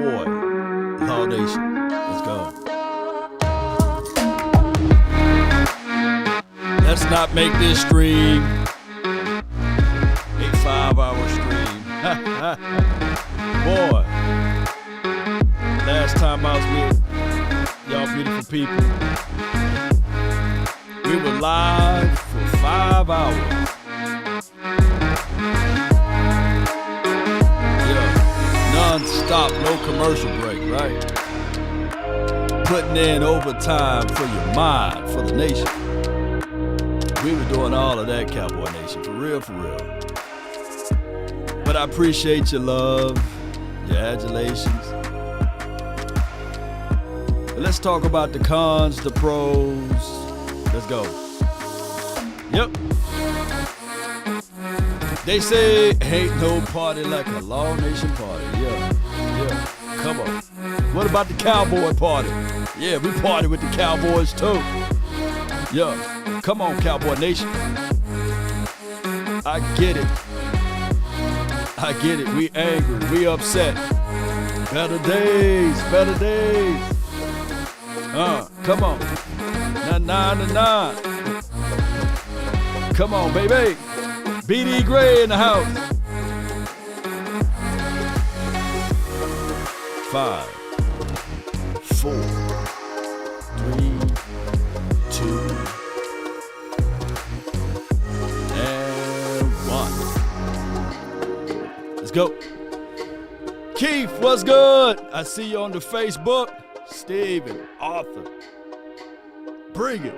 boy, Law Nation. Let's go. Let's not make this stream a 5-hour stream. Boy, last time I was with y'all beautiful people, we were live for 5 hours. Non-stop, no commercial break, right? Putting in overtime for your mind, for the nation. We were doing all of that, Cowboy Nation, for real, for real. But I appreciate your love, your adulations. But let's talk about the cons, the pros. Let's go. Yep. They say ain't no party like a Law Nation party. Yeah. Come on. What about the Cowboy party? Yeah, we party with the Cowboys too. Yeah. Come on, Cowboy Nation. I get it. We angry. We upset. Better days. Come on. 9 to 9. Come on, baby. BD Gray in the house. 5, 4, 3, 2, and 1. Let's go. Keith, what's good? I see you on the Facebook. Steven, Arthur. Bring it.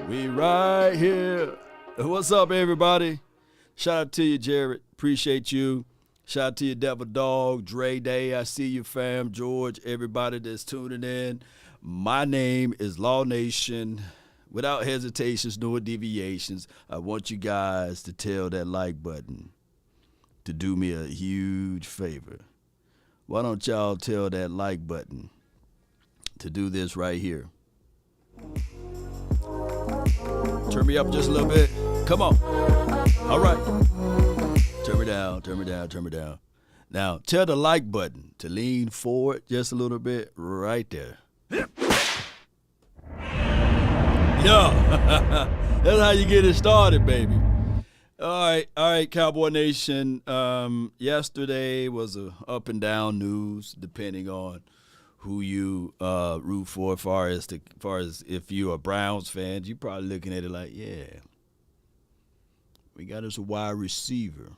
We right here. What's up, everybody? Shout out to you, Jared. Appreciate you. Shout out to you, Devil Dog, Dre Day. I see you, fam. George, everybody that's tuning in. My name is Law Nation. Without hesitations nor deviations, I want you guys to tell that like button to do me a huge favor. Why don't y'all tell that like button to do this right here? Turn me up just a little bit. Come on. All right. Turn me down. Now, tell the like button to lean forward just a little bit right there. Yeah. That's how you get it started, baby. All right, Cowboy Nation. Yesterday was a up and down news, depending on who you root for. As far as if you're a Browns fan, you're probably looking at it like, yeah, we got us a wide receiver,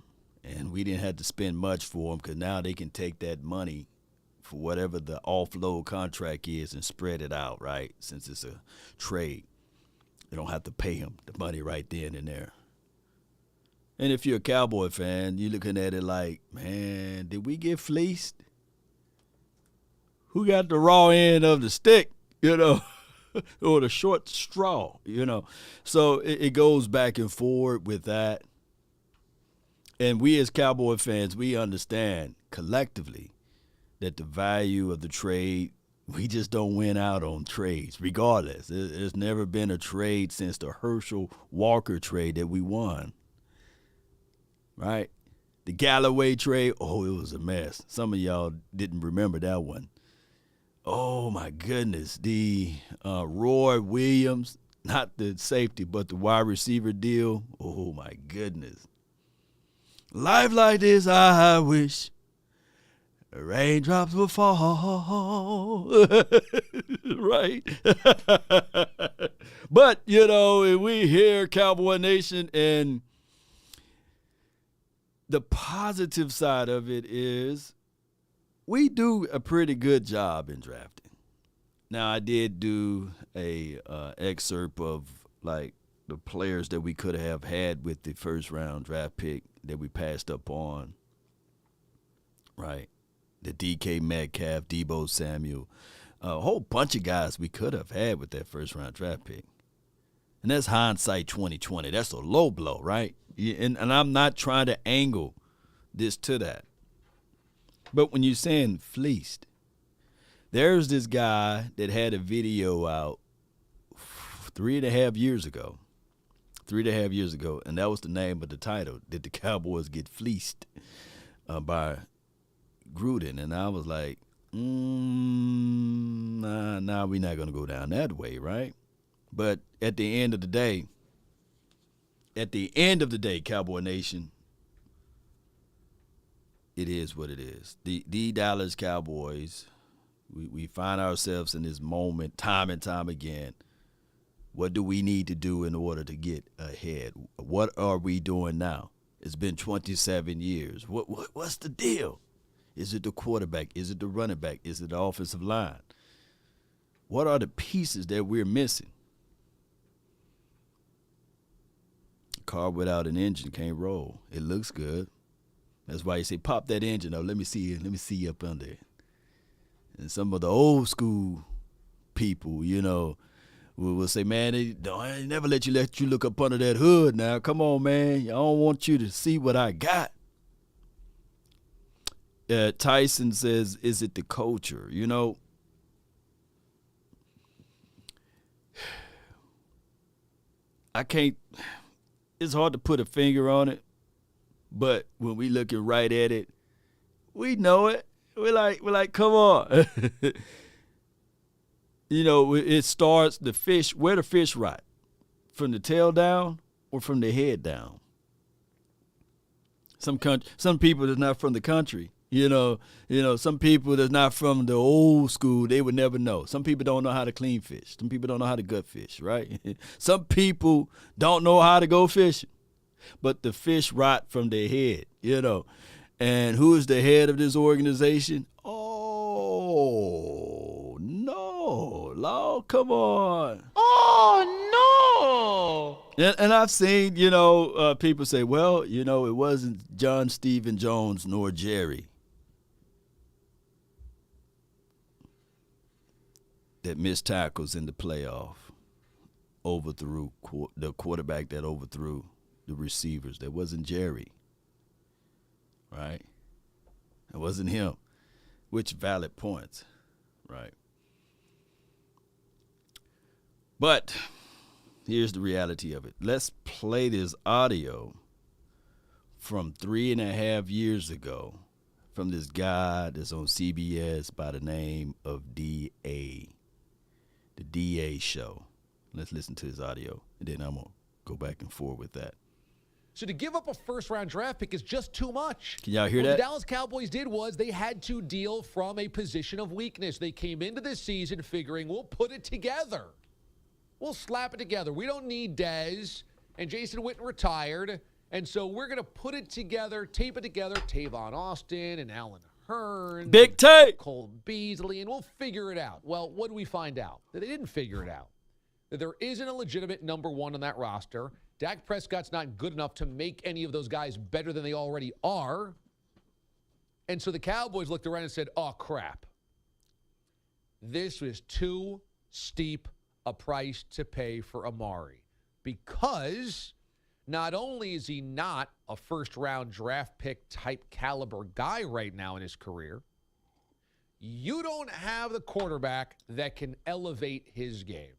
and we didn't have to spend much for him because now they can take that money for whatever the offload contract is and spread it out, right? Since it's a trade, they don't have to pay him the money right then and there. And if you're a Cowboy fan, you're looking at it like, man, did we get fleeced? Who got the raw end of the stick, or the short straw, So it goes back and forth with that. And we as Cowboy fans, we understand collectively that the value of the trade, we just don't win out on trades, regardless. There's never been a trade since the Herschel Walker trade that we won, right? The Galloway trade, it was a mess. Some of y'all didn't remember that one. Oh, my goodness. The Roy Williams, not the safety, but the wide receiver deal. Oh, my goodness. Life like this, I wish raindrops would fall. Right? But, we here, Cowboy Nation, and the positive side of it is we do a pretty good job in drafting. Now, I did do a excerpt of, like, the players that we could have had with the first-round draft pick that we passed up on, right? The DK Metcalf, Deebo Samuel, a whole bunch of guys we could have had with that first-round draft pick. And that's hindsight 2020. That's a low blow, right? And I'm not trying to angle this to that. But when you're saying fleeced, there's this guy that had a video out 3.5 years ago. 3.5 years ago, and that was the name of the title. Did the Cowboys get fleeced by Gruden? And I was like, Nah, we're not going to go down that way, right? But at the end of the day, Cowboy Nation, it is what it is. The Dallas Cowboys, we find ourselves in this moment time and time again. What do we need to do in order to get ahead? What are we doing now? It's been 27 years. What's the deal? Is it the quarterback? Is it the running back? Is it the offensive line? What are the pieces that we're missing? A car without an engine can't roll. It looks good. That's why you say, pop that engine up. Let me see you. Let me see you up under it. And some of the old school people, will say, man, I never let you look up under that hood now. Come on, man. I don't want you to see what I got. Tyson says, is it the culture? It's hard to put a finger on it, but when we looking right at it, we know it. We're like, come on. It starts where the fish rot, from the tail down or from the head down. Some people that's not from the country, some people that's not from the old school, they would never know. Some people don't know how to clean fish. Some people don't know how to gut fish, right? Some people don't know how to go fishing, but the fish rot from their head, And who is the head of this organization? Oh, no. Lord, come on. Oh, no. And I've seen, people say, well, it wasn't John Stephen Jones nor Jerry that missed tackles in the playoff, overthrew the quarterback that overthrew the receivers. That wasn't Jerry. Right? It wasn't him. Which valid points, right? But here's the reality of it. Let's play this audio from 3.5 years ago from this guy that's on CBS by the name of D.A., the D.A. show. Let's listen to his audio, and then I'm going to go back and forth with that. So to give up a first-round draft pick is just too much. Can y'all hear what that? The Dallas Cowboys did was they had to deal from a position of weakness. They came into this season figuring, we'll put it together. We'll slap it together. We don't need Dez, and Jason Witten retired, and so we're going to put it together, tape it together, Tavon Austin and Alan Hearns. Big tape. Cole Beasley, and we'll figure it out. Well, what do we find out? That they didn't figure it out. That there isn't a legitimate number one on that roster. Dak Prescott's not good enough to make any of those guys better than they already are. And so the Cowboys looked around and said, oh, crap. This was too steep a price to pay for Amari. Because not only is he not a first-round draft pick type caliber guy right now in his career, you don't have the quarterback that can elevate his game.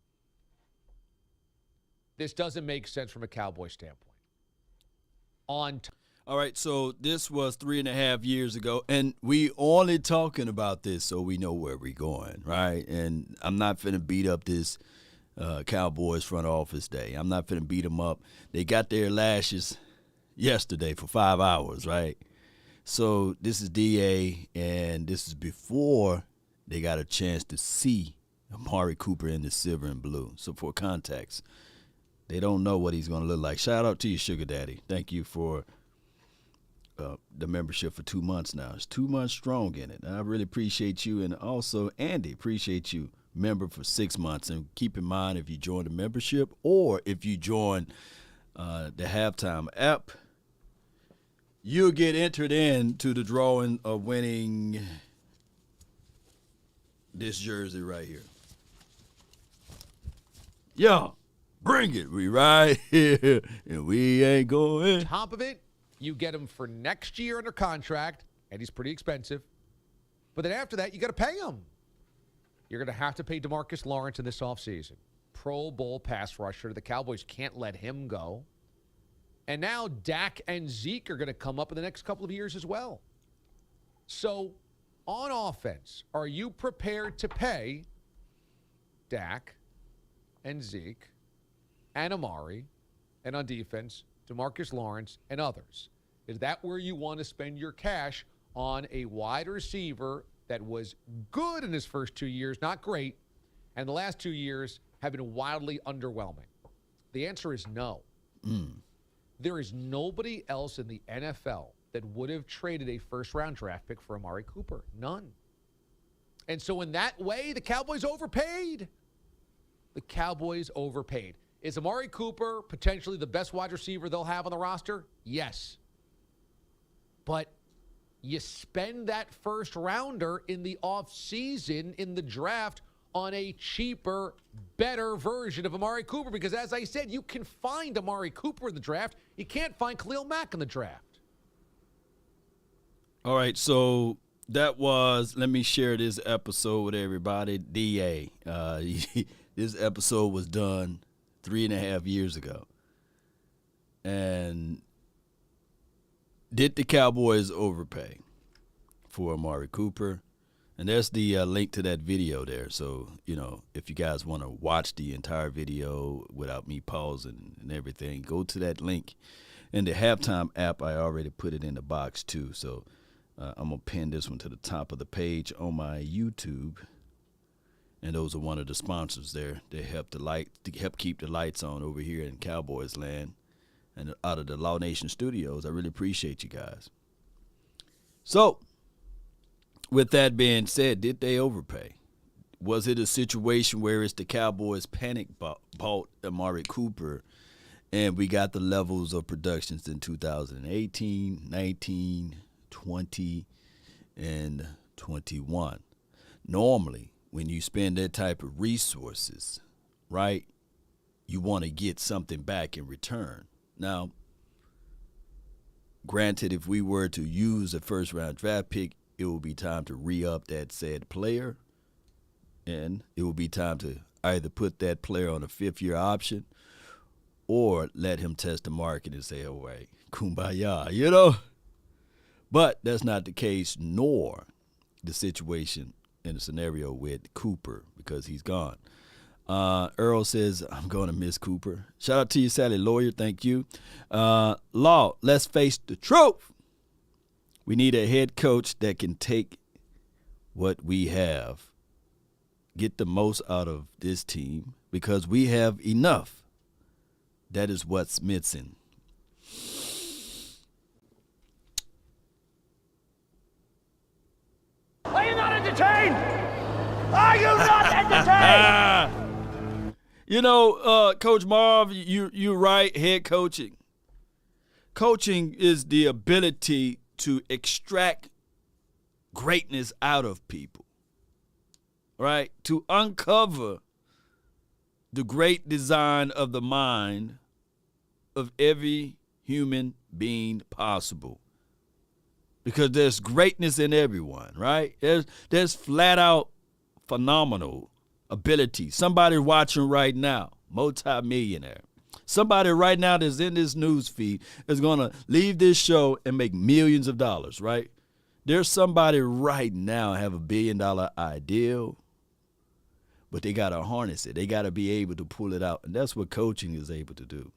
This doesn't make sense from a Cowboy standpoint. All right, so this was 3.5 years ago, and we only talking about this so we know where we're going, right? And I'm not finna beat up this Cowboys front office day. I'm not finna beat them up. They got their lashes yesterday for 5 hours, right? So this is DA, and this is before they got a chance to see Amari Cooper in the silver and blue. So for context, they don't know what he's going to look like. Shout out to you, Sugar Daddy. Thank you for the membership for 2 months now. It's 2 months strong in it. And I really appreciate you. And also, Andy, appreciate you, member for 6 months. And keep in mind, if you join the membership or if you join the Halftime app, you'll get entered into the drawing of winning this jersey right here. Yeah. Bring it. We right here, and we ain't going. Top of it, you get him for next year under contract, and he's pretty expensive. But then after that, you got to pay him. You're going to have to pay DeMarcus Lawrence in this offseason. Pro Bowl pass rusher. The Cowboys can't let him go. And now Dak and Zeke are going to come up in the next couple of years as well. So on offense, are you prepared to pay Dak and Zeke and Amari, and on defense, DeMarcus Lawrence and others? Is that where you want to spend your cash on a wide receiver that was good in his first 2 years, not great, and the last 2 years have been wildly underwhelming? The answer is no. There is nobody else in the NFL that would have traded a first-round draft pick for Amari Cooper. None. And so in that way, the Cowboys overpaid. The Cowboys overpaid. Is Amari Cooper potentially the best wide receiver they'll have on the roster? Yes. But you spend that first rounder in the offseason in the draft on a cheaper, better version of Amari Cooper, because as I said, you can find Amari Cooper in the draft. You can't find Khalil Mack in the draft. All right, so that was, let me share this episode with everybody. DA, this episode was done 3.5 years ago. And did the Cowboys overpay for Amari Cooper? And there's the link to that video there. So, if you guys want to watch the entire video without me pausing and everything, go to that link. In the halftime app, I already put it in the box too. So I'm going to pin this one to the top of the page on my YouTube. And those are one of the sponsors there. They help keep the lights on over here in Cowboys land and out of the Law Nation studios. I really appreciate you guys. So, with that being said, did they overpay? Was it a situation where it's the Cowboys panic bought Amari Cooper and we got the levels of productions in 2018, 19, 20, and 21? Normally, when you spend that type of resources, right, you want to get something back in return. Now, granted, if we were to use a first-round draft pick, it will be time to re-up that said player, and it will be time to either put that player on a fifth-year option or let him test the market and say, oh, wait, kumbaya, But that's not the case, nor the situation in the scenario with Cooper, because he's gone. Earl says, I'm going to miss Cooper. Shout out to you, Sally Lawyer. Thank you. Law, let's face the truth. We need a head coach that can take what we have, get the most out of this team, because we have enough. That is what's missing. Are you not entertained? Are you not entertained? Coach Marv, you're right. Head coaching. Coaching is the ability to extract greatness out of people, right? To uncover the great design of the mind of every human being possible. Because there's greatness in everyone, right? There's flat out phenomenal ability. Somebody watching right now, multi-millionaire. Somebody right now that's in this news feed is going to leave this show and make millions of dollars, right? There's somebody right now have $1 billion ideal, but they got to harness it. They got to be able to pull it out, and that's what coaching is able to do.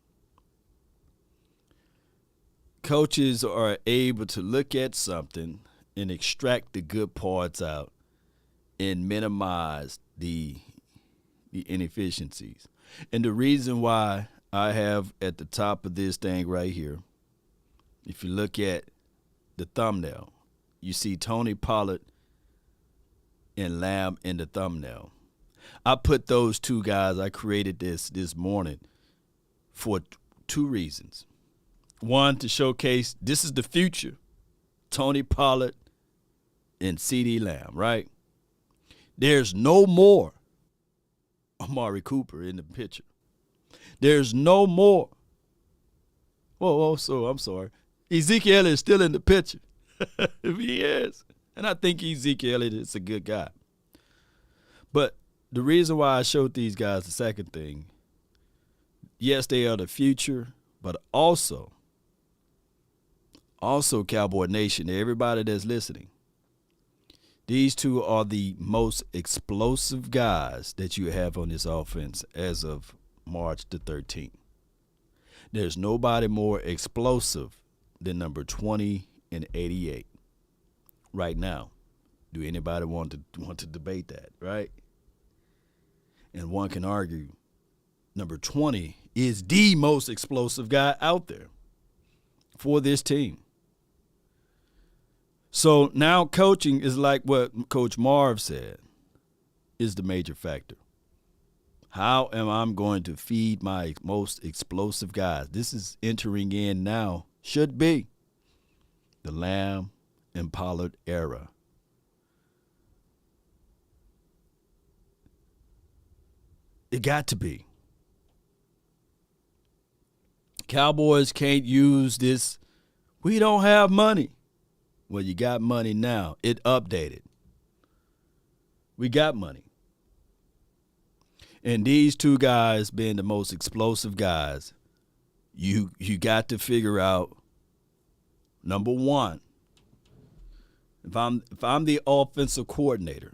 Coaches are able to look at something and extract the good parts out and minimize the inefficiencies. And the reason why I have at the top of this thing right here, if you look at the thumbnail, you see Tony Pollard and Lamb in the thumbnail. I put those two guys, I created this morning for two reasons. One, to showcase this is the future, Tony Pollard and CeeDee Lamb, right? There's no more Amari Cooper in the picture. There's no more. So I'm sorry. Ezekiel Elliott is still in the picture. If he is. And I think Ezekiel Elliott is a good guy. But the reason why I showed these guys the second thing, yes, they are the future, but also Cowboy Nation, everybody that's listening, These two are the most explosive guys that you have on this offense as of March the 13th. There's nobody more explosive than number 20 and 88 right now. Do anybody want to debate that, right? And one can argue number 20 is the most explosive guy out there for this team. So now coaching is like what Coach Marv said is the major factor. How am I going to feed my most explosive guys? This is entering in now, should be the Lamb and Pollard era. It got to be. Cowboys can't use this. We don't have money. Well, you got money now. It updated. We got money. And these two guys being the most explosive guys, you got to figure out, number one, if I'm the offensive coordinator,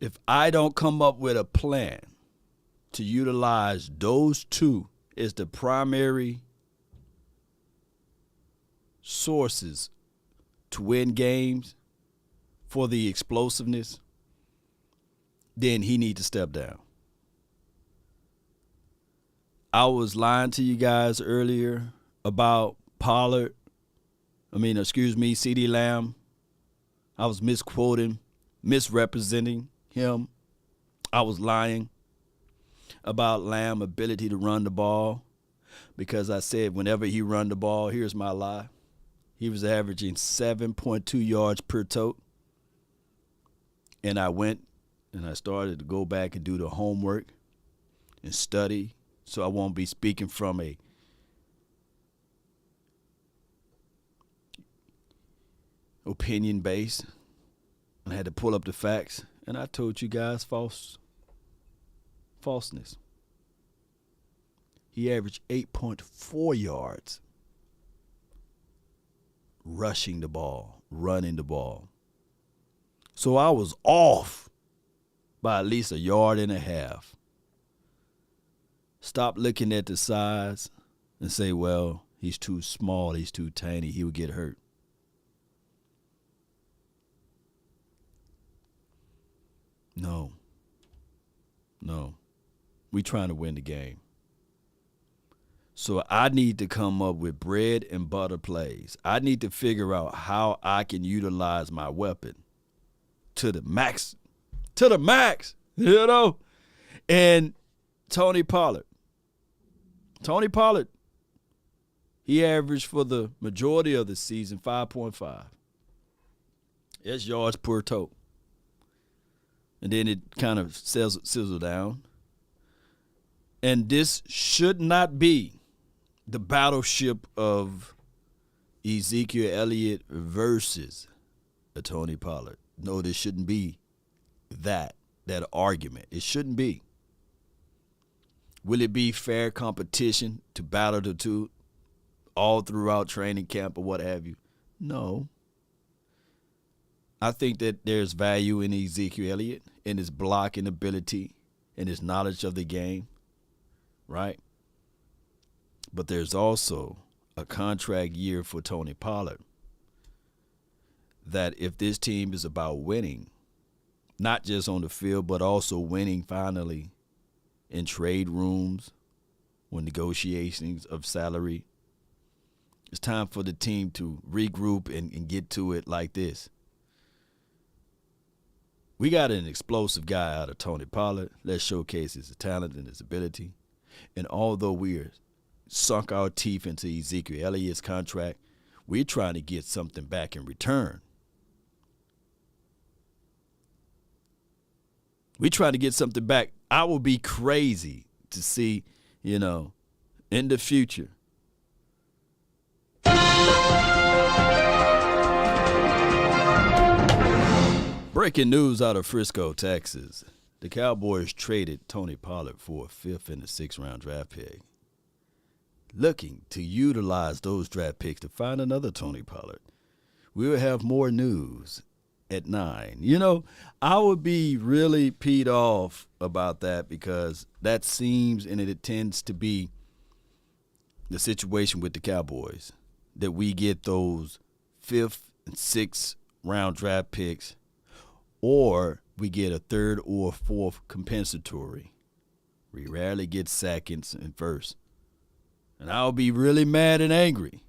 if I don't come up with a plan to utilize those two as the primary sources to win games for the explosiveness, then he need to step down. I was lying to you guys earlier about CeeDee Lamb. I was misquoting, misrepresenting him. I was lying about Lamb's ability to run the ball because I said whenever he run the ball, here's my lie, he was averaging 7.2 yards per tote. And I went and I started to go back and do the homework and study so I won't be speaking from a opinion base. And I had to pull up the facts, and I told you guys falseness. He averaged 8.4 yards rushing the ball, running the ball. So I was off by at least a yard and a half. Stop looking at the size and say, well, he's too small, he's too tiny, he would get hurt. No. We trying to win the game. So I need to come up with bread and butter plays. I need to figure out how I can utilize my weapon to the max, you know? And Tony Pollard, he averaged for the majority of the season 5.5. That's yards per tote. And then it kind of sizzled down. And this should not be the battleship of Ezekiel Elliott versus Tony Pollard. No, this shouldn't be that argument. It shouldn't be. Will it be fair competition to battle the two all throughout training camp or what have you? No. I think that there's value in Ezekiel Elliott and his blocking ability and his knowledge of the game, right? But there's also a contract year for Tony Pollard that if this team is about winning, not just on the field, but also winning finally in trade rooms when negotiations of salary, it's time for the team to regroup and get to it like this. We got an explosive guy out of Tony Pollard. Let's showcase his talent and his ability. And although we're sunk our teeth into Ezekiel Elliott's contract, we're trying to get something back in return. We try to get something back. I will be crazy to see, in the future. Breaking news out of Frisco, Texas. The Cowboys traded Tony Pollard for a 5th and a 6th round draft pick, looking to utilize those draft picks to find another Tony Pollard. we will have more news at 9. You know, I would be really peed off about that because that seems, and it tends to be the situation with the Cowboys, that we get those 5th and 6th round draft picks, or we get a 3rd or 4th compensatory. We rarely get 2nds and 1st. And I'll be really mad and angry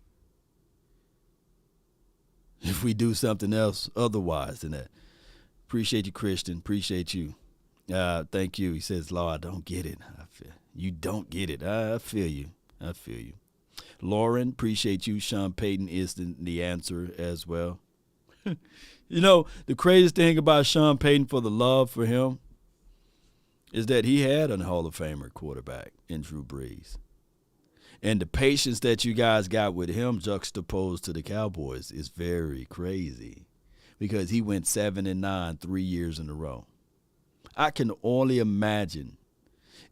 if we do something else otherwise than that. Appreciate you, Christian. Appreciate you. Thank you. He says, Law, I don't get it. You don't get it. I feel you. I feel you. Lauren, appreciate you. Sean Payton is the answer as well. You know, the craziest thing about Sean Payton, for the love for him, is that he had a Hall of Famer quarterback in Drew Brees. And the patience that you guys got with him juxtaposed to the Cowboys is very crazy, because he went 7-9 3 years in a row. I can only imagine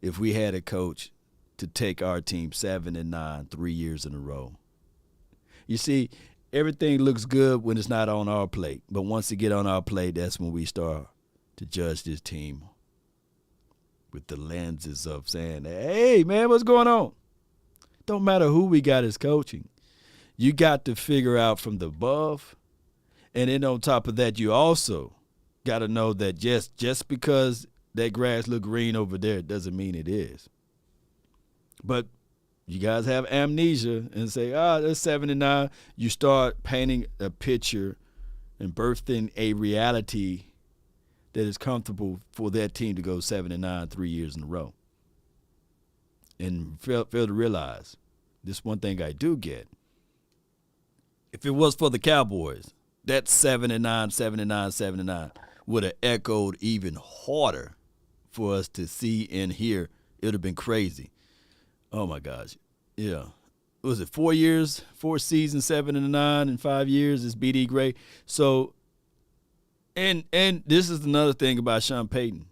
if we had a coach to take our team 7-9 3 years in a row. You see, everything looks good when it's not on our plate, but once it get on our plate, that's when we start to judge this team with the lenses of saying, hey, man, what's going on? Don't matter who we got as coaching. You got to figure out from the above. And then on top of that, you also got to know that just because that grass look green over there doesn't mean it is. But you guys have amnesia and say, that's 7-9. You start painting a picture and birthing a reality that is comfortable for that team to go 7-9 3 years in a row. And fail to realize this one thing I do get. If it was for the Cowboys, that 7-9, 7-9, 7-9 would have echoed even harder for us to see and hear. It would have been crazy. Oh, my gosh. Yeah. Was it 4 years, 4 seasons, 7-9, and 5 years is BD Gray? So, and this is another thing about Sean Payton.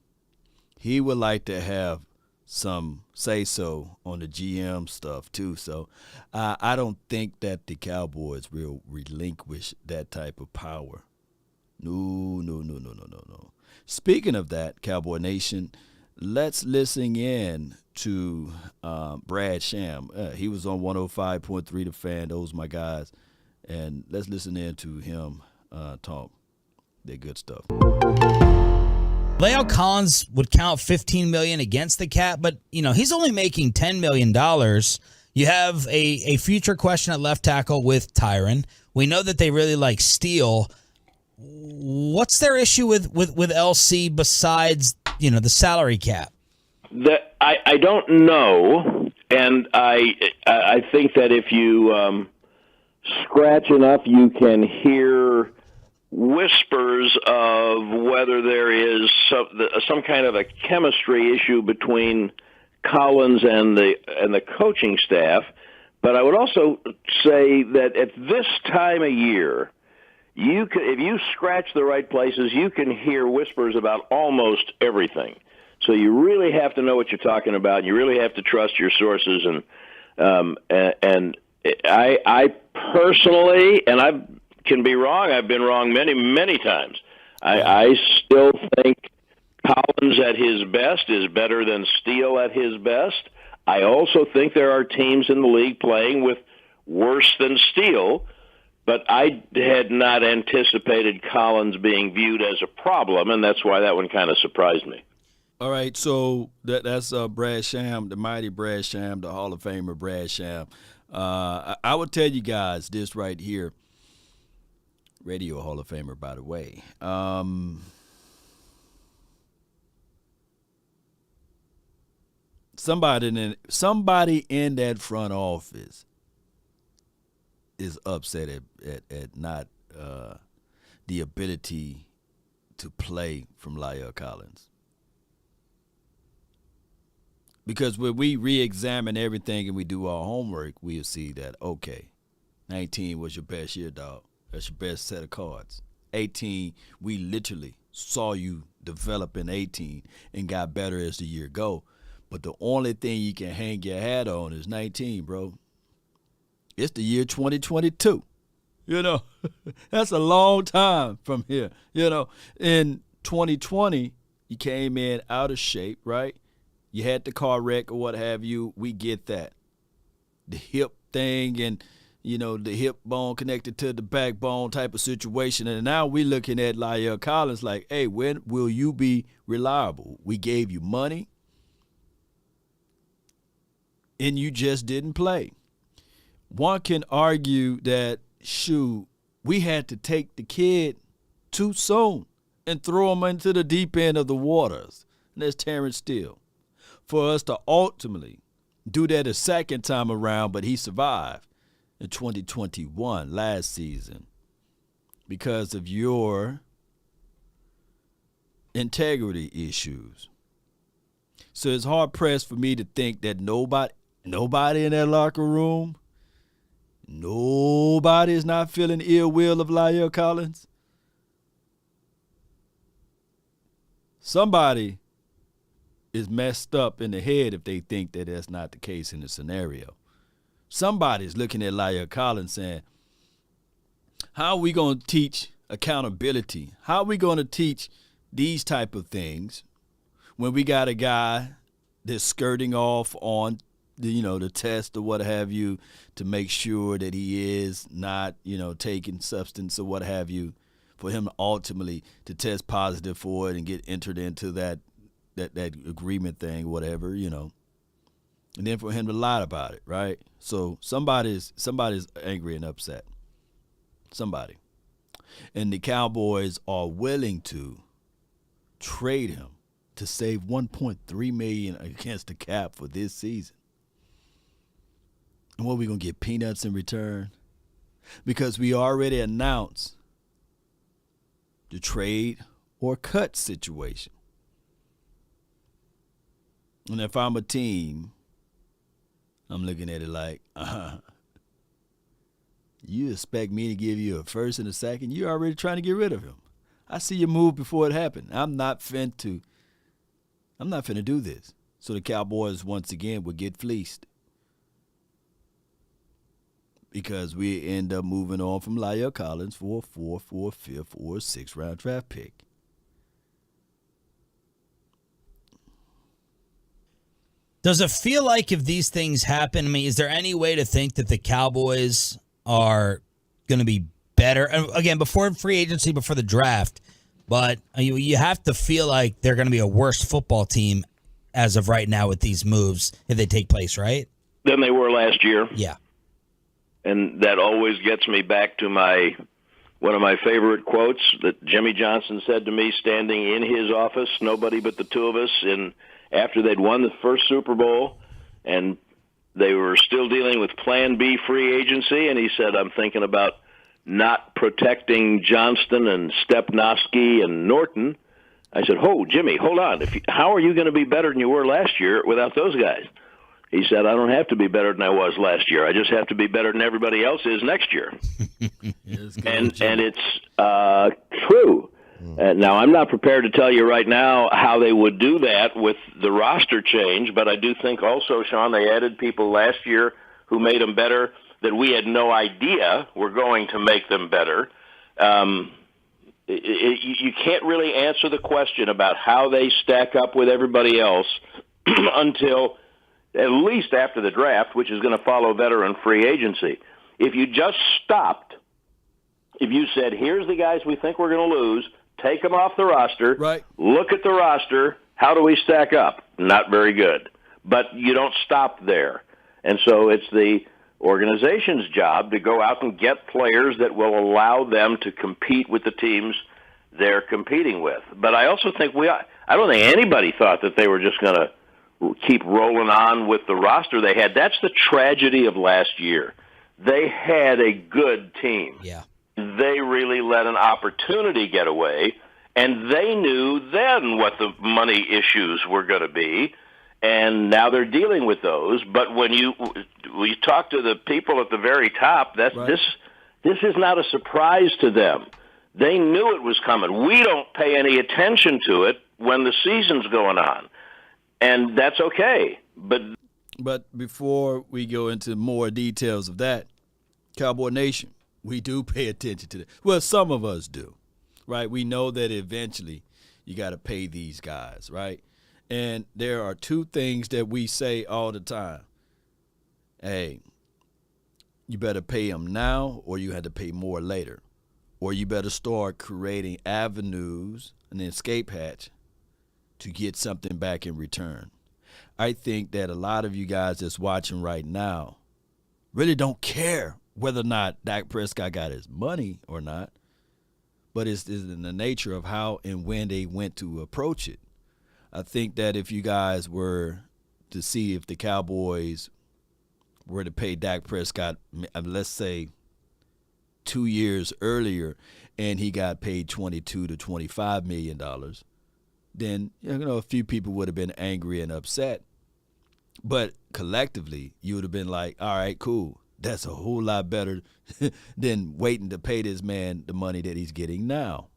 He would like to have some say-so on the GM stuff, too. So, I don't think that the Cowboys will relinquish that type of power. No. Speaking of that, Cowboy Nation, let's listen in to Brad Sham. He was on 105.3 The Fan. Those my guys. And let's listen in to him talk. They're good stuff. La'el Collins would count $15 million against the cap, but he's only making $10 million. You have a future question at left tackle with Tyron. We know that they really like Steele. What's their issue with LC besides the salary cap? I don't know, and I think that if you scratch enough, you can hear whispers of whether there is some kind of a chemistry issue between Collins and the coaching staff. But I would also say that at this time of year, if you scratch the right places, you can hear whispers about almost everything. So you really have to know what you're talking about. You really have to trust your sources. And I personally, and I can be wrong. I've been wrong many, many times. I still think Collins at his best is better than Steele at his best. I also think there are teams in the league playing with worse than Steele, but I had not anticipated Collins being viewed as a problem, and that's why that one kind of surprised me. All right, so that's Brad Sham, the mighty Brad Sham, the Hall of Famer Brad Sham. I would tell you guys this right here. Radio Hall of Famer, by the way. Somebody in that front office is upset at not the ability to play from La'el Collins. Because when we re-examine everything and we do our homework, we'll see that, okay, 19 was your best year, dog. That's your best set of cards. 18, we literally saw you develop in 18 and got better as the year go. But the only thing you can hang your hat on is 19, bro. It's the year 2022. You know, that's a long time from here. You know, in 2020, you came in out of shape, right? You had the car wreck or what have you. We get that. The hip thing and, you know, the hip bone connected to the backbone type of situation. And now we're looking at La'el Collins like, hey, when will you be reliable? We gave you money and you just didn't play. One can argue that, shoot, we had to take the kid too soon and throw him into the deep end of the waters. And that's Terrence Steele. For us to ultimately do that a second time around, but he survived in 2021, last season, because of your integrity issues. So it's hard-pressed for me to think that nobody in that locker room, nobody is not feeling ill will of La'el Collins. Somebody is messed up in the head if they think that that's not the case in the scenario. Somebody's looking at La'el Collins saying, how are we going to teach accountability? How are we going to teach these type of things when we got a guy that's skirting off on the test or what have you to make sure that he is not, taking substance or what have you, for him ultimately to test positive for it and get entered into that agreement thing, whatever, and then for him to lie about it, right? So somebody's angry and upset. Somebody. And the Cowboys are willing to trade him to save $1.3 million against the cap for this season. And what, we going to get peanuts in return? Because we already announced the trade or cut situation. And if I'm a team, I'm looking at it like, you expect me to give you a first and a second? You're already trying to get rid of him. I see your move before it happened. I'm not finna do this. So the Cowboys, once again, would get fleeced. Because we end up moving on from La'el Collins for a 4th, 5th, or 6th round draft pick. Does it feel like if these things happen, I mean, is there any way to think that the Cowboys are going to be better? Again, before free agency, before the draft, but you have to feel like they're going to be a worse football team as of right now with these moves if they take place, right? Than they were last year. Yeah. And that always gets me back to one of my favorite quotes that Jimmy Johnson said to me standing in his office, nobody but the two of us, after they'd won the first Super Bowl, and they were still dealing with Plan B free agency, and he said, I'm thinking about not protecting Johnston and Stepnoski and Norton. I said, Jimmy, hold on. How are you going to be better than you were last year without those guys? He said, I don't have to be better than I was last year. I just have to be better than everybody else is next year. And it's true. Now, I'm not prepared to tell you right now how they would do that with the roster change, but I do think also, Sean, they added people last year who made them better that we had no idea were going to make them better. You can't really answer the question about how they stack up with everybody else until at least after the draft, which is going to follow veteran free agency. If you just stopped, if you said, here's the guys we think we're going to lose, take them off the roster, right. Look at the roster, how do we stack up? Not very good. But you don't stop there. And so it's the organization's job to go out and get players that will allow them to compete with the teams they're competing with. But I also think I don't think anybody thought that they were just going to keep rolling on with the roster they had. That's the tragedy of last year. They had a good team. Yeah. They really let an opportunity get away, and they knew then what the money issues were going to be, and now they're dealing with those. But when you talk to the people at the very top, right. This is not a surprise to them. They knew it was coming. We don't pay any attention to it when the season's going on. And that's okay. But before we go into more details of that, Cowboy Nation, We do pay attention to that. Well, some of us do, right? We know that eventually you got to pay these guys, right? And there are two things that we say all the time. Hey, you better pay them now or you had to pay more later. Or you better start creating avenues, an escape hatch, to get something back in return. I think that a lot of you guys that's watching right now really don't care whether or not Dak Prescott got his money or not, but it's in the nature of how and when they went to approach it. I think that if you guys were to see if the Cowboys were to pay Dak Prescott, let's say 2 years earlier, and he got paid $22 to $25 million, then a few people would have been angry and upset. But collectively, you would have been like, all right, cool. That's a whole lot better than waiting to pay this man the money that he's getting now.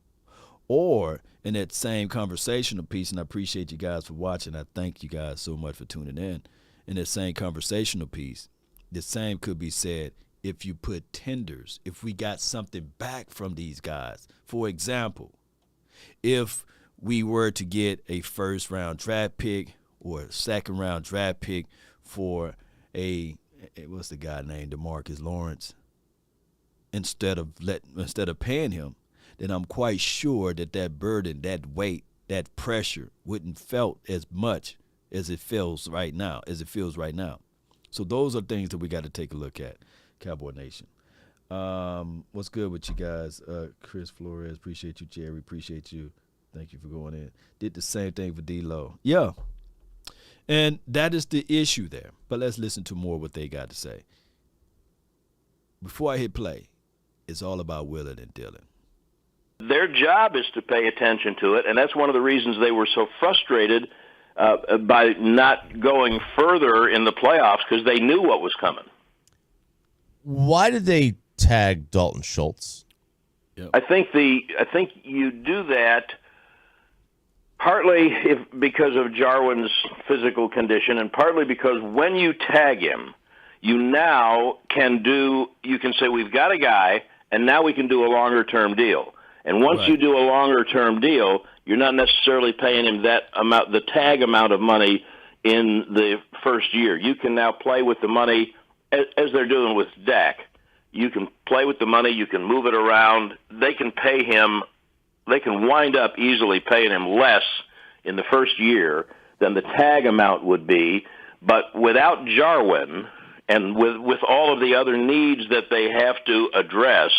Or in that same conversational piece, and I appreciate you guys for watching. I thank you guys so much for tuning in. In that same conversational piece, the same could be said if you put tenders, if we got something back from these guys. For example, if we were to get a first-round draft pick or a second-round draft pick for what's the guy named DeMarcus Lawrence, instead of paying him, then I'm quite sure that burden, that weight, that pressure wouldn't felt as much as it feels right now. So those are things that we got to take a look at, Cowboy Nation. What's good with you guys? Chris Flores, appreciate you. Jerry, appreciate you. Thank you for going in. Did the same thing for D-Lo. Yeah. And that is the issue there. But let's listen to more what they got to say. Before I hit play, it's all about Willard and Dylan. Their job is to pay attention to it, and that's one of the reasons they were so frustrated by not going further in the playoffs, because they knew what was coming. Why did they tag Dalton Schultz? Yep. I think you do that partly because of Jarwin's physical condition, and partly because when you tag him, you now can say we've got a guy, and now we can do a longer-term deal. And once you do a longer-term deal, you're not necessarily paying him that amount, the tag amount of money in the first year. You can now play with the money as they're doing with Dak. You can play with the money. You can move it around. They can pay him. They can wind up easily paying him less in the first year than the tag amount would be. But without Jarwin and with all of the other needs that they have to address,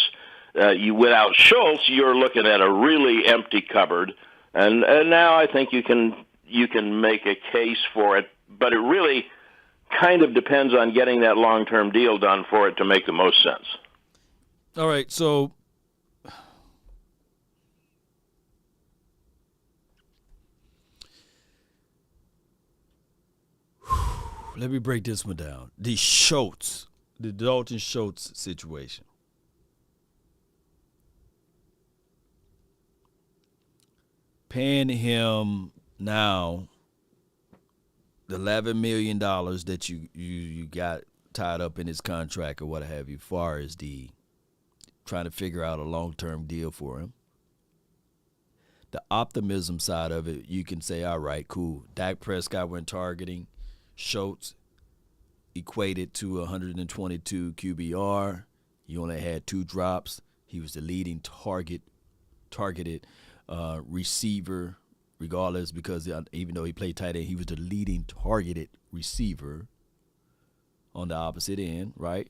without Schultz, you're looking at a really empty cupboard. And now I think you can make a case for it, but it really kind of depends on getting that long-term deal done for it to make the most sense. All right, so let me break this one down. The Dalton Schultz situation. Paying him now the $11 million that you got tied up in his contract or what have you, far as the trying to figure out a long-term deal for him. The optimism side of it, you can say, all right, cool. Dak Prescott went targeting Schultz, equated to 122 QBR. He only had 2 drops. He was the leading targeted receiver, regardless, because even though he played tight end, he was the leading targeted receiver on the opposite end, right?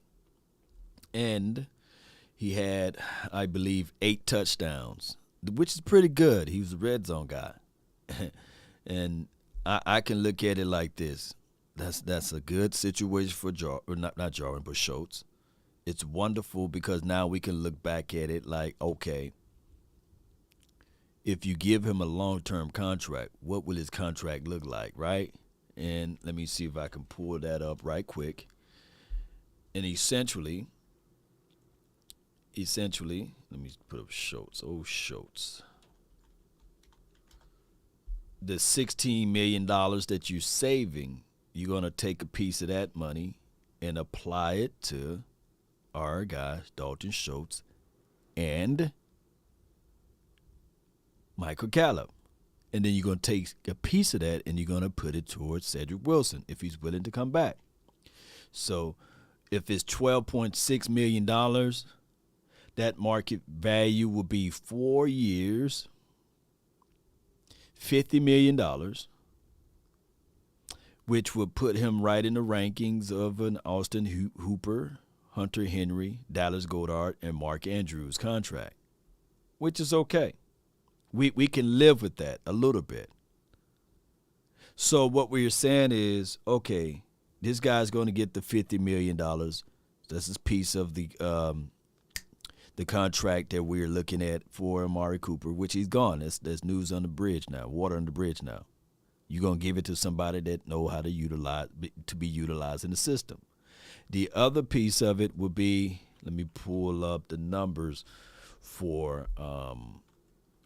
And he had, I believe, 8 touchdowns, which is pretty good. He was a red zone guy. And I can look at it like this. That's a good situation for not Jarwin, but Schultz. It's wonderful because now we can look back at it like, okay, if you give him a long-term contract, what will his contract look like, right? And let me see if I can pull that up right quick. And essentially, let me put up Schultz. Oh, Schultz. The $16 million that you're saving, you're going to take a piece of that money and apply it to our guys, Dalton, Schultz, and Michael Gallup. And then you're going to take a piece of that and you're going to put it towards Cedric Wilson if he's willing to come back. So if it's $12.6 million, that market value will be 4 years, $50 million, which would put him right in the rankings of an Austin Hooper, Hunter Henry, Dallas Goedert, and Mark Andrews contract, which is okay. We can live with that a little bit. So what we're saying is, okay, this guy's going to get the $50 million. That's a piece of the contract that we're looking at for Amari Cooper, which he's gone. That's news on the bridge now, water on the bridge now. You're going to give it to somebody that know how to be utilized in the system. The other piece of it would be, let me pull up the numbers for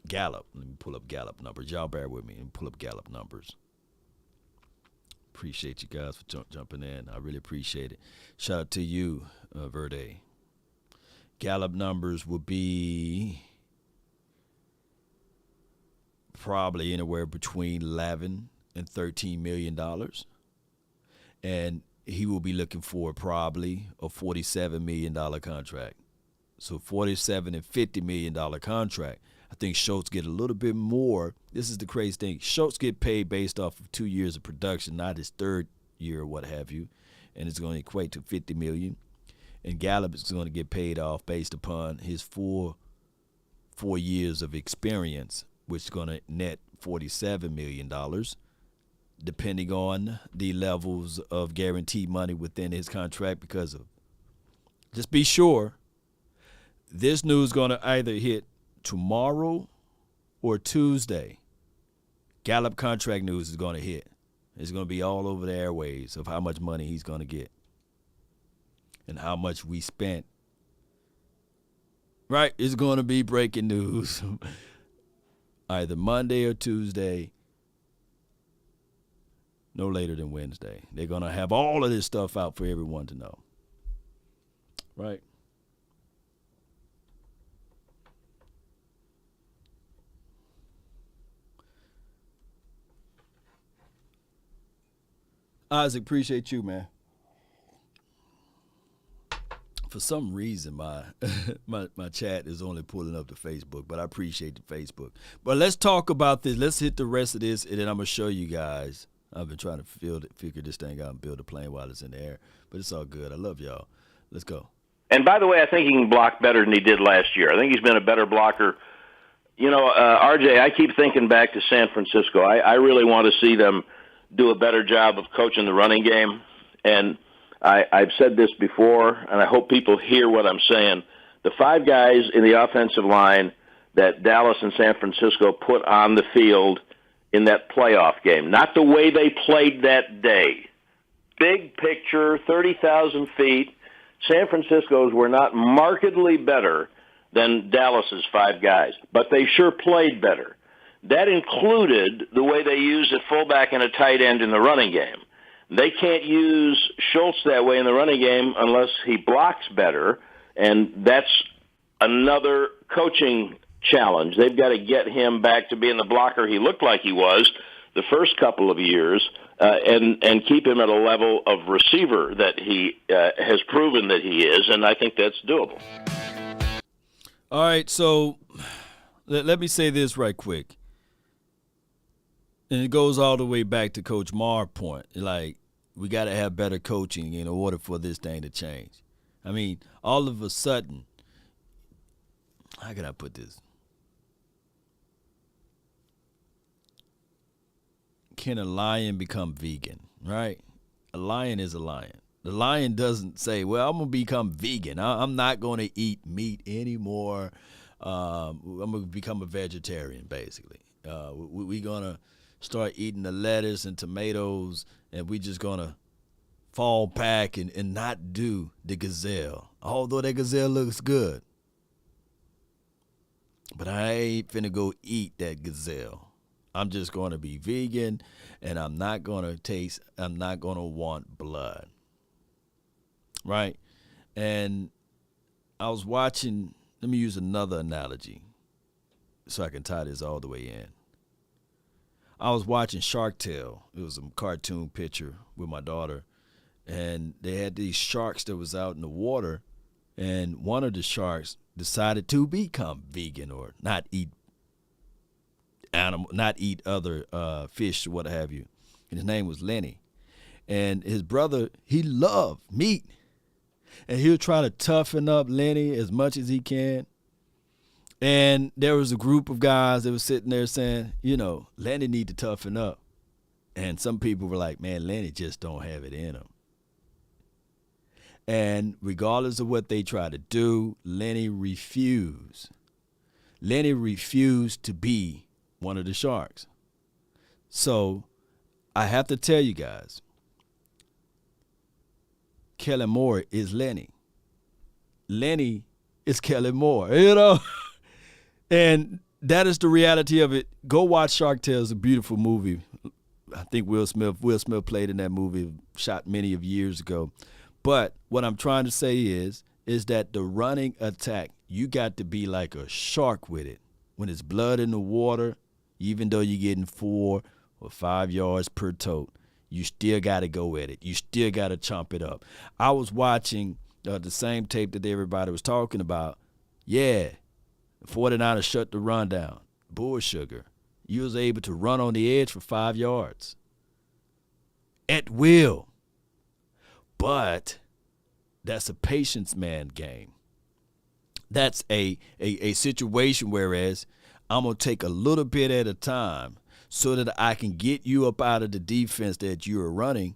Gallup. Let me pull up Gallup numbers. Y'all bear with me and pull up Gallup numbers. Appreciate you guys for jumping in. I really appreciate it. Shout out to you, Verde. Gallup numbers would be probably anywhere between $11 and $13 million. And he will be looking for probably a $47 million contract. So $47 and $50 million contract. I think Schultz get a little bit more. This is the crazy thing. Schultz get paid based off of 2 years of production, not his third year or what have you. And it's going to equate to $50 million. And Gallup is going to get paid off based upon his four years of experience, which is going to net $47 million, depending on the levels of guaranteed money within his contract. Because of, just be sure, this news is going to either hit tomorrow or Tuesday. Gallup contract news is going to hit. It's going to be all over the airwaves of how much money he's going to get and how much we spent. Right? It's going to be breaking news either Monday or Tuesday, no later than Wednesday. They're going to have all of this stuff out for everyone to know. Right? Isaac, appreciate you, man. For some reason, my chat is only pulling up to Facebook, but I appreciate the Facebook. But let's talk about this. Let's hit the rest of this, and then I'm going to show you guys. I've been trying to figure this thing out and build a plane while it's in the air, but it's all good. I love y'all. Let's go. And by the way, I think he can block better than he did last year. I think he's been a better blocker. You know, RJ, I keep thinking back to San Francisco. I really want to see them do a better job of coaching the running game. And I've said this before, and I hope people hear what I'm saying. The 5 guys in the offensive line that Dallas and San Francisco put on the field in that playoff game, not the way they played that day. Big picture, 30,000 feet. San Francisco's were not markedly better than Dallas's 5 guys, but they sure played better. That included the way they used a fullback and a tight end in the running game. They can't use Schultz that way in the running game unless he blocks better, and that's another coaching challenge. They've got to get him back to being the blocker he looked like he was the first couple of years, and keep him at a level of receiver that he has proven that he is, and I think that's doable. All right, so let me say this right quick. And it goes all the way back to Coach Marr's point. Like, we got to have better coaching in order for this thing to change. I mean, all of a sudden, how can I put this? Can a lion become vegan, right? A lion is a lion. The lion doesn't say, well, I'm going to become vegan. I'm not going to eat meat anymore. I'm going to become a vegetarian, basically. We're going to start eating the lettuce and tomatoes, and we just going to fall back and not do the gazelle, although that gazelle looks good. But I ain't finna go eat that gazelle. I'm just going to be vegan, and I'm not going to want blood. Right? And I was watching, let me use another analogy so I can tie this all the way in. I was watching Shark Tale. It was a cartoon picture with my daughter, and they had these sharks that was out in the water, and one of the sharks decided to become vegan or not eat other fish or what have you. And his name was Lenny. And his brother, he loved meat. And he'll try to toughen up Lenny as much as he can. And there was a group of guys that was sitting there saying, Lenny need to toughen up. And some people were like, man, Lenny just don't have it in him. And regardless of what they try to do, Lenny refused. Lenny refused to be one of the sharks. So I have to tell you guys, Kellen Moore is Lenny. Lenny is Kellen Moore, And that is the reality of it. Go watch Shark Tale. It's a beautiful movie. I think Will Smith played in that movie, shot many of years ago. But what I'm trying to say is that the running attack, you got to be like a shark with it. When it's blood in the water, even though you're getting 4 or 5 yards per tote, you still got to go at it. You still got to chomp it up. I was watching the same tape that everybody was talking about. Yeah, 49ers shut the run down. Bull sugar. You was able to run on the edge for 5 yards. At will. But that's a patience man game. That's a situation whereas I'm going to take a little bit at a time so that I can get you up out of the defense that you're running,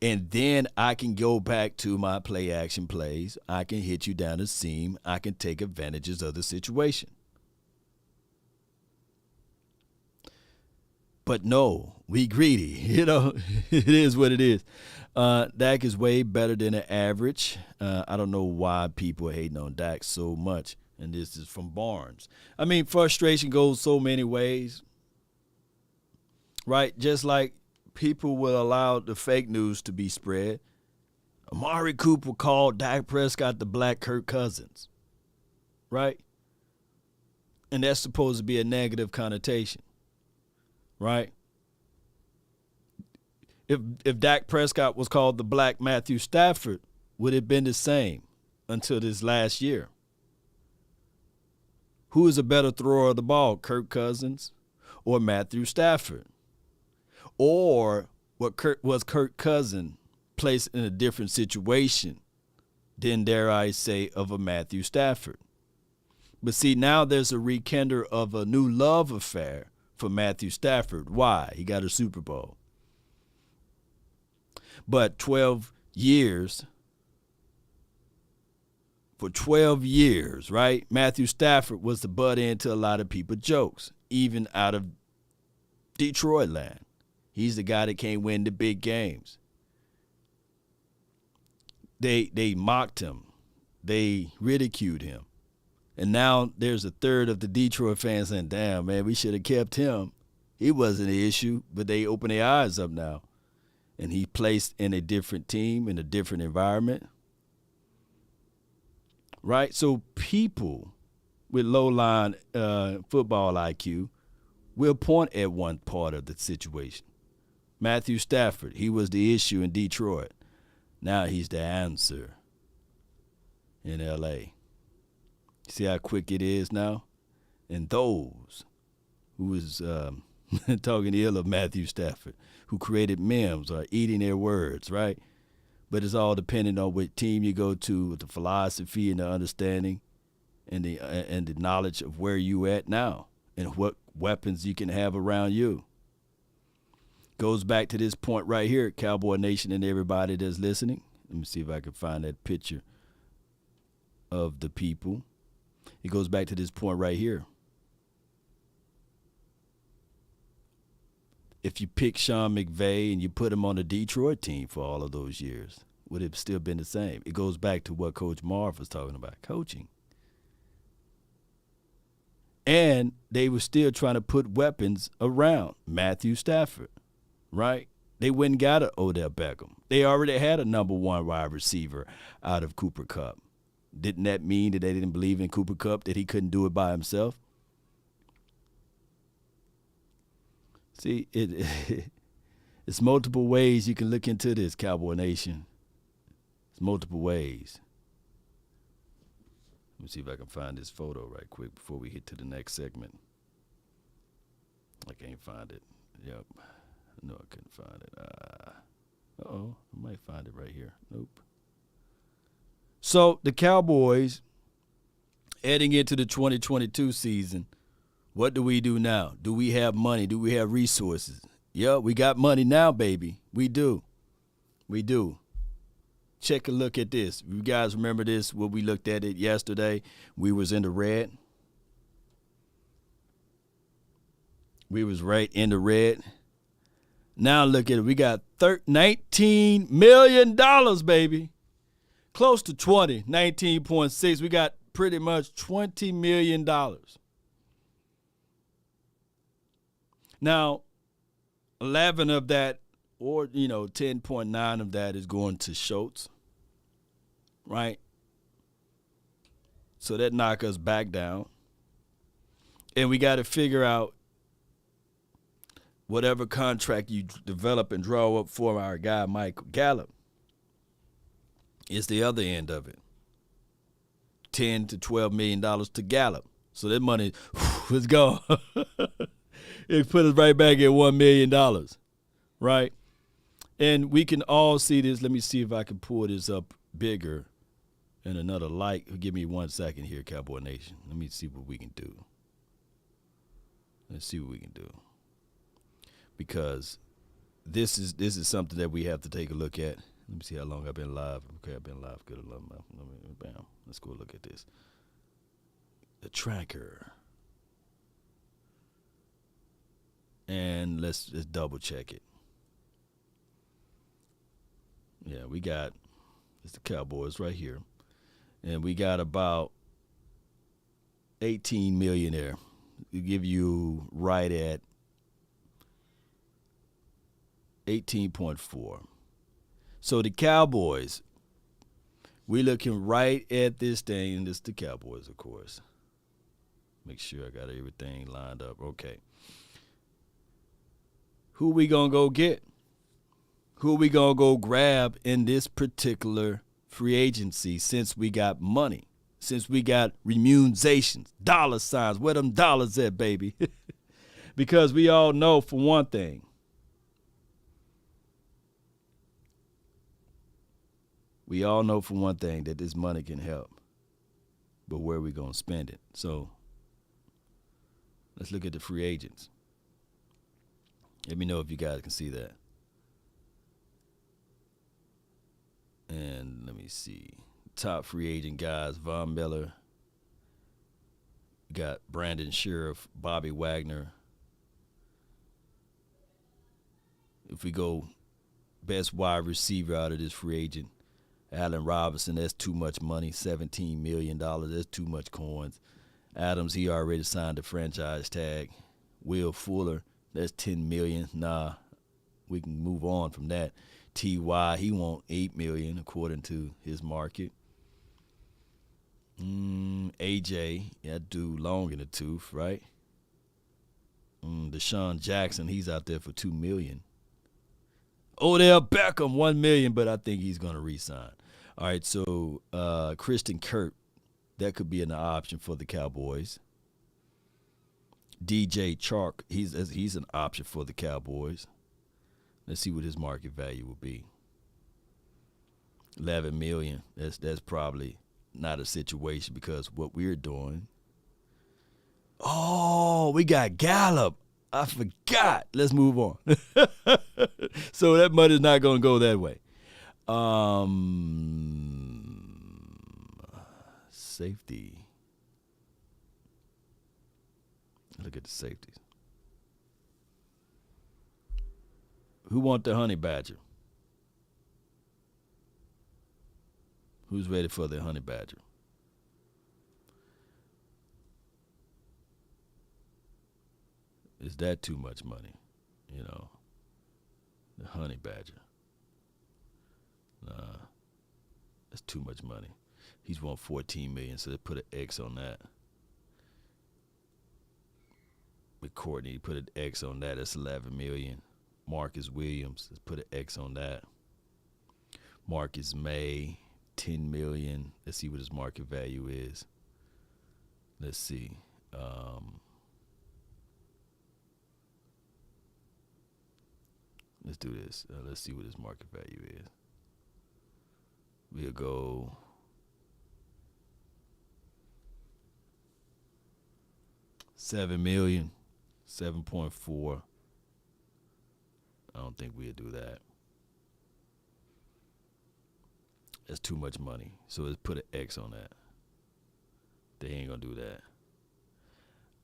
and then I can go back to my play action plays. I can hit you down the seam. I can take advantages of the situation. But no, we greedy. It is what it is. Dak is way better than an average. I don't know why people are hating on Dak so much. And this is from Barnes. I mean, frustration goes so many ways, right? Just like people will allow the fake news to be spread. Amari Cooper called Dak Prescott the black Kirk Cousins, right? And that's supposed to be a negative connotation, right? If Dak Prescott was called the black Matthew Stafford, would it have been the same until this last year? Who is a better thrower of the ball, Kirk Cousins or Matthew Stafford? Or was Kirk Cousins placed in a different situation than, dare I say, of a Matthew Stafford? But see, now there's a rekindle of a new love affair for Matthew Stafford. Why? He got a Super Bowl. But 12 years, for 12 years, right, Matthew Stafford was the butt end to a lot of people's jokes, even out of Detroit land. He's the guy that can't win the big games. They mocked him. They ridiculed him. And now there's a third of the Detroit fans saying, damn, man, we should have kept him. He wasn't the issue, but they open their eyes up now. And he placed in a different team, in a different environment. Right? So people with low-line football IQ will point at one part of the situation. Matthew Stafford, he was the issue in Detroit. Now he's the answer in L.A. See how quick it is now? And those who is talking ill of Matthew Stafford, who created memes, are eating their words, right? But it's all dependent on what team you go to, with the philosophy and the understanding and the knowledge of where you at now and what weapons you can have around you. Goes back to this point right here, Cowboy Nation and everybody that's listening. Let me see if I can find that picture of the people. It goes back to this point right here. If you pick Sean McVay and you put him on the Detroit team for all of those years, would it have still been the same? It goes back to what Coach Marv was talking about, coaching. And they were still trying to put weapons around Matthew Stafford, right? They went and got an Odell Beckham. They already had a number one wide receiver out of Cooper Kupp. Didn't that mean that they didn't believe in Cooper Kupp, that he couldn't do it by himself? See, it's multiple ways you can look into this, Cowboy Nation. It's multiple ways. Let me see if I can find this photo right quick before we get to the next segment. I can't find it. Yep. No, I couldn't find it. Uh-oh. I might find it right here. Nope. So the Cowboys, heading into the 2022 season, what do we do now? Do we have money? Do we have resources? Yeah, we got money now, baby. We do. We do. Check a look at this. You guys remember this, when we looked at it yesterday? We was in the red. We was right in the red. Now look at it. We got $19 million, baby. Close to 20, 19.6. We got pretty much $20 million. Now, 11 of that, or 10.9 of that is going to Schultz, right? So that knock us back down. And we got to figure out whatever contract you develop and draw up for our guy, Michael Gallup, is the other end of it. $10 to $12 million to Gallup. So that money, let's go. It put us right back at $1 million, right? And we can all see this. Let me see if I can pull this up bigger in another light. Give me 1 second here, Cowboy Nation. Let me see what we can do. Let's see what we can do. Because this is something that we have to take a look at. Let me see how long I've been live. Okay, I've been live. Good. Bam. Let's go look at this. The tracker. And let's just double check it. Yeah, we got, it's the Cowboys right here. And we got about 18 million there. We give you right at 18.4. So the Cowboys, we looking right at this thing, and this is the Cowboys, of course. Make sure I got everything lined up. Okay. Who we going to go get? Who we going to go grab in this particular free agency since we got money, since we got remunerations, dollar signs? Where them dollars at, baby? Because we all know, for one thing, that this money can help. But where are we going to spend it? So let's look at the free agents. Let me know if you guys can see that. And let me see. Top free agent guys, Von Miller. Got Brandon Sheriff, Bobby Wagner. If we go best wide receiver out of this free agent, Allen Robinson, that's too much money, $17 million. That's too much coins. Adams, he already signed the franchise tag. Will Fuller, that's $10 million. Nah, we can move on from that. T.Y., he want $8 million according to his market. A.J., that dude long in the tooth, right? Deshaun Jackson, he's out there for $2 million. Odell Beckham, $1 million, but I think he's going to re-sign. All right, so Christian Kirk, that could be an option for the Cowboys. DJ Chark, he's an option for the Cowboys. Let's see what his market value will be. $11 million. That's probably not a situation because what we're doing. Oh, we got Gallup. I forgot. Let's move on. So that money's not going to go that way. Safety. Look at the safeties. Who want the honey badger? Who's ready for the honey badger? Is that too much money? You know, the honey badger. Nah, that's too much money. He's won $14 million, so they put an X on that. With Courtney, put an X on that. That's $11 million. Marcus Williams, let's put an X on that. Marcus May, $10 million. Let's see what his market value is. Let's see. Let's do this. Let's see what his market value is. We'll go. $7 million, 7.4. I don't think we'll do that. That's too much money. So let's put an X on that. They ain't gonna do that.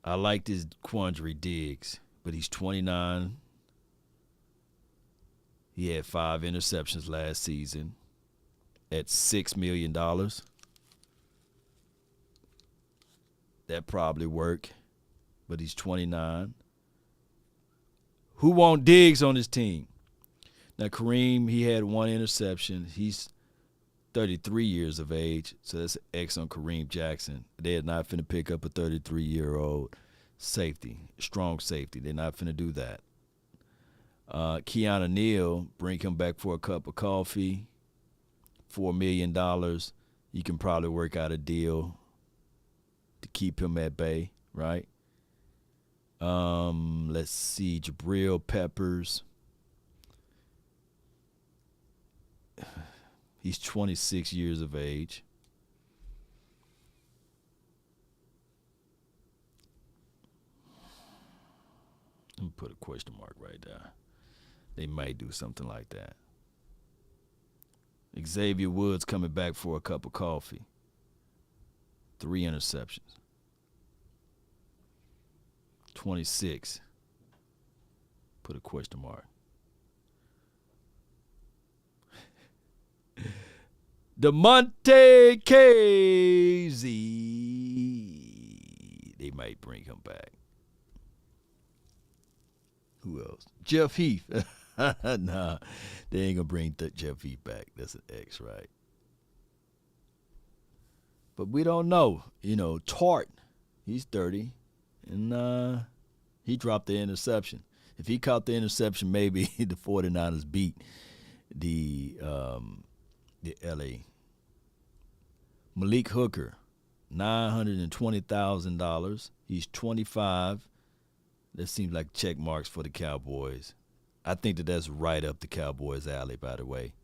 I like this Quandre Diggs, but he's 29. He had 5 interceptions last season at $6 million. That probably work, but he's 29. Who want Diggs on his team? Now, Kareem, he had 1 interception. He's 33 years of age, so that's an X on Kareem Jackson. They're not finna pick up a 33-year-old safety, strong safety. They're not finna do that. Keanu Neal, bring him back for a cup of coffee, $4 million. You can probably work out a deal to keep him at bay, right? Let's see, Jabril Peppers. He's 26 years of age. Let me put a question mark right there. They might do something like that. Xavier Woods coming back for a cup of coffee. 3 interceptions. 26. Put a question mark. DeMonte Casey. They might bring him back. Who else? Jeff Heath. Nah, they ain't gonna bring Jeff Heath back. That's an X, right? But we don't know. You know, Tart, he's 30, and he dropped the interception. If he caught the interception, maybe the 49ers beat the LA. Malik Hooker, $920,000. He's 25. That seems like check marks for the Cowboys. I think that's right up the Cowboys' alley, by the way.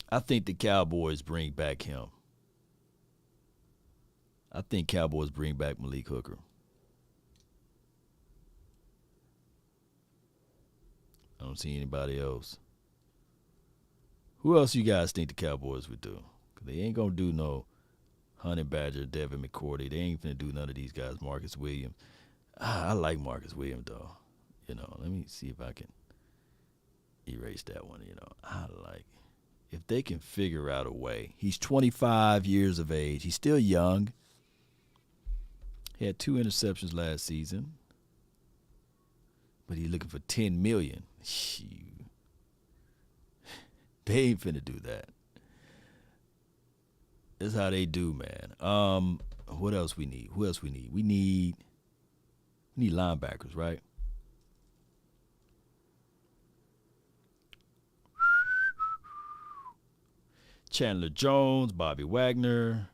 I think the Cowboys bring back him. I think Cowboys bring back Malik Hooker. I don't see anybody else. Who else you guys think the Cowboys would do? 'Cause they ain't going to do no Honey Badger, Devin McCourty. They ain't going to do none of these guys. Marcus Williams. I like Marcus Williams, though. You know, let me see if I can erase that one. You know, I like if they can figure out a way. He's 25 years of age. He's still young. He had 2 interceptions last season. But he's looking for $10 million. Shoot. They ain't finna do that. That's how they do, man. What else we need? Who else we need? We need linebackers, right? Chandler Jones, Bobby Wagner.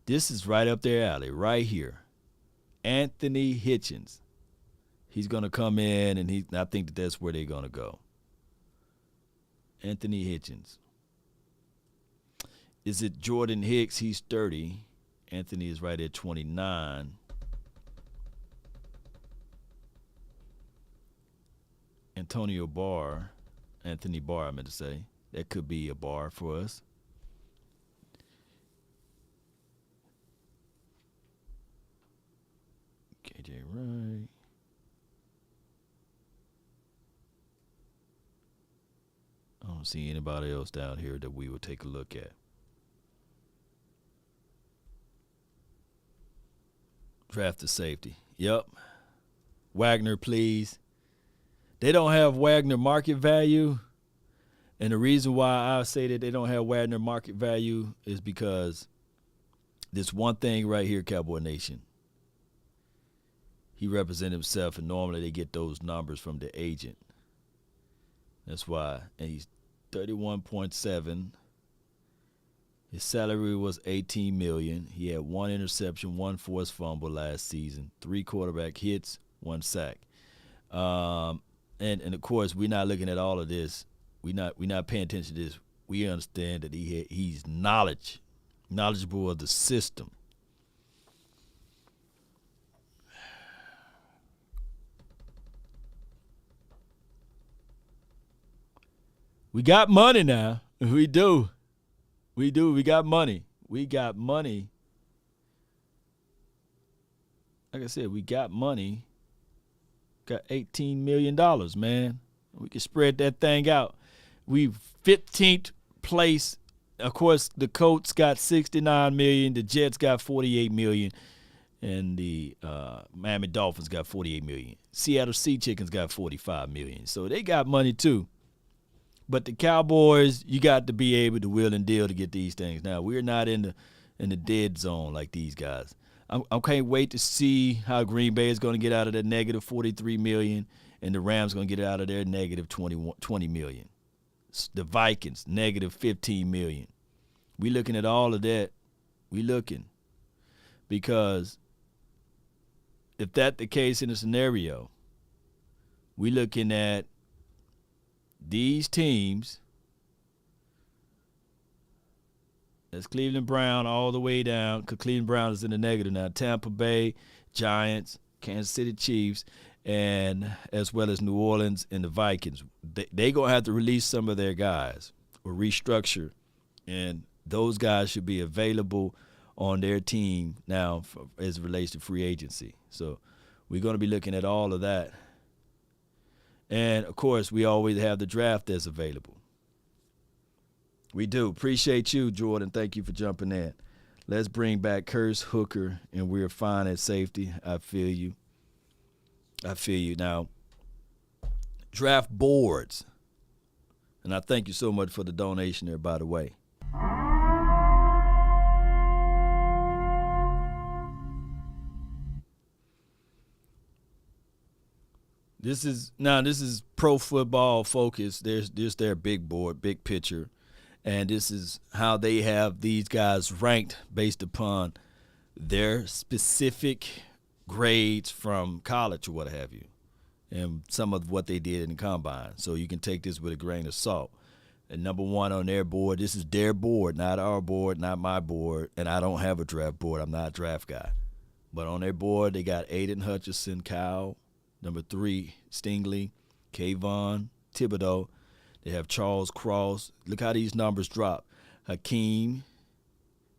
This is right up their alley, right here. Anthony Hitchens. He's going to come in, and I think that's where they're going to go. Anthony Hitchens. Is it Jordan Hicks? He's 30. Anthony is right at 29. Anthony Barr, I meant to say. That could be a bar for us. KJ Wright. I don't see anybody else down here that we will take a look at. Draft a safety. Yep. Wagner, please. They don't have Wagner market value, And the reason why I say that they don't have Wagner market value is because this one thing right here, Cowboy Nation. He represents himself, and normally they get those numbers from the agent. That's why. And he's 31.7. His salary was $18 million. He had 1 interception, 1 forced fumble last season, 3 quarterback hits, 1 sack. And of course, we're not looking at all of this. We're not paying attention to this. We understand that he's knowledgeable of the system. We got money now. We do. We got money. We got money. Like I said, we got money. Got $18 million, man. We can spread that thing out. We 15th place. Of course, the Colts got $69 million. The Jets got $48 million. And the Miami Dolphins got $48 million. Seattle Sea Chickens got $45 million. So they got money too. But the Cowboys, you got to be able to will and deal to get these things. Now, we're not in the dead zone like these guys. I can't wait to see how Green Bay is going to get out of their negative $43 million, and the Rams going to get out of their negative $20 million. The Vikings, negative $15 million. We looking at all of that. We looking. Because if that's the case in a scenario, we looking at these teams, that's Cleveland Brown all the way down, because Cleveland Brown is in the negative now. Tampa Bay, Giants, Kansas City Chiefs, and as well as New Orleans and the Vikings. They going to have to release some of their guys or restructure, and those guys should be available on their team now as it relates to free agency. So we're going to be looking at all of that. And, of course, we always have the draft that's available. We do. Appreciate you, Jordan. Thank you for jumping in. Let's bring back Curse Hooker, and we're fine at safety. I feel you. Now, draft boards. And I thank you so much for the donation there, by the way. This is Pro Football Focus. There's their big board, big picture, and this is how they have these guys ranked based upon their specific grades from college or what have you, and some of what they did in the combine. So you can take this with a grain of salt. And number 1 on their board, this is their board, not our board, not my board, and I don't have a draft board. I'm not a draft guy. But on their board, they got Aiden Hutchinson, Kyle. Number 3, Stingley, Kayvon, Thibodeau. They have Charles Cross. Look how these numbers drop. Hakeem,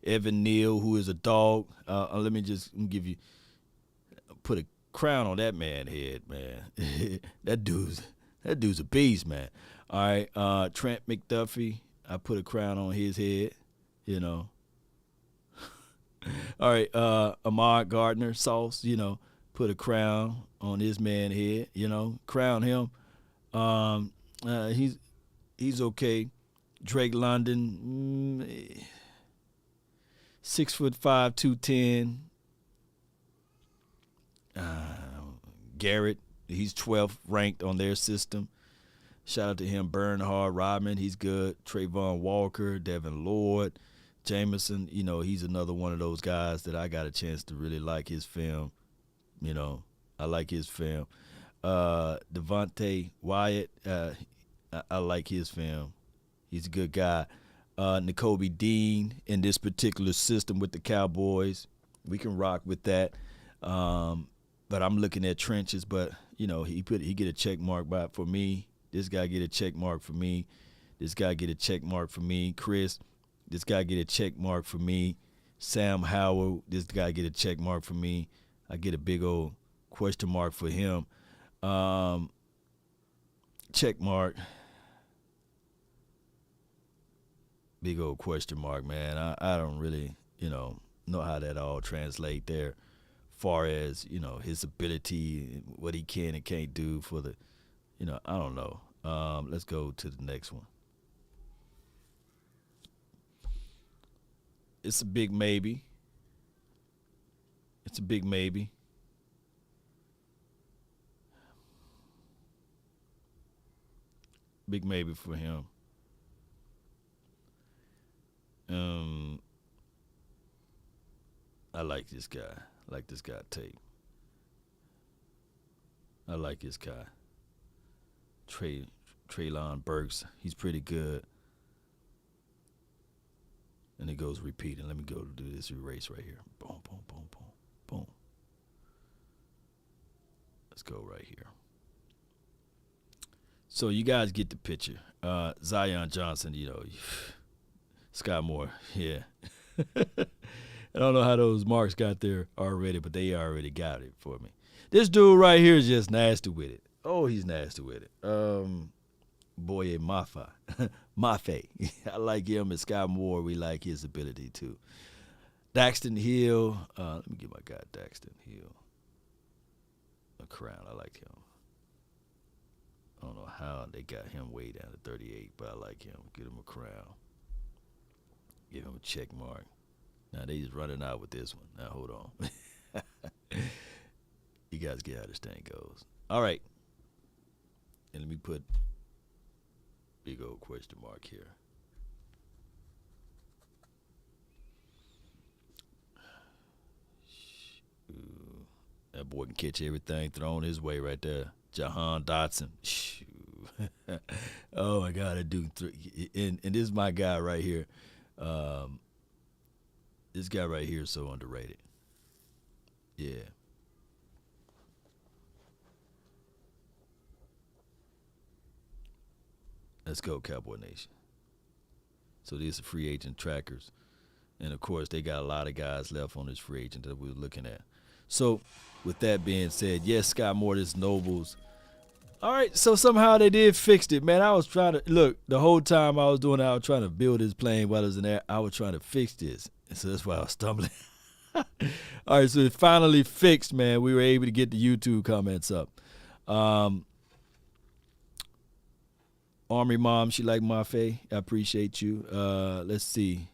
Evan Neal, who is a dog. Let me just put a crown on that man's head, man. that dude's a beast, man. All right, Trent McDuffie, I put a crown on his head, you know. All right, Ahmad Gardner, Sauce, you know. Put a crown on his man head, you know, crown him. He's okay. Drake London, 6'5", 210. Garrett, he's 12th ranked on their system. Shout out to him. Bernhard Rodman, he's good. Trayvon Walker, Devin Lloyd, Jameson, you know, he's another one of those guys that I got a chance to really like his film. You know, I like his film. Devontae Wyatt, I like his film. He's a good guy. Nakobe Dean in this particular system with the Cowboys, we can rock with that. But I'm looking at trenches. But you know, he get a check mark for me. This guy get a check mark for me. This guy get a check mark for me. Chris, this guy get a check mark for me. Sam Howell, this guy get a check mark for me. I get a big old question mark for him. Check mark. Big old question mark, man. I don't really, know how that all translate there, far as, his ability, what he can and can't do for the, I don't know. Let's go to the next one. it's a big maybe. It's a big maybe. Big maybe for him. I like this guy. I like this guy tape. I like this guy. Treylon Burks. He's pretty good. And it goes repeating. Let me go do this erase right here. Boom, boom, boom, boom, boom. Let's go right here. So you guys get the picture. Zion Johnson, Scott Moore, yeah. I don't know how those marks got there already, but they already got it for me. This dude right here is just nasty with it. Oh, he's nasty with it. Boye Mafe. Mafe. I like him, and Scott Moore, we like his ability too. Daxton Hill. Let me give my guy Daxton Hill a crown. I like him. I don't know how they got him way down to 38, but I like him. Give him a crown. Give him a check mark. Now they just running out with this one. Now hold on. You guys get how this thing goes. All right. And let me put big old question mark here. Ooh, that boy can catch everything thrown his way right there. Jahan Dotson. Oh my God, that dude. And this is my guy right here. This guy right here is so underrated. Yeah. Let's go, Cowboy Nation. So these are free agent trackers. And, of course, they got a lot of guys left on this free agent that we were looking at. So, with that being said, yes, Scott Moore, this Nobles. All right, so somehow they did fix it, man. I was trying to, look, the whole time I was doing it, I was trying to build this plane while I was in there. I was trying to fix this. And so that's why I was stumbling. All right, so it finally fixed, man. We were able to get the YouTube comments up. Army Mom, she like Mafe. I appreciate you. Let's see.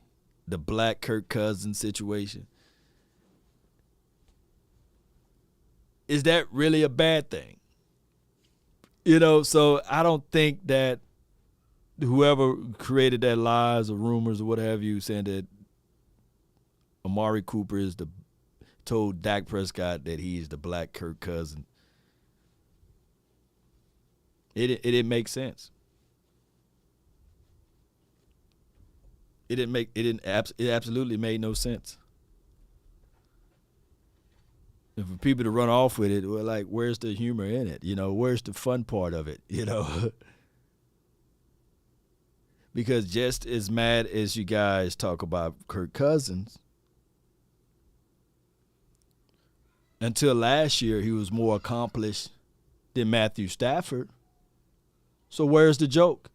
The black Kirk Cousins situation. Is that really a bad thing? So I don't think that whoever created that lies or rumors or what have you saying that Amari Cooper told Dak Prescott that he is the black Kirk Cousins. It didn't make sense. It absolutely made no sense. And for people to run off with it, we're like, where's the humor in it? Where's the fun part of it? Because just as mad as you guys talk about Kirk Cousins, until last year he was more accomplished than Matthew Stafford. So where's the joke?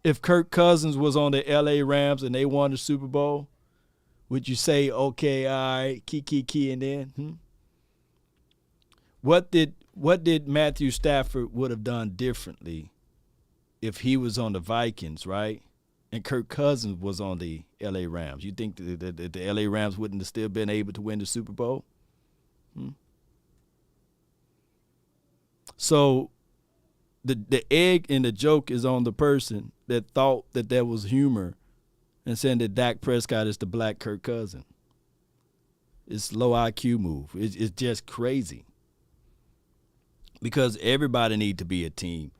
If Kirk Cousins was on the LA Rams and they won the Super Bowl, would you say, okay, all right, key, and then? What did Matthew Stafford would have done differently if he was on the Vikings, right? And Kirk Cousins was on the LA Rams? You think that the LA Rams wouldn't have still been able to win the Super Bowl? So the egg and the joke is on the person that thought that there was humor and saying that Dak Prescott is the black Kirk Cousins. It's low IQ move. It's just crazy. Because everybody need to be a team.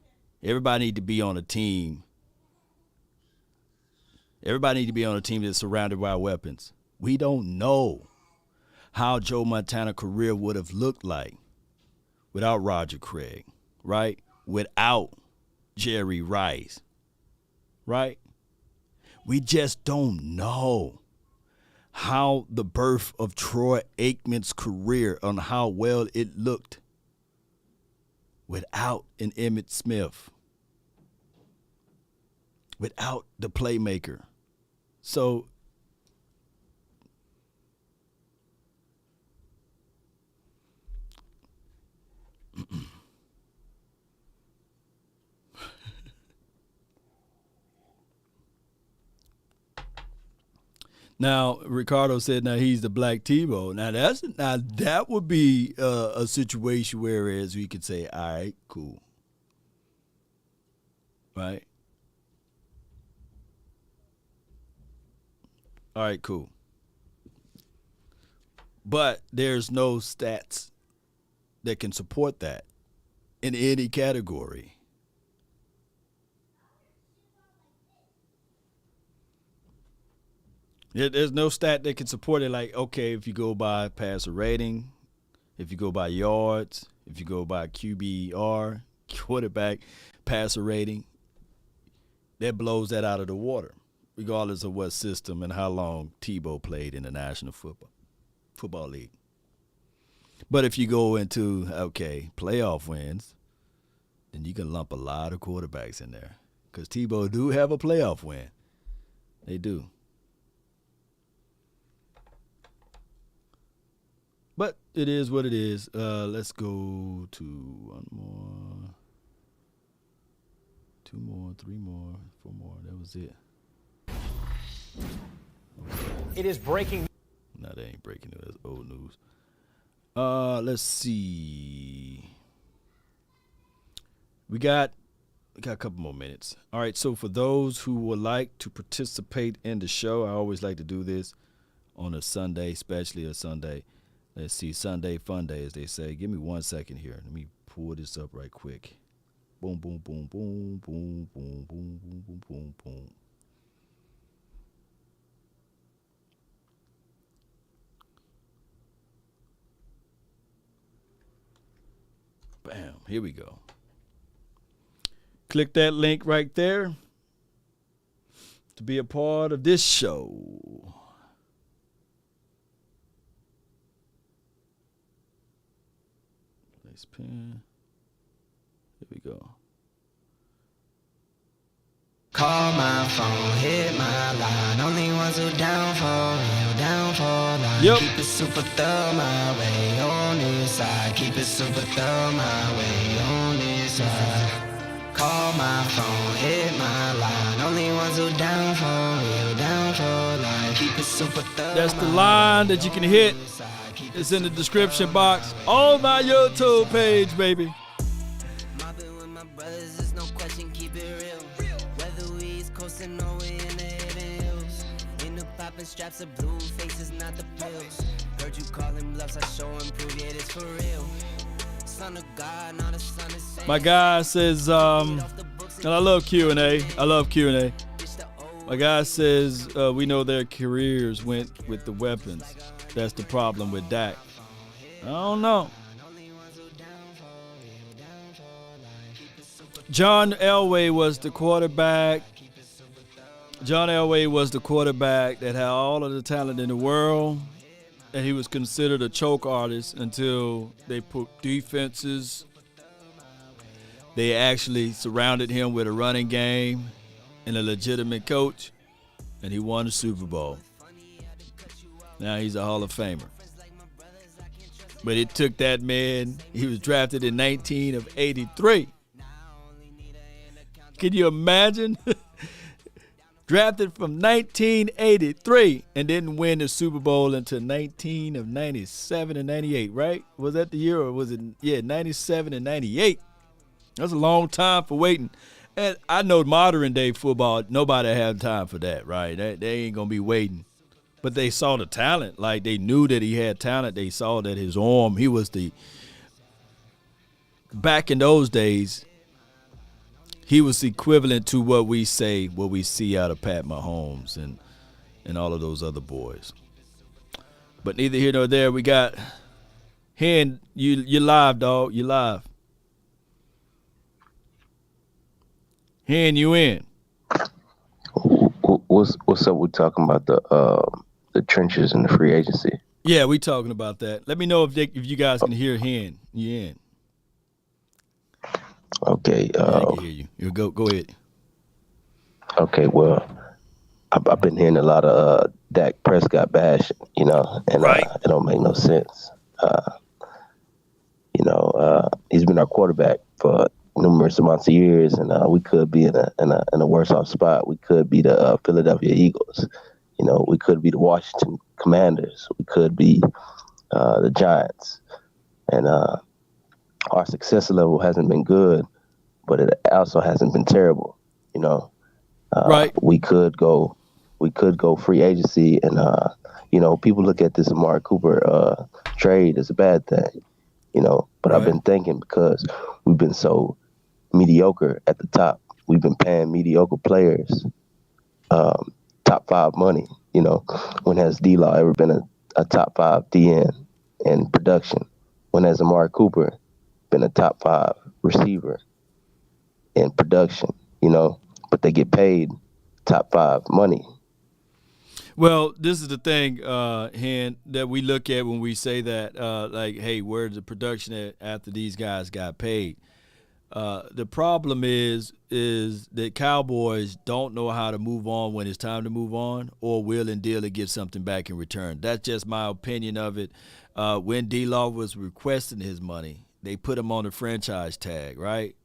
Everybody need to be on a team. Everybody need to be on a team that's surrounded by weapons. We don't know how Joe Montana's career would have looked like without Roger Craig, right? Without Jerry Rice, right? We just don't know how the birth of Troy Aikman's career on how well it looked without an Emmitt Smith, without the playmaker. So Now, Ricardo said, now he's the Black Tebow. Now that would be a situation whereas we could say, all right, cool. Right? All right, cool. But there's no stats that can support that in any category. There's no stat that can support it. Like, okay, if you go by passer rating, if you go by yards, if you go by QBR, quarterback passer rating, that blows that out of the water, regardless of what system and how long Tebow played in the National Football League. But if you go into, okay, playoff wins, then you can lump a lot of quarterbacks in there because Tebow do have a playoff win. They do. But it is what it is. Let's go to one more, 2 more, 3 more, 4 more. That was it. It is breaking. No, that ain't breaking news. That's old news. Let's see. We got a couple more minutes. All right, so for those who would like to participate in the show, I always like to do this on a Sunday, especially a Sunday. Let's see, Sunday fun day, as they say. Give me 1 second here. Let me pull this up right quick. Boom, boom, boom, boom, boom, boom, boom, boom, boom, boom, boom. Bam, here we go. Click that link right there to be a part of this show. Place pen. Here we go. Call my phone, hit my line. Only ones who down for real, down for line. Yep. Keep it super thug my way on this side. Keep it super thug my way on this side. Call my phone, hit my line. Only ones who down for real, down for line. Keep it super thug. That's the line that you can hit. It's in the description box on my YouTube page, baby. Mobbing with my brothers, there's no question, keep it real. Whether we East Coast and or we in the Haven Hills. In the poppin' straps of blue faces, not the pills. Heard you calling bluffs, I show and prove it is for real. Son of God, not a son of Satan. My guy says, and I love Q&A. I love Q&A. My guy says, we know their careers went with the weapons. That's the problem with Dak. I don't know. John Elway was the quarterback. John Elway was the quarterback that had all of the talent in the world, and he was considered a choke artist until they put defenses. They actually surrounded him with a running game and a legitimate coach, and he won the Super Bowl. Now he's a Hall of Famer. But it took that man. He was drafted in 1983. Can you imagine? Drafted from 1983 and didn't win the Super Bowl until 1997 and 98, right? Was that the year or was it, 97 and 98? That's a long time for waiting. And I know modern day football, nobody had time for that, right? They ain't going to be waiting. But they saw the talent. Like, they knew that he had talent. They saw that his arm, he was back in those days, he was equivalent to what we see out of Pat Mahomes and all of those other boys. But neither here nor there. We got Hen, you live, dog. You live. Hen, you in. What's up? We're talking about the trenches and the free agency. Yeah, we talking about that. Let me know if you guys can hear Hen. You in? Okay. I can hear you. You go ahead. Okay. Well, I've been hearing a lot of Dak Prescott bash, and right. It don't make no sense. He's been our quarterback for numerous amounts of years, and we could be in a worse off spot. We could be the Philadelphia Eagles. You know, we could be the Washington Commanders. We could be the Giants. And our success level hasn't been good, but it also hasn't been terrible. You know, Right. we could go free agency, and you know, people look at this Amari Cooper trade as a bad thing. You know, but I've been thinking, because we've been so mediocre at the top. We've been paying mediocre players top 5 money. You know, when has D-Law ever been a top 5 DN in production? When has Amari Cooper been a top 5 receiver in production? You know, but they get paid top 5 money. Well, this is the thing, Hen, that we look at when we say that, like, hey, where's the production at after these guys got paid? The problem is that Cowboys don't know how to move on when it's time to move on, or will and deal to get something back in return. That's just my opinion of it. When D-Law was requesting his money, they put him on the franchise tag, right?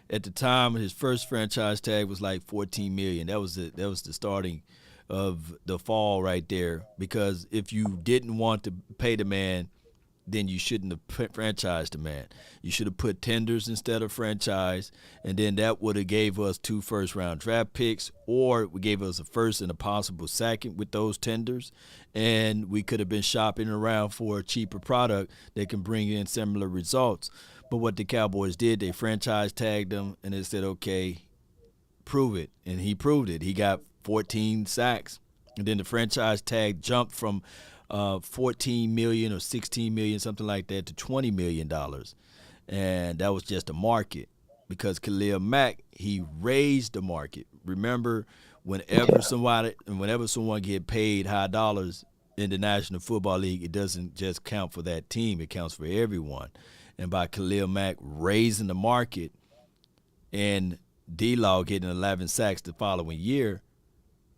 At the time, his first franchise tag was like $14 million. That was the starting of the fall right there. Because if you didn't want to pay the man, then you shouldn't have franchised the man. You should have put tenders instead of franchise, and then that would have gave us 2 first-round draft picks, or we gave us a first and a possible second with those tenders, and we could have been shopping around for a cheaper product that can bring in similar results. But what the Cowboys did, they franchise tagged him, and they said, okay, prove it. And he proved it. He got 14 sacks. And then the franchise tag jumped from $14 million or $16 million, something like that, to $20 million. And that was just a market, because Khalil Mack, he raised the market. Remember, whenever someone get paid high dollars in the National Football League, it doesn't just count for that team. It counts for everyone. And by Khalil Mack raising the market and D-Law getting 11 sacks the following year,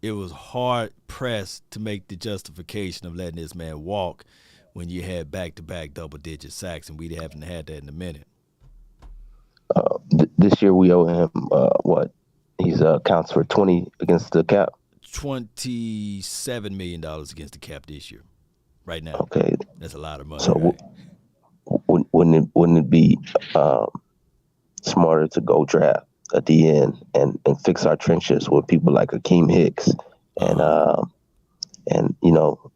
it was hard pressed to make the justification of letting this man walk when you had back-to-back double-digit sacks, and we haven't had that in a minute. This year we owe him what? He's counts for 20 against the cap. $27 million against the cap this year, right now. Okay, that's a lot of money. So right? wouldn't it be smarter to go draft a DN and fix our trenches with people like Akeem Hicks and you know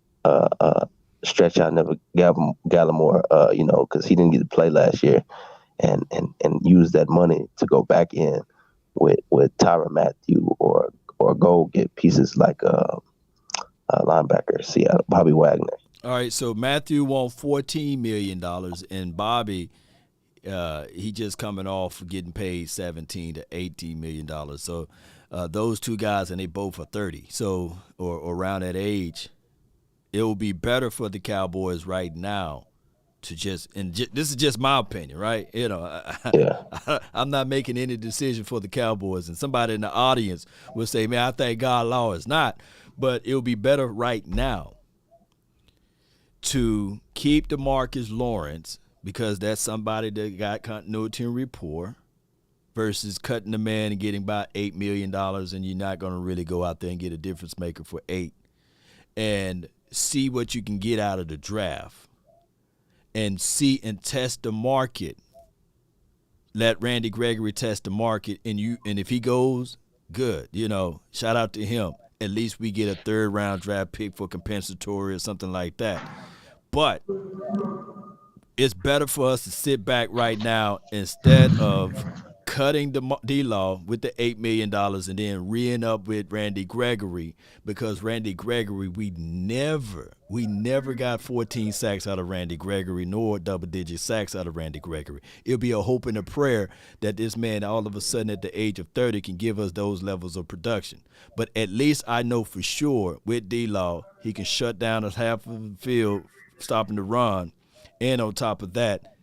stretch out Never Gallimore, you know, because he didn't get to play last year, and use that money to go back in with Tyrann Mathieu, or go get pieces like linebacker Seattle Bobby Wagner. All right, so Mathieu won $14 million, and Bobby, he just coming off getting paid $17 to $18 million. So those two guys, and they both are 30, so or around that age, it will be better for the Cowboys right now to this is just my opinion, right? You know, I'm not making any decision for the Cowboys, and somebody in the audience will say, man, I think God law is not, but it will be better right now to keep DeMarcus Lawrence, because that's somebody that got continuity and rapport, versus cutting the man and getting about $8 million, and you're not going to really go out there and get a difference maker for 8. And see what you can get out of the draft, and see and test the market. Let Randy Gregory test the market, and if he goes, good. You know, shout out to him. At least we get a 3rd round draft pick for compensatory or something like that. But it's better for us to sit back right now instead of cutting the D-Law with the $8 million and then re-ing up with Randy Gregory, because Randy Gregory, we never got 14 sacks out of Randy Gregory, nor double-digit sacks out of Randy Gregory. It'll be a hope and a prayer that this man all of a sudden at the age of 30 can give us those levels of production. But at least I know for sure with D-Law, he can shut down a half of the field, stopping the run, and on top of that,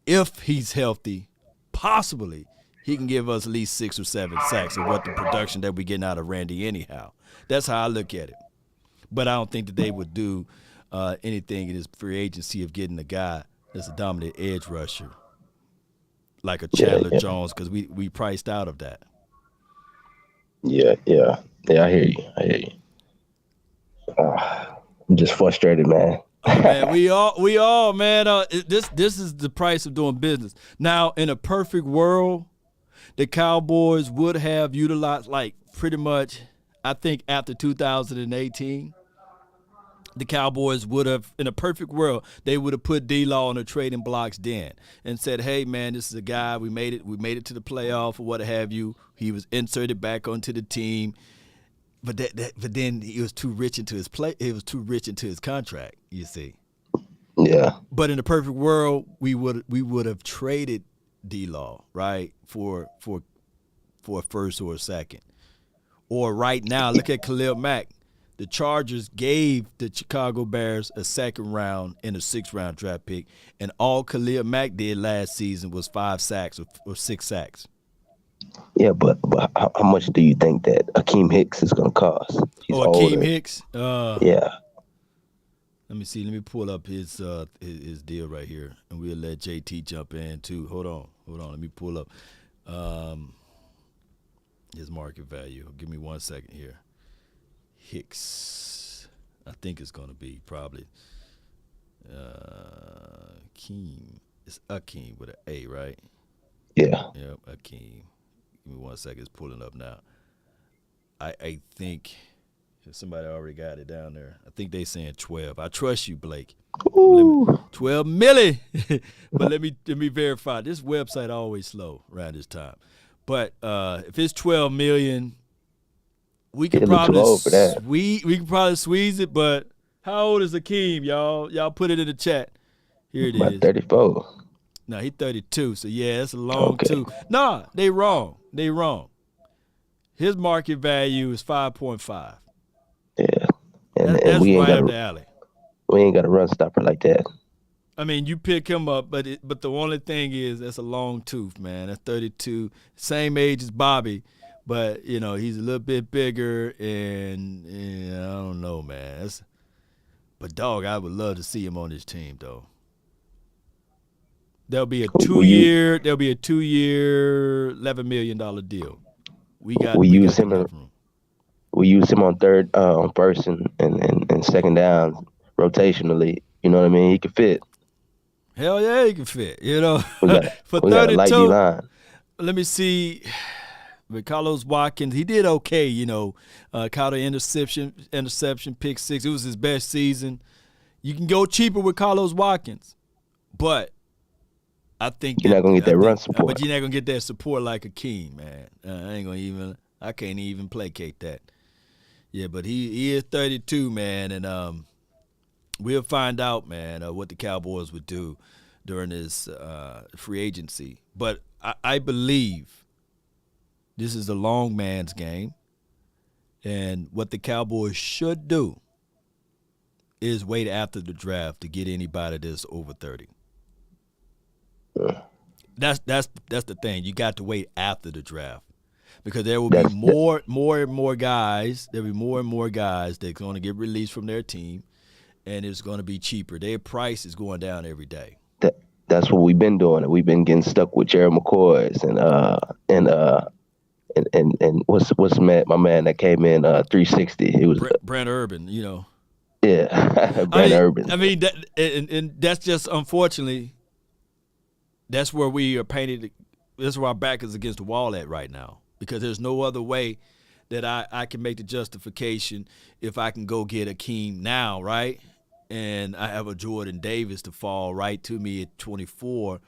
if he's healthy, possibly he can give us at least 6 or 7 sacks of what the production that we're getting out of Randy anyhow. That's how I look at it. But I don't think that they would do anything in this free agency of getting a guy that's a dominant edge rusher like a Chandler Jones, because we priced out of that. Yeah, I hear you. I'm just frustrated, man. Oh, man, we all, man. This is the price of doing business. Now, in a perfect world, the Cowboys would have utilized, like, pretty much, I think after 2018, the Cowboys would have, in a perfect world, they would have put D-Law on the trading blocks then and said, hey, man, this is a guy, we made it to the playoff or what have you. He was inserted back onto the team. But then he was too rich into his play. It was too rich into his contract, you see. Yeah. But in the perfect world, we would have traded D-Law, right, for a first or a second. Or right now, look at Khalil Mack. The Chargers gave the Chicago Bears a second round and a 6th round draft pick, and all Khalil Mack did last season was 5 sacks or 6 sacks. Yeah, but how much do you think that Akeem Hicks is going to cost? He's Akeem older. Hicks? Yeah. Let me see. Let me pull up his deal right here, and we'll let JT jump in too. Hold on. Let me pull up his market value. Give me 1 second here. Hicks, I think it's going to be probably Akeem. It's Akeem with an A, right? Yeah. Yep, Akeem. Give me 1 second. It's pulling up now. I think somebody already got it down there. I think they saying 12. I trust you, Blake. 12 milli. But let me verify. This website always slow around this time. But if it's 12 million, we could probably squeeze it. But how old is Akeem, y'all? Y'all put it in the chat. Here it is. 34. No, he's 32. So yeah, it's a long two. Nah, they wrong. His market value is 5.5. Yeah, and that's we ain't right up the alley. We ain't got a run stopper like that. I mean, you pick him up, but the only thing is that's a long tooth, man. That's 32, same age as Bobby, but he's a little bit bigger, and I don't know, man. But dog, I would love to see him on this team, though. There'll be a 2-year, $11 million deal. We use him on third, on first and second down rotationally. You know what I mean? He can fit. Hell yeah, he can fit. For 32. Let me see. With Carlos Watkins, he did okay. Caught an interception, pick 6. It was his best season. You can go cheaper with Carlos Watkins, but I think you're not gonna get that run support. But you're not gonna get that support like Akeem, man. I can't even placate that. Yeah, but he is 32, man, and we'll find out, man, what the Cowboys would do during this free agency. But I believe this is a long man's game, and what the Cowboys should do is wait after the draft to get anybody that's over 30. That's the thing. You got to wait after the draft because there will be more and more guys. There'll be more and more guys that's going to get released from their team, and it's going to be cheaper. Their price is going down every day. That's what we've been doing. We've been getting stuck with Jared McCoy's and what's my man that came in 360. It was Brent Urban. Yeah, Brent Urban. I mean, and that's just unfortunately. That's where we are painted. That's where our back is against the wall at right now because there's no other way that I can make the justification if I can go get Akeem now, right? And I have a Jordan Davis to fall right to me at 24,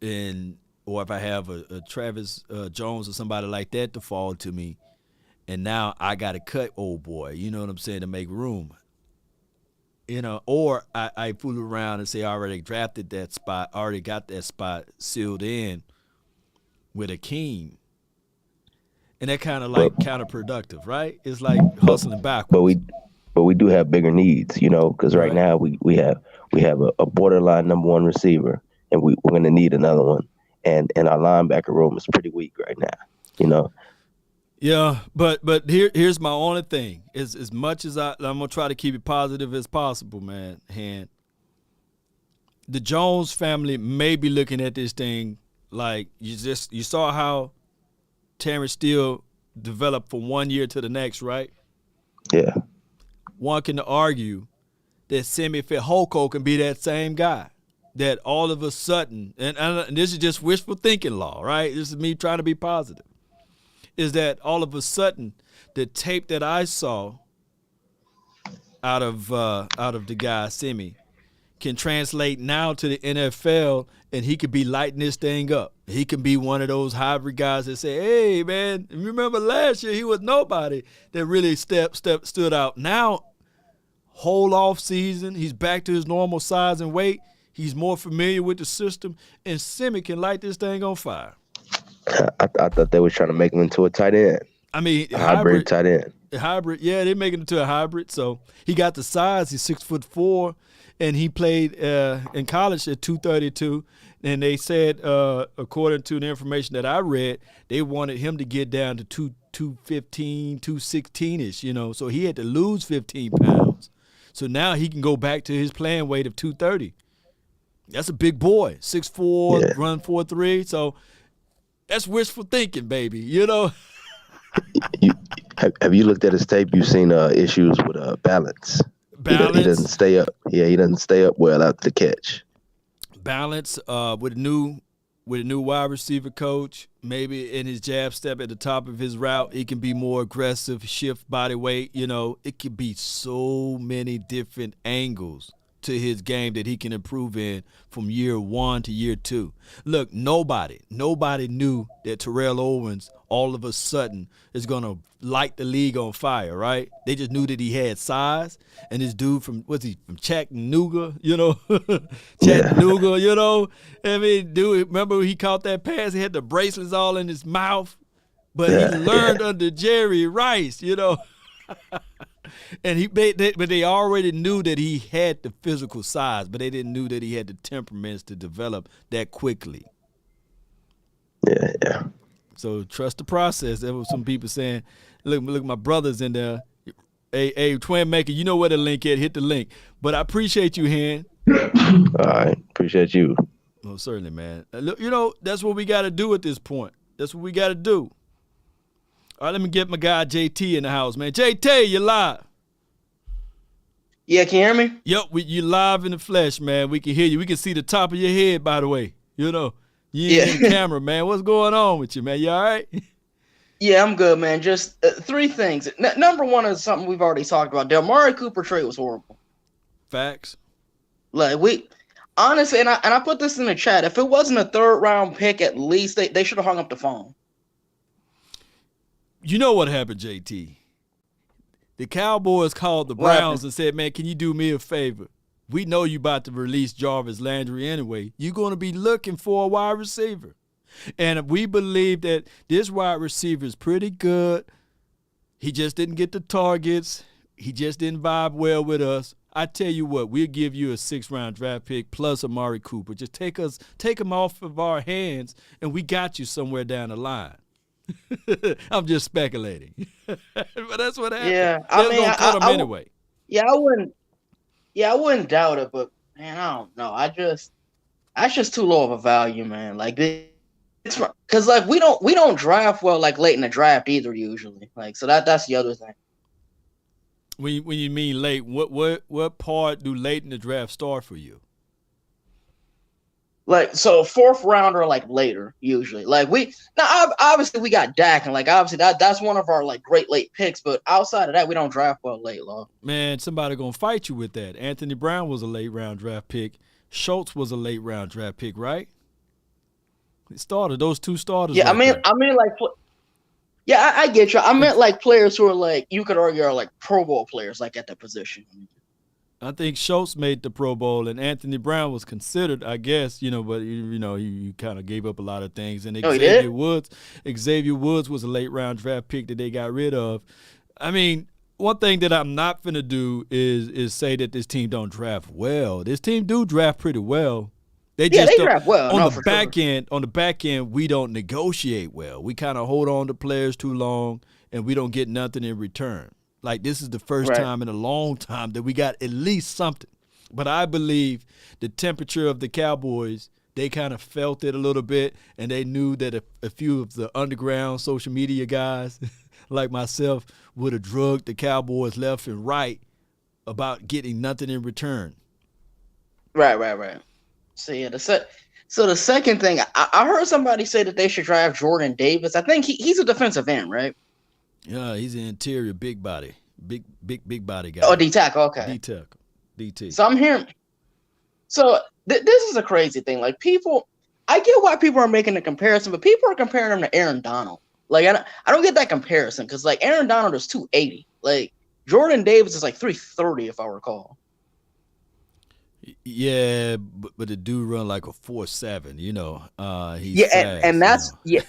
or if I have a Travis Jones or somebody like that to fall to me, and now I got to cut old boy, you know what I'm saying, to make room. Or I fool around and say I already drafted that spot, already got that spot sealed in with Akeem. And that kind of like counterproductive, right? It's like hustling backwards. But we do have bigger needs, because right now we have a borderline number 1 receiver, and we're going to need another one. And our linebacker room is pretty weak right now, Yeah, but here's my only thing. As much as I'm going to try to keep it positive as possible, man, Han, the Jones family may be looking at this thing like you saw how Terrence Steele developed from one year to the next, right? Yeah. one can argue that Semi Fehoko can be that same guy. That all of a sudden, and this is just wishful thinking law, right? This is me trying to be positive. Is that all of a sudden the tape that I saw out of the guy Semi can translate now to the NFL, and he could be lighting this thing up. He can be one of those hybrid guys that say, "Hey, man, remember last year he was nobody," that really stood out. Now, whole off season, he's back to his normal size and weight. He's more familiar with the system, and Semi can light this thing on fire. I thought they were trying to make him into a tight end. I mean, a hybrid tight end. Hybrid, yeah, they're making it to a hybrid. So he got the size. He's 6'4", and he played in college at 232. And they said, according to the information that I read, they wanted him to get down to 215, 216-ish, you know. So he had to lose 15 pounds. So now he can go back to his playing weight of 230. That's a big boy, 6'4", yeah. Run 4.3. So that's wishful thinking, baby, you know. Have you looked at his tape? You've seen issues with balance. Balance. He doesn't stay up. Yeah, he doesn't stay up well after the catch. Balance with a new wide receiver coach. Maybe in his jab step at the top of his route, he can be more aggressive, shift body weight. You know, it could be so many different angles to his game that he can improve in from year 1 to year 2. Look, nobody knew that Terrell Owens all of a sudden is going to light the league on fire, right? They just knew that he had size, and this dude from Chattanooga, you know? Chattanooga, you know? I mean, dude, remember he caught that pass? He had the bracelets all in his mouth, but he learned under Jerry Rice, you know? And but they already knew that he had the physical size, but they didn't know that he had the temperaments to develop that quickly. Yeah. So trust the process. There was some people saying, look, my brother's in there. Hey, Twin Maker, you know where the link is. Hit the link. But I appreciate you, Hen. All right. Appreciate you. Well, certainly, man. Look, you know, that's what we got to do at this point. That's what we got to do. All right, let me get my guy JT in the house, man. JT, you live. Yeah, can you hear me? Yep, you live in the flesh, man. We can hear you. We can see the top of your head, by the way. You know, you ain't in the camera, man. What's going on with you, man? You all right? Yeah, I'm good, man. Just 3 things. Number 1 is something we've already talked about. The Amari Cooper trade was horrible. Facts. Like, honestly, and I put this in the chat. If it wasn't a 3rd round pick, at least they should have hung up the phone. You know what happened, JT? The Cowboys called the Browns and said, man, can you do me a favor? We know you about to release Jarvis Landry anyway. You're going to be looking for a wide receiver. And we believe that this wide receiver is pretty good. He just didn't get the targets. He just didn't vibe well with us. I tell you what, we'll give you a 6th-round draft pick plus Amari Cooper. Just take him off of our hands, and we got you somewhere down the line. I'm just speculating, but that's what happened. Yeah, I mean, gonna cut him anyway. Yeah, I wouldn't doubt it, but man, I don't know. That's just too low of a value, man. Like it's because like we don't draft well like late in the draft either usually. Like so that's the other thing. When you mean late, what part do late in the draft start for you? Like, so 4th rounder, like later, usually. Like obviously we got Dak, and like obviously that's one of our like great late picks. But outside of that, we don't draft well late, Law. Man, somebody gonna fight you with that. Anthony Brown was a late round draft pick. Schultz was a late round draft pick, right? Those 2 starters. Yeah, right I mean, like, yeah, I get you. I meant like players who are like you could argue are like Pro Bowl players, like at that position. I think Schultz made the Pro Bowl, and Anthony Brown was considered, I guess, you know, but he kind of gave up a lot of things. And Xavier Woods was a late round draft pick that they got rid of. I mean, one thing that I'm not finna do is say that this team don't draft well. This team do draft pretty well. They draft well. On the back end, we don't negotiate well. We kind of hold on to players too long, and we don't get nothing in return. Like, this is the first time in a long time that we got at least something. But I believe the temperature of the Cowboys, they kind of felt it a little bit, and they knew that a few of the underground social media guys like myself would have drugged the Cowboys left and right about getting nothing in return. Right. So yeah, the second thing, I heard somebody say that they should draft Jordan Davis. I think he's a defensive end, right? Yeah, he's an interior big body, big body guy. Oh, D tackle, okay. D tackle, DT. So I'm hearing. So this is a crazy thing. Like people, I get why people are making the comparison, but people are comparing him to Aaron Donald. Like I don't get that comparison because like Aaron Donald is 280. Like Jordan Davis is like 330 if I recall. Yeah, but the dude run like a 4.7. You know, he's yeah, fast, and that's you know.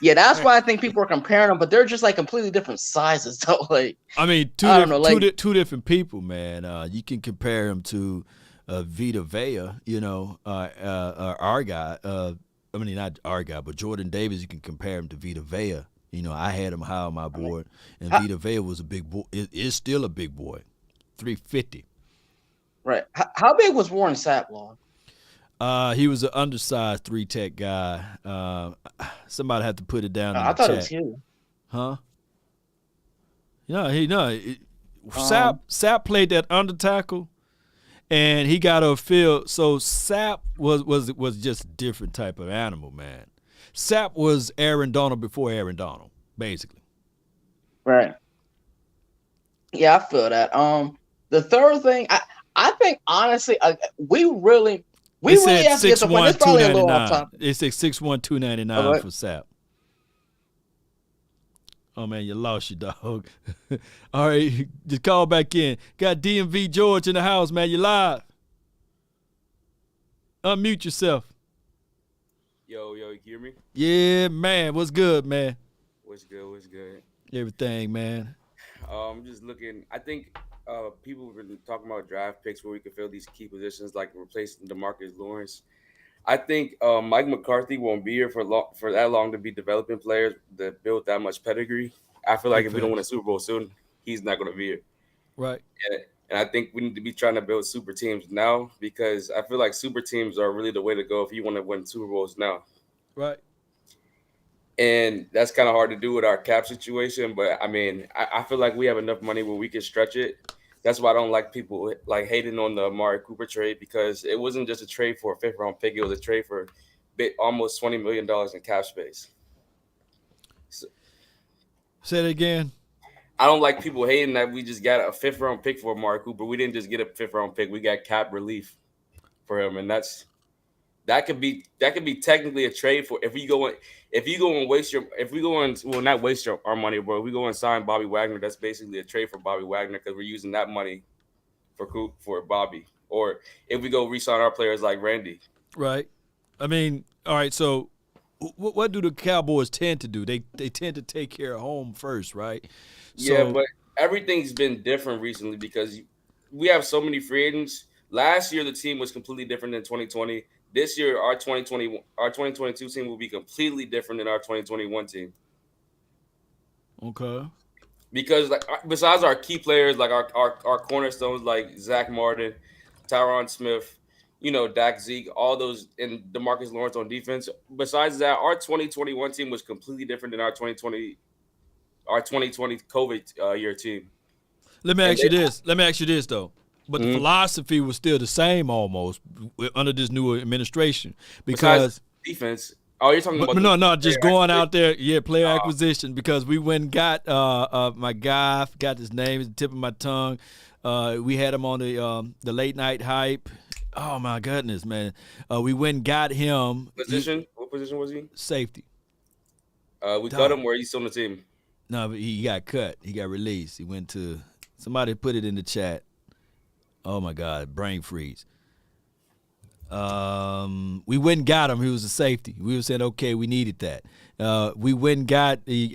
yeah. That's why I think people are comparing them, but they're just like completely different sizes. So like, I mean, two different people, man. You can compare him to Vita Vea, you know, our guy. I mean, not our guy, but Jordan Davis. You can compare him to Vita Vea. You know, I had him high on my board, and Vita Vea was a big boy. Is still a big boy, 350. Right. How big was Warren Sapp? He was an undersized 3-tech guy. Somebody had to put it down. In I the thought chat. it was you. Huh? Sapp played that under tackle, and he got a field. So Sapp was just a different type of animal, man. Sapp was Aaron Donald before Aaron Donald, basically. Right. Yeah, I feel that. The third thing, I think honestly, we really have to get the point. It's probably a little off topic. It said 6'1", 299 for Sapp. Oh man, you lost your dog. All right, just call back in. Got DMV George in the house, man. You live. Unmute yourself. Yo, you hear me? Yeah, man. What's good, man? What's good? Everything, man. I'm just looking. I think people have been talking about draft picks where we could fill these key positions, like replacing DeMarcus Lawrence. I think Mike McCarthy won't be here for that long to be developing players that build that much pedigree. I feel like if we don't win a Super Bowl soon, he's not going to be here. Right. And I think we need to be trying to build super teams now because I feel like super teams are really the way to go if you want to win Super Bowls now. Right. And that's kind of hard to do with our cap situation. But, I mean, I feel like we have enough money where we can stretch it. That's why I don't like people like hating on the Amari Cooper trade because it wasn't just a trade for a 5th-round pick. It was a trade for almost $20 million in cap space. So, say it again. I don't like people hating that we just got a 5th-round pick for Amari Cooper. We didn't just get a 5th-round pick. We got cap relief for him, and that could be technically a trade for if we go and not waste our money, but if we go and sign Bobby Wagner, that's basically a trade for Bobby Wagner because we're using that money for Bobby. Or if we go re-sign our players like Randy. Right. I mean, all right. So, what do the Cowboys tend to do? They tend to take care of home first, right? Yeah, but everything's been different recently because we have so many free agents. Last year, the team was completely different than 2020. This year, our 2022 team will be completely different than our 2021 team. Okay. Because like besides our key players, like our cornerstones, like Zach Martin, Tyron Smith, Dak Zeke, all those, and DeMarcus Lawrence on defense. Besides that, our 2021 team was completely different than our 2020 COVID year team. Let me ask you this though. But the philosophy was still the same almost under this new administration because defense. Oh, you're talking about no, just going out there, player acquisition because we went and got my guy, I forgot his name, it's the tip of my tongue. We had him on the late night hype. Oh my goodness, man. We went and got him. Position? What position was he? Safety. We cut him where he's still on the team. No, but he got cut. He got released. He went to somebody put it in the chat. Oh my God, brain freeze. We went and got him. He was a safety. We were saying, okay, we needed that. We went and got the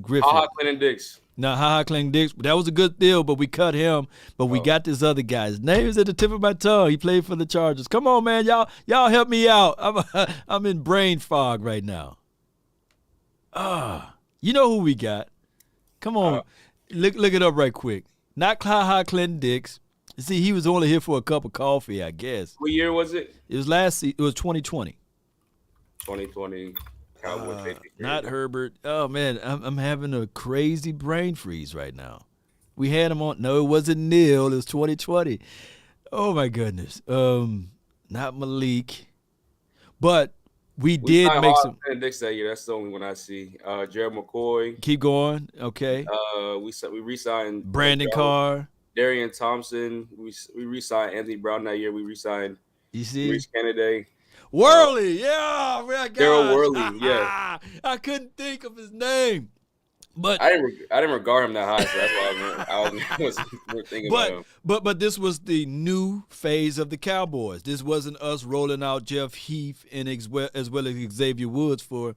Griffin. Ha-Ha Clinton Dix. No, Ha-Ha Clinton Dix. That was a good deal, but we cut him. But we got this other guy. His name is at the tip of my tongue. He played for the Chargers. Come on, man. Y'all help me out. I'm in brain fog right now. You know who we got. Come on. Look it up right quick. Not Ha-Ha Clinton Dix. See, he was only here for a cup of coffee, I guess. What year was it? It was it was 2020. 2020. Cowboys. Not Herbert. Oh man, I'm having a crazy brain freeze right now. We had him on. No, it wasn't Neil. It was 2020. Oh, my goodness. Not Malik. But we did signed make Harlan some. Dix that year. That's the only one I see. Gerald McCoy. Keep going. Okay. We re-signed Brandon Carr. Darian Thompson. We re-signed Anthony Brown that year. We re-signed You see? Reese Kennedy. Worley. Yeah. Daryl Worley. Yeah. I couldn't think of his name. But I didn't regard him that high, so that's why I was thinking about him. But this was the new phase of the Cowboys. This wasn't us rolling out Jeff Heath and as well as Xavier Woods for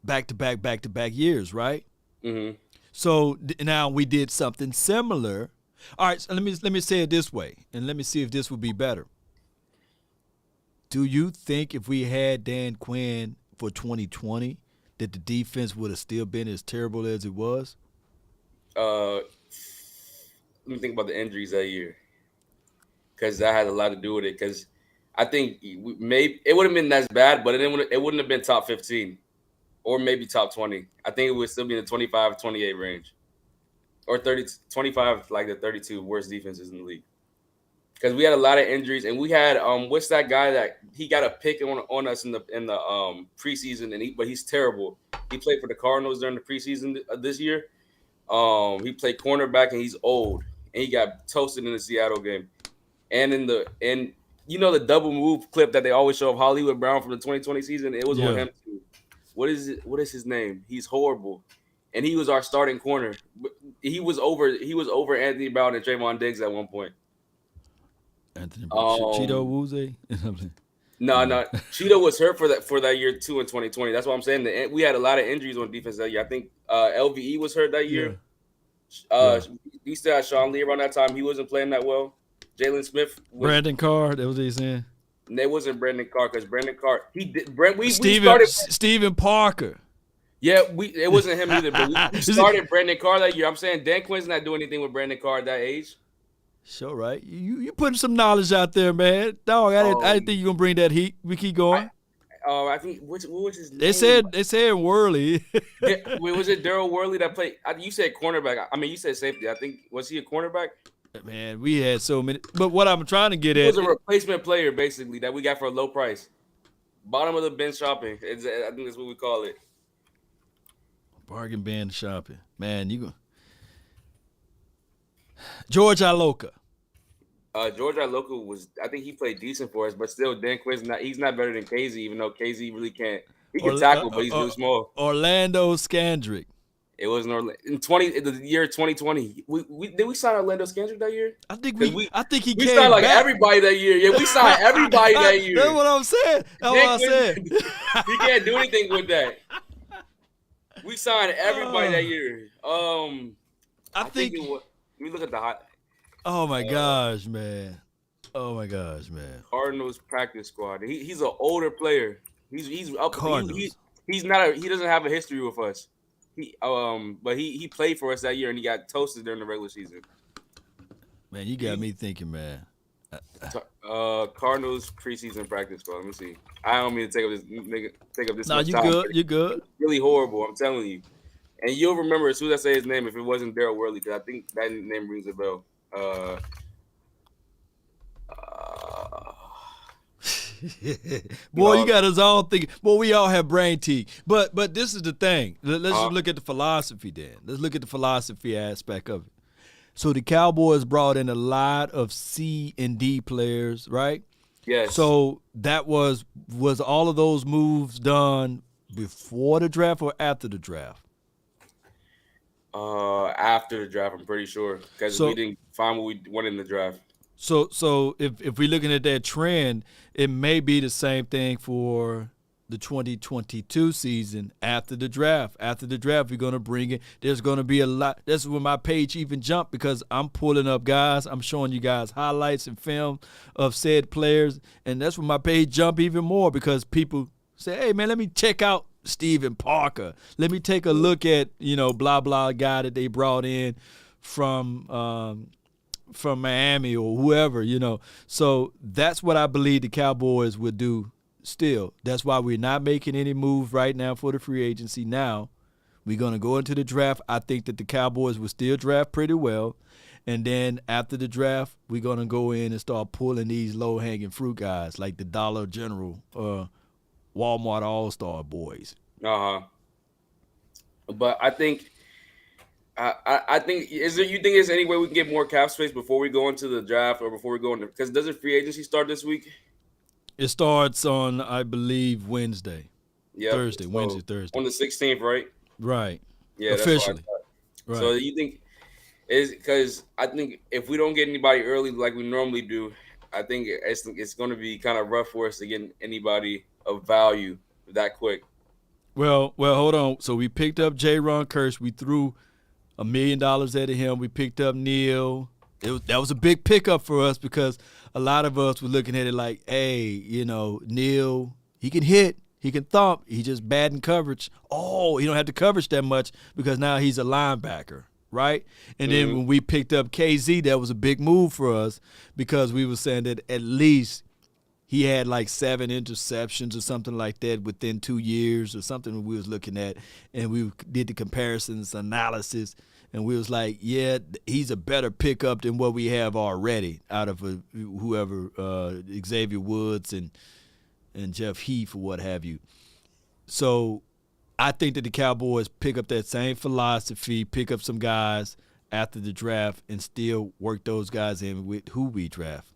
back-to-back years, right? Mm-hmm. So now we did something similar. All right, so let me say it this way, and let me see if this would be better. Do you think if we had Dan Quinn for 2020 that the defense would have still been as terrible as it was? Let me think about the injuries that year, because that had a lot to do with it. Because I think maybe it would have been as bad, but it wouldn't have been top 15 or maybe top 20. I think it would still be in the 25-28 range or 25, like the 32 worst defenses in the league. Because we had a lot of injuries, and we had what's that guy that he got a pick on us in the preseason, but he's terrible. He played for the Cardinals during the preseason this year. He played cornerback, and he's old, and he got toasted in the Seattle game. And you know the double move clip that they always show of Hollywood Brown from the 2020 season. It was on him too. What is his name? He's horrible, and he was our starting corner. He was over Anthony Brown and Trayvon Diggs at one point. Anthony Cheeto Woozy? No. Cheeto was hurt for that year too in 2020. That's what I'm saying. We had a lot of injuries on defense that year. I think LVE was hurt that year. We still had Sean Lee around that time. He wasn't playing that well. Jalen Smith. Brandon Carr. That was what he's saying. It wasn't Brandon Carr because Brandon Carr. Stephen Parker. Yeah, it wasn't him either. But we started Brandon Carr that year. I'm saying Dan Quinn's not doing anything with Brandon Carr at that age. Sure, right. You putting some knowledge out there, man. Dog, I didn't think you were gonna bring that heat. We keep going. I think what was his name? They said Worley. Was it Daryl Worley that played? You said cornerback. I mean, you said safety. I think was he a cornerback? Man, we had so many. But what I'm trying to get he at was a replacement player basically that we got for a low price. Bottom of the bin shopping. I think that's what we call it. Bargain bin shopping, man. You go. George Iloka. George Iloka I think he played decent for us, but still, Dan Quinn's he's not better than Casey, even though Casey really can't. He can tackle, but he's too small. Orlando Scandrick. It was in the year 2020. Did we sign Orlando Scandrick that year? I think he we came signed like back. Everybody that year. Yeah, we signed everybody that year. That's what I'm saying. That's what I said. He can't do anything with that. We signed everybody that year. I think we look at the hot. Oh my gosh, man! Oh my gosh, man! Cardinals practice squad. He's an older player. He's up. Cardinals. He doesn't have a history with us. But he played for us that year and he got toasted during the regular season. Man, you got me thinking, man. Cardinals preseason practice squad. Let me see. I don't mean to take up this. No, much you time, good. You good. It's really horrible. I'm telling you. And you'll remember as soon as I say his name if it wasn't Daryl Worley, because I think that name rings a bell. Boy, you got his own thinking. Boy, we all have brain teeth. But this is the thing. Let's just look at the philosophy then. Let's look at the philosophy aspect of it. So the Cowboys brought in a lot of C and D players, right? Yes. So that was all of those moves done before the draft or after the draft? After the draft, I'm pretty sure, because we didn't find what we wanted in the draft. So if we're looking at that trend, it may be the same thing for the 2022 season after the draft. After the draft, we're going to bring it. There's going to be a lot. That's when my page even jumped because I'm pulling up guys. I'm showing you guys highlights and film of said players, and that's when my page jump even more because people say, hey, man, let me check out Stephen Parker. Let me take a look at, blah, blah guy that they brought in from Miami or whoever, So that's what I believe the Cowboys would do still. That's why we're not making any move right now for the free agency now. We're going to go into the draft. I think that the Cowboys will still draft pretty well. And then after the draft, we're going to go in and start pulling these low-hanging fruit guys like the Dollar General, Walmart All-Star boys. Uh-huh. But I think I think you think there's any way we can get more cap space before we go into the draft or before we go into, because doesn't free agency start this week? It starts on, I believe, Wednesday. Yeah. Thursday. So Wednesday, Thursday. On the 16th, right? Right. Yeah, officially. That's what I right. So you think is because I think if we don't get anybody early like we normally do, I think it's going to be kind of rough for us to get anybody of value that quick. Well, hold on. So we picked up J-Ron Kirsch. We threw $1 million at him. We picked up Neal. That was a big pickup for us because a lot of us were looking at it like, hey, Neal, he can hit. He can thump. He just bad in coverage. Oh, he don't have to coverage that much because now he's a linebacker, right? And then when we picked up KZ, that was a big move for us because we were saying that at least he had like 7 interceptions or something like that within 2 years or something we was looking at. And we did the comparisons, analysis, and we was like, yeah, he's a better pickup than what we have already out of whoever, Xavier Woods and Jeff Heath or what have you. So I think that the Cowboys pick up that same philosophy, pick up some guys after the draft, and still work those guys in with who we draft.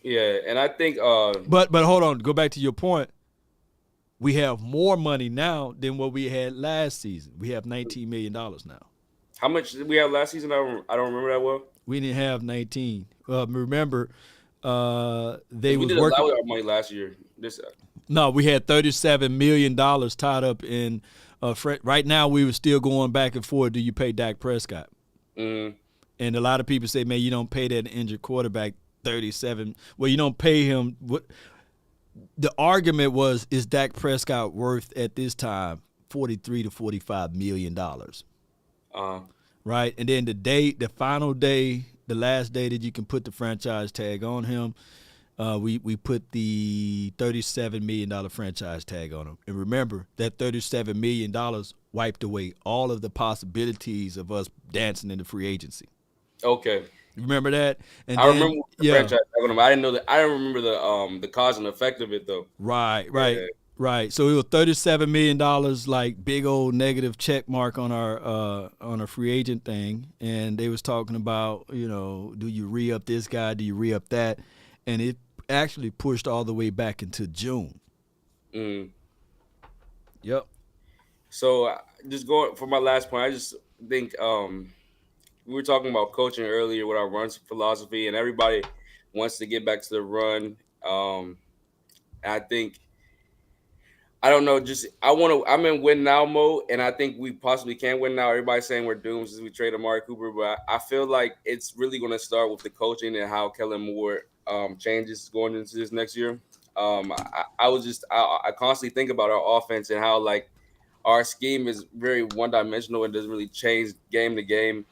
Yeah, and I think But hold on, go back to your point. We have more money now than what we had last season. We have $19 million now. How much did we have last season? I don't remember that well. We didn't have 19. Remember, we was did working. a lot with our money last year. No, we had $37 million tied up in. Right now, we were still going back and forth. Do you pay Dak Prescott? Mm-hmm. And a lot of people say, man, you don't pay that injured quarterback 37. Well, you don't pay him. The argument was, is Dak Prescott worth at this time $43 to $45 million? Right, and then the final day, the last day that you can put the franchise tag on him, we put the $37 million franchise tag on him. And remember, that $37 million wiped away all of the possibilities of us dancing into free agency. Okay. You remember that? And I remember the franchise tag on him. I didn't know that. I don't remember the cause and effect of it though. Right. Right. So it was $37 million, like big old negative check mark on our free agent thing. And they was talking about, do you re-up this guy? Do you re-up that? And it actually pushed all the way back into June. Yep. So just going for my last point, I just think we were talking about coaching earlier with our run philosophy, and everybody wants to get back to the run. I think, I don't know, I'm in win now mode, and I think we possibly can win now. Everybody's saying we're doomed since we trade Amari Cooper, but I feel like it's really going to start with the coaching and how Kellen Moore changes going into this next year. I constantly think about our offense and how like our scheme is very one-dimensional and doesn't really change game to game.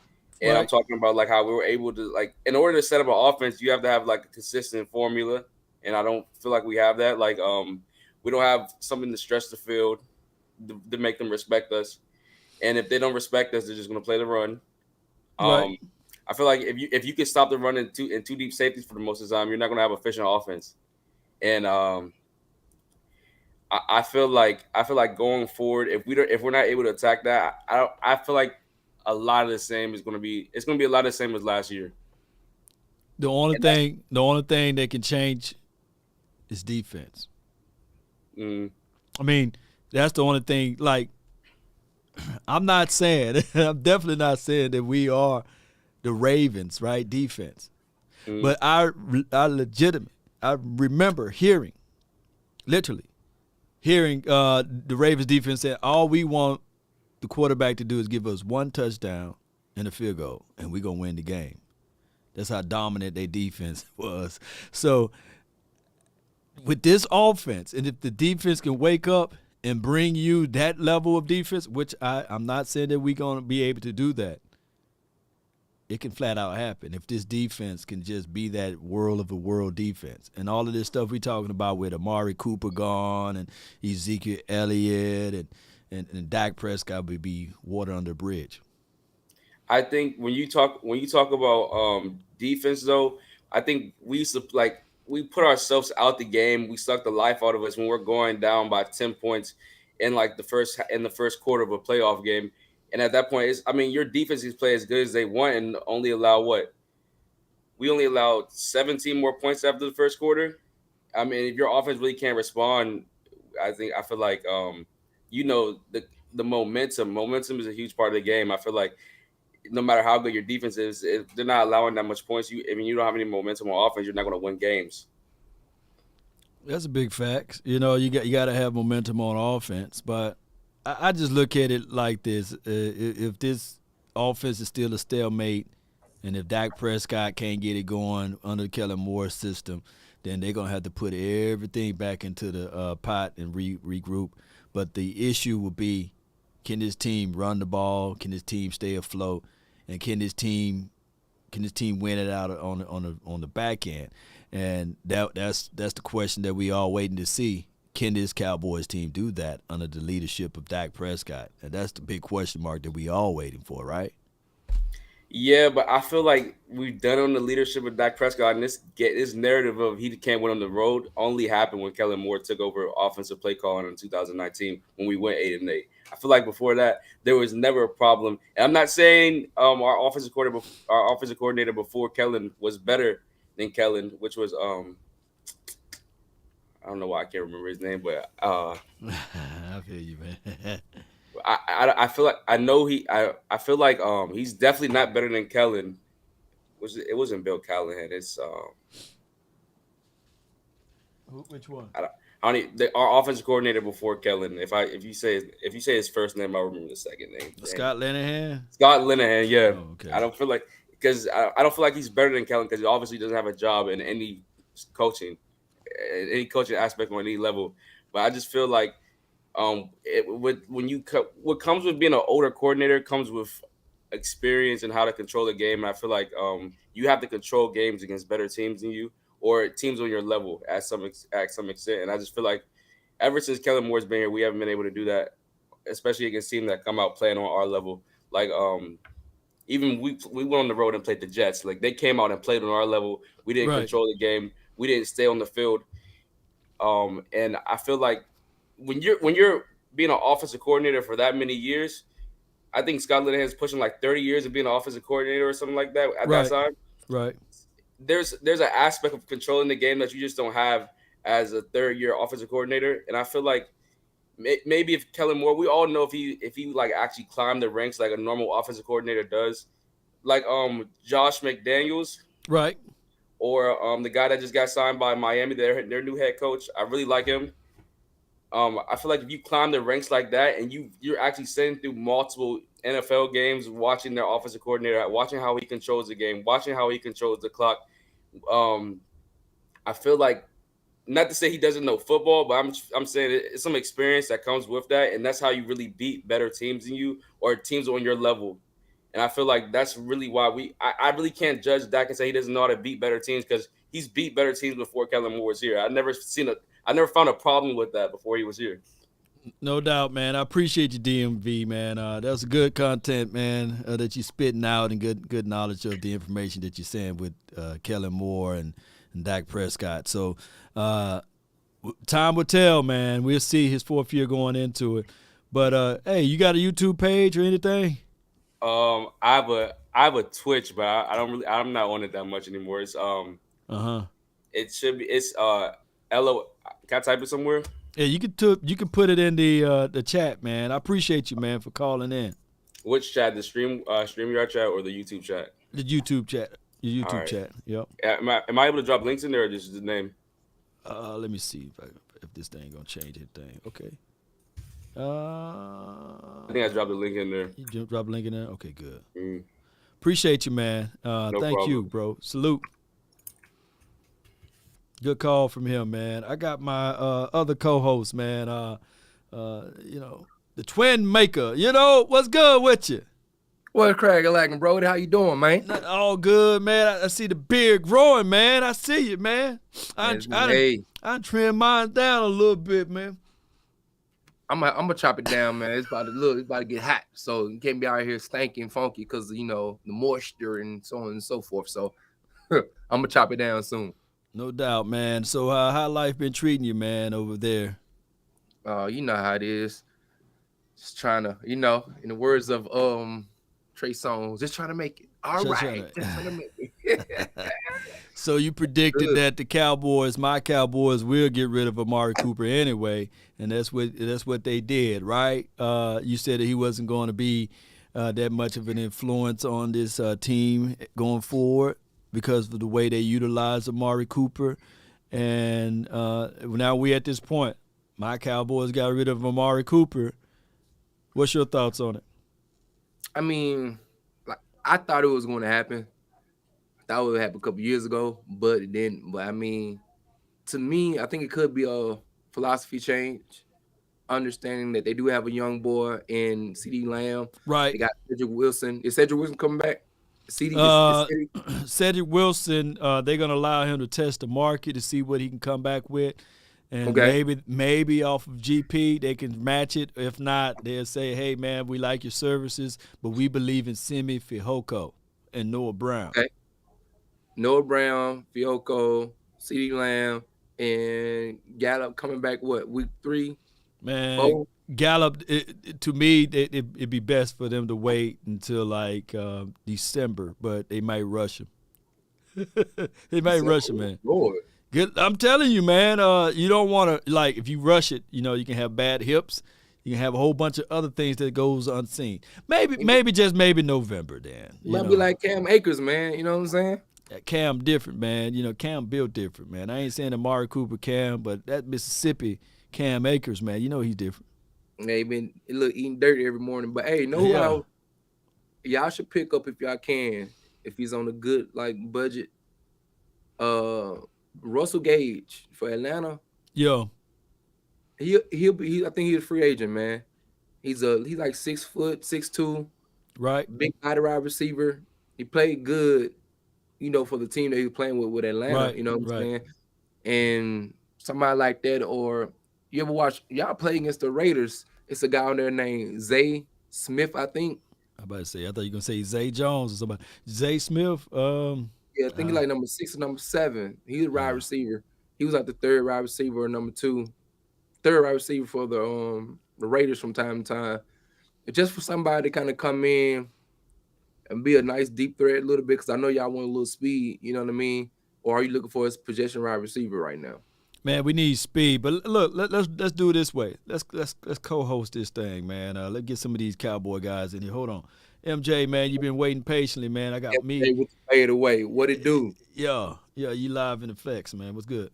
And right. I'm talking about like how we were able to, like, in order to set up an offense, you have to have like a consistent formula, and I don't feel like we have that. Like we don't have something to stretch the field to make them respect us. And if they don't respect us, they're just going to play the run. Right. I feel like if you can stop the run in two deep safeties for the most of the time, you're not going to have efficient offense. And I feel like going forward, if we're not able to attack that, I feel like a lot of the same is going to be a lot of the same as last year. The only thing that can change is defense. I mean, that's the only thing. Like, I'm definitely not saying that we are the Ravens, right? Defense. But I remember hearing the Ravens defense say, all we want the quarterback to do is give us one touchdown and a field goal, and we're going to win the game. That's how dominant their defense was. So with this offense, and if the defense can wake up and bring you that level of defense, which I'm not saying that we're going to be able to do that, it can flat out happen if this defense can just be that world of a world defense. And all of this stuff we're talking about with Amari Cooper gone and Ezekiel Elliott and Dak Prescott would be water under the bridge. I think when you talk about defense, though, I think we used to we put ourselves out the game. We suck the life out of us when we're going down by 10 points in the first quarter of a playoff game. And at that point, your defenses play as good as they want and only allow what? We only allowed 17 more points after the first quarter. I mean, if your offense really can't respond, I feel like the momentum. Momentum is a huge part of the game. I feel like no matter how good your defense is, if they're not allowing that much points, you don't have any momentum on offense, you're not going to win games. That's a big fact. You got to have momentum on offense, but I just look at it like this: if this offense is still a stalemate, and if Dak Prescott can't get it going under Kellen Moore's system, then they're gonna have to put everything back into the pot and regroup. But the issue will be, can this team run the ball? Can this team stay afloat? And can this team win it out on the back end? And that's the question that we all waiting to see. Can this Cowboys team do that under the leadership of Dak Prescott? And that's the big question mark that we all waiting for, right? Yeah, but I feel like we've done on the leadership of Dak Prescott, and this narrative of he can't win on the road only happened when Kellen Moore took over offensive play calling in 2019 when we went 8-8. I feel like before that there was never a problem. And I'm not saying our offensive coordinator before Kellen was better than Kellen, which was I don't know why I can't remember his name, but I feel you, man. I feel like I feel like he's definitely not better than Kellen. It wasn't Bill Callahan. It's which one? Our offensive coordinator before Kellen. If you say his first name, I'll remember the second name. Scott Linehan. Scott Linehan, yeah. Oh, okay. I don't feel like he's better than Kellen because he obviously doesn't have a job in any coaching aspect on any level. But I just feel like what comes with being an older coordinator comes with experience and how to control the game. And I feel like you have to control games against better teams than you or teams on your level at some extent. And I just feel like ever since Kellen Moore's been here, we haven't been able to do that, especially against teams that come out playing on our level. Like even we went on the road and played the Jets. Like they came out and played on our level. We didn't control the game. We didn't stay on the field. And I feel like when you're being an offensive coordinator for that many years, I think Scott Linehan is pushing like 30 years of being an offensive coordinator or something like that at that time. Right. There's an aspect of controlling the game that you just don't have as a third-year offensive coordinator. And I feel like maybe if Kellen Moore, we all know if he like actually climbed the ranks like a normal offensive coordinator does, like Josh McDaniels. Right. Or the guy that just got signed by Miami, their new head coach. I really like him. I feel like if you climb the ranks like that and you're actually sitting through multiple NFL games, watching their offensive coordinator, watching how he controls the game, watching how he controls the clock, I feel like, not to say he doesn't know football, but I'm saying it's some experience that comes with that, and that's how you really beat better teams than you or teams on your level. And I feel like that's really why I really can't judge Dak and say he doesn't know how to beat better teams because he's beat better teams before Kellen Moore was here. I never found a problem with that before he was here. No doubt, man. I appreciate you, DMV, man. That was good content, man, that you're spitting out and good knowledge of the information that you're saying with Kellen Moore and Dak Prescott. So time will tell, man. We'll see his fourth year going into it. But, hey, you got a YouTube page or anything? I have a Twitch, but I'm not on it that much anymore. It's it should be LO. Can I type it somewhere? Yeah, you can put it in the chat, man. I appreciate you, man, for calling in. Which chat? The StreamYard chat or the YouTube chat? The YouTube chat. Your YouTube chat. Yep. Am I able to drop links in there or just the name? Let me see if this thing gonna change anything. Okay. I think I dropped the link in there. You dropped a link in there? Okay, good. Appreciate you, man. Thank problem. you, bro. Salute. Good call from him, man. I got my other co-host, man. The twin maker. What's good with you? What's cracking, lacking, bro? How you doing, man? All good, man. I see the beard growing, man. I see you, man. I trim mine down a little bit, man. I'm gonna chop it down, man. It's about to get hot, so you can't be out here stinking funky because the moisture and so on and so forth. So I'm gonna chop it down soon. No doubt, man. So how life been treating you, man, over there? You know how it is. Just trying to, in the words of Trey Songz, just trying to make it. All right, just trying to make it. So you predicted that the Cowboys, my Cowboys, will get rid of Amari Cooper anyway, and that's what they did, right? You said that he wasn't going to be that much of an influence on this team going forward because of the way they utilize Amari Cooper, and now we at this point. My Cowboys got rid of Amari Cooper. What's your thoughts on it? I mean, I thought it was going to happen. I thought it would happen a couple years ago, but it didn't. But I mean, to me, I think it could be a philosophy change. Understanding that they do have a young boy in CD Lamb. Right. They got Cedric Wilson. Is Cedric Wilson coming back? Cedric Wilson, they're going to allow him to test the market to see what he can come back with. And maybe off of GP they can match it. If not, they'll say, hey, man, we like your services, but we believe in Simi Fehoko and Noah Brown. Okay. Noah Brown, Fehoko, CeeDee Lamb, and Gallup coming back, week 3? Man, Gallup, to me, it'd be best for them to wait until, December, but they might rush him. They might rush him, man. Lord. I'm telling you, man, you don't want to, if you rush it, you can have bad hips. You can have a whole bunch of other things that goes unseen. Maybe November then. Might be like Cam Akers, man. You know what I'm saying? Cam different, man. Cam built different, man. I ain't saying Amari Cooper Cam, but that Mississippi Cam Akers, man, he's different. They been eating dirty every morning. But, hey, how y'all should pick up if y'all can, if he's on a good, budget. Russell Gage for Atlanta. Yo. He'll be. I think he's a free agent, man. He's like 6 foot, 6'2", right? Big body wide receiver. He played good, for the team that he was playing with Atlanta. Right, you know what I'm saying? And somebody like that, or you ever watch y'all play against the Raiders? It's a guy on there named Zay Smith, I think. I'm about to say, I thought you were gonna say Zay Jones or somebody. Zay Smith. Yeah, I think he's like number 6 or number 7. He's a wide receiver. He was like the third wide receiver or number 2. Third wide receiver for the Raiders from time to time. It's just for somebody to kind of come in and be a nice deep threat a little bit, because I know y'all want a little speed, you know what I mean? Or are you looking for a possession wide receiver right now? Man, we need speed. But look, let's do it this way. Let's co-host this thing, man. Let's get some of these Cowboy guys in here. Hold on. MJ, man, you've been waiting patiently, man. I got me. With the fade away. What it do? Yeah, you live in the flex, man. What's good?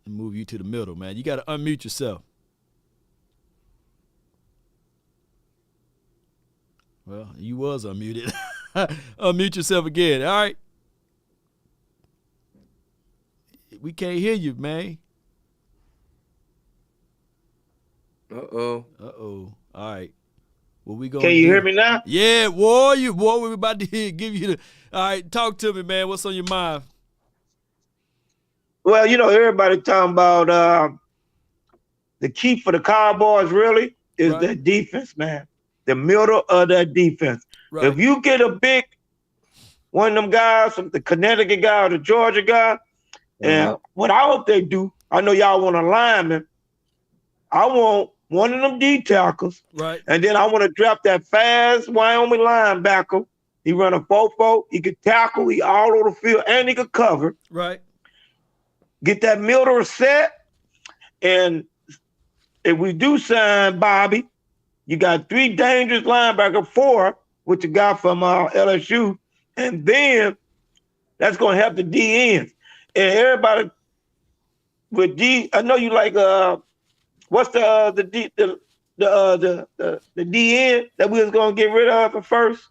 Move you to the middle, man. You got to unmute yourself. Well, you was unmuted. Unmute yourself again, all right? We can't hear you, man. Uh-oh. All right. What we gonna Can you hear me now? Yeah, boy, we're about to give you the. All right, talk to me, man. What's on your mind? Well, everybody talking about the key for the Cowboys really is their defense, man. The middle of their defense. Right. If you get a big one of them guys, the Connecticut guy or the Georgia guy, and what I hope they do, I know y'all want a lineman. I want one of them D tackles. Right. And then I want to draft that fast Wyoming linebacker. He run a 4-4. He could tackle. He all over the field, and he could cover. Right. Get that middle set. And if we do sign Bobby, you got 3 dangerous linebackers, 4 with the guy from LSU. And then that's going to help the D ends. And everybody with D, I know you like what's the D end that we was gonna get rid of at first?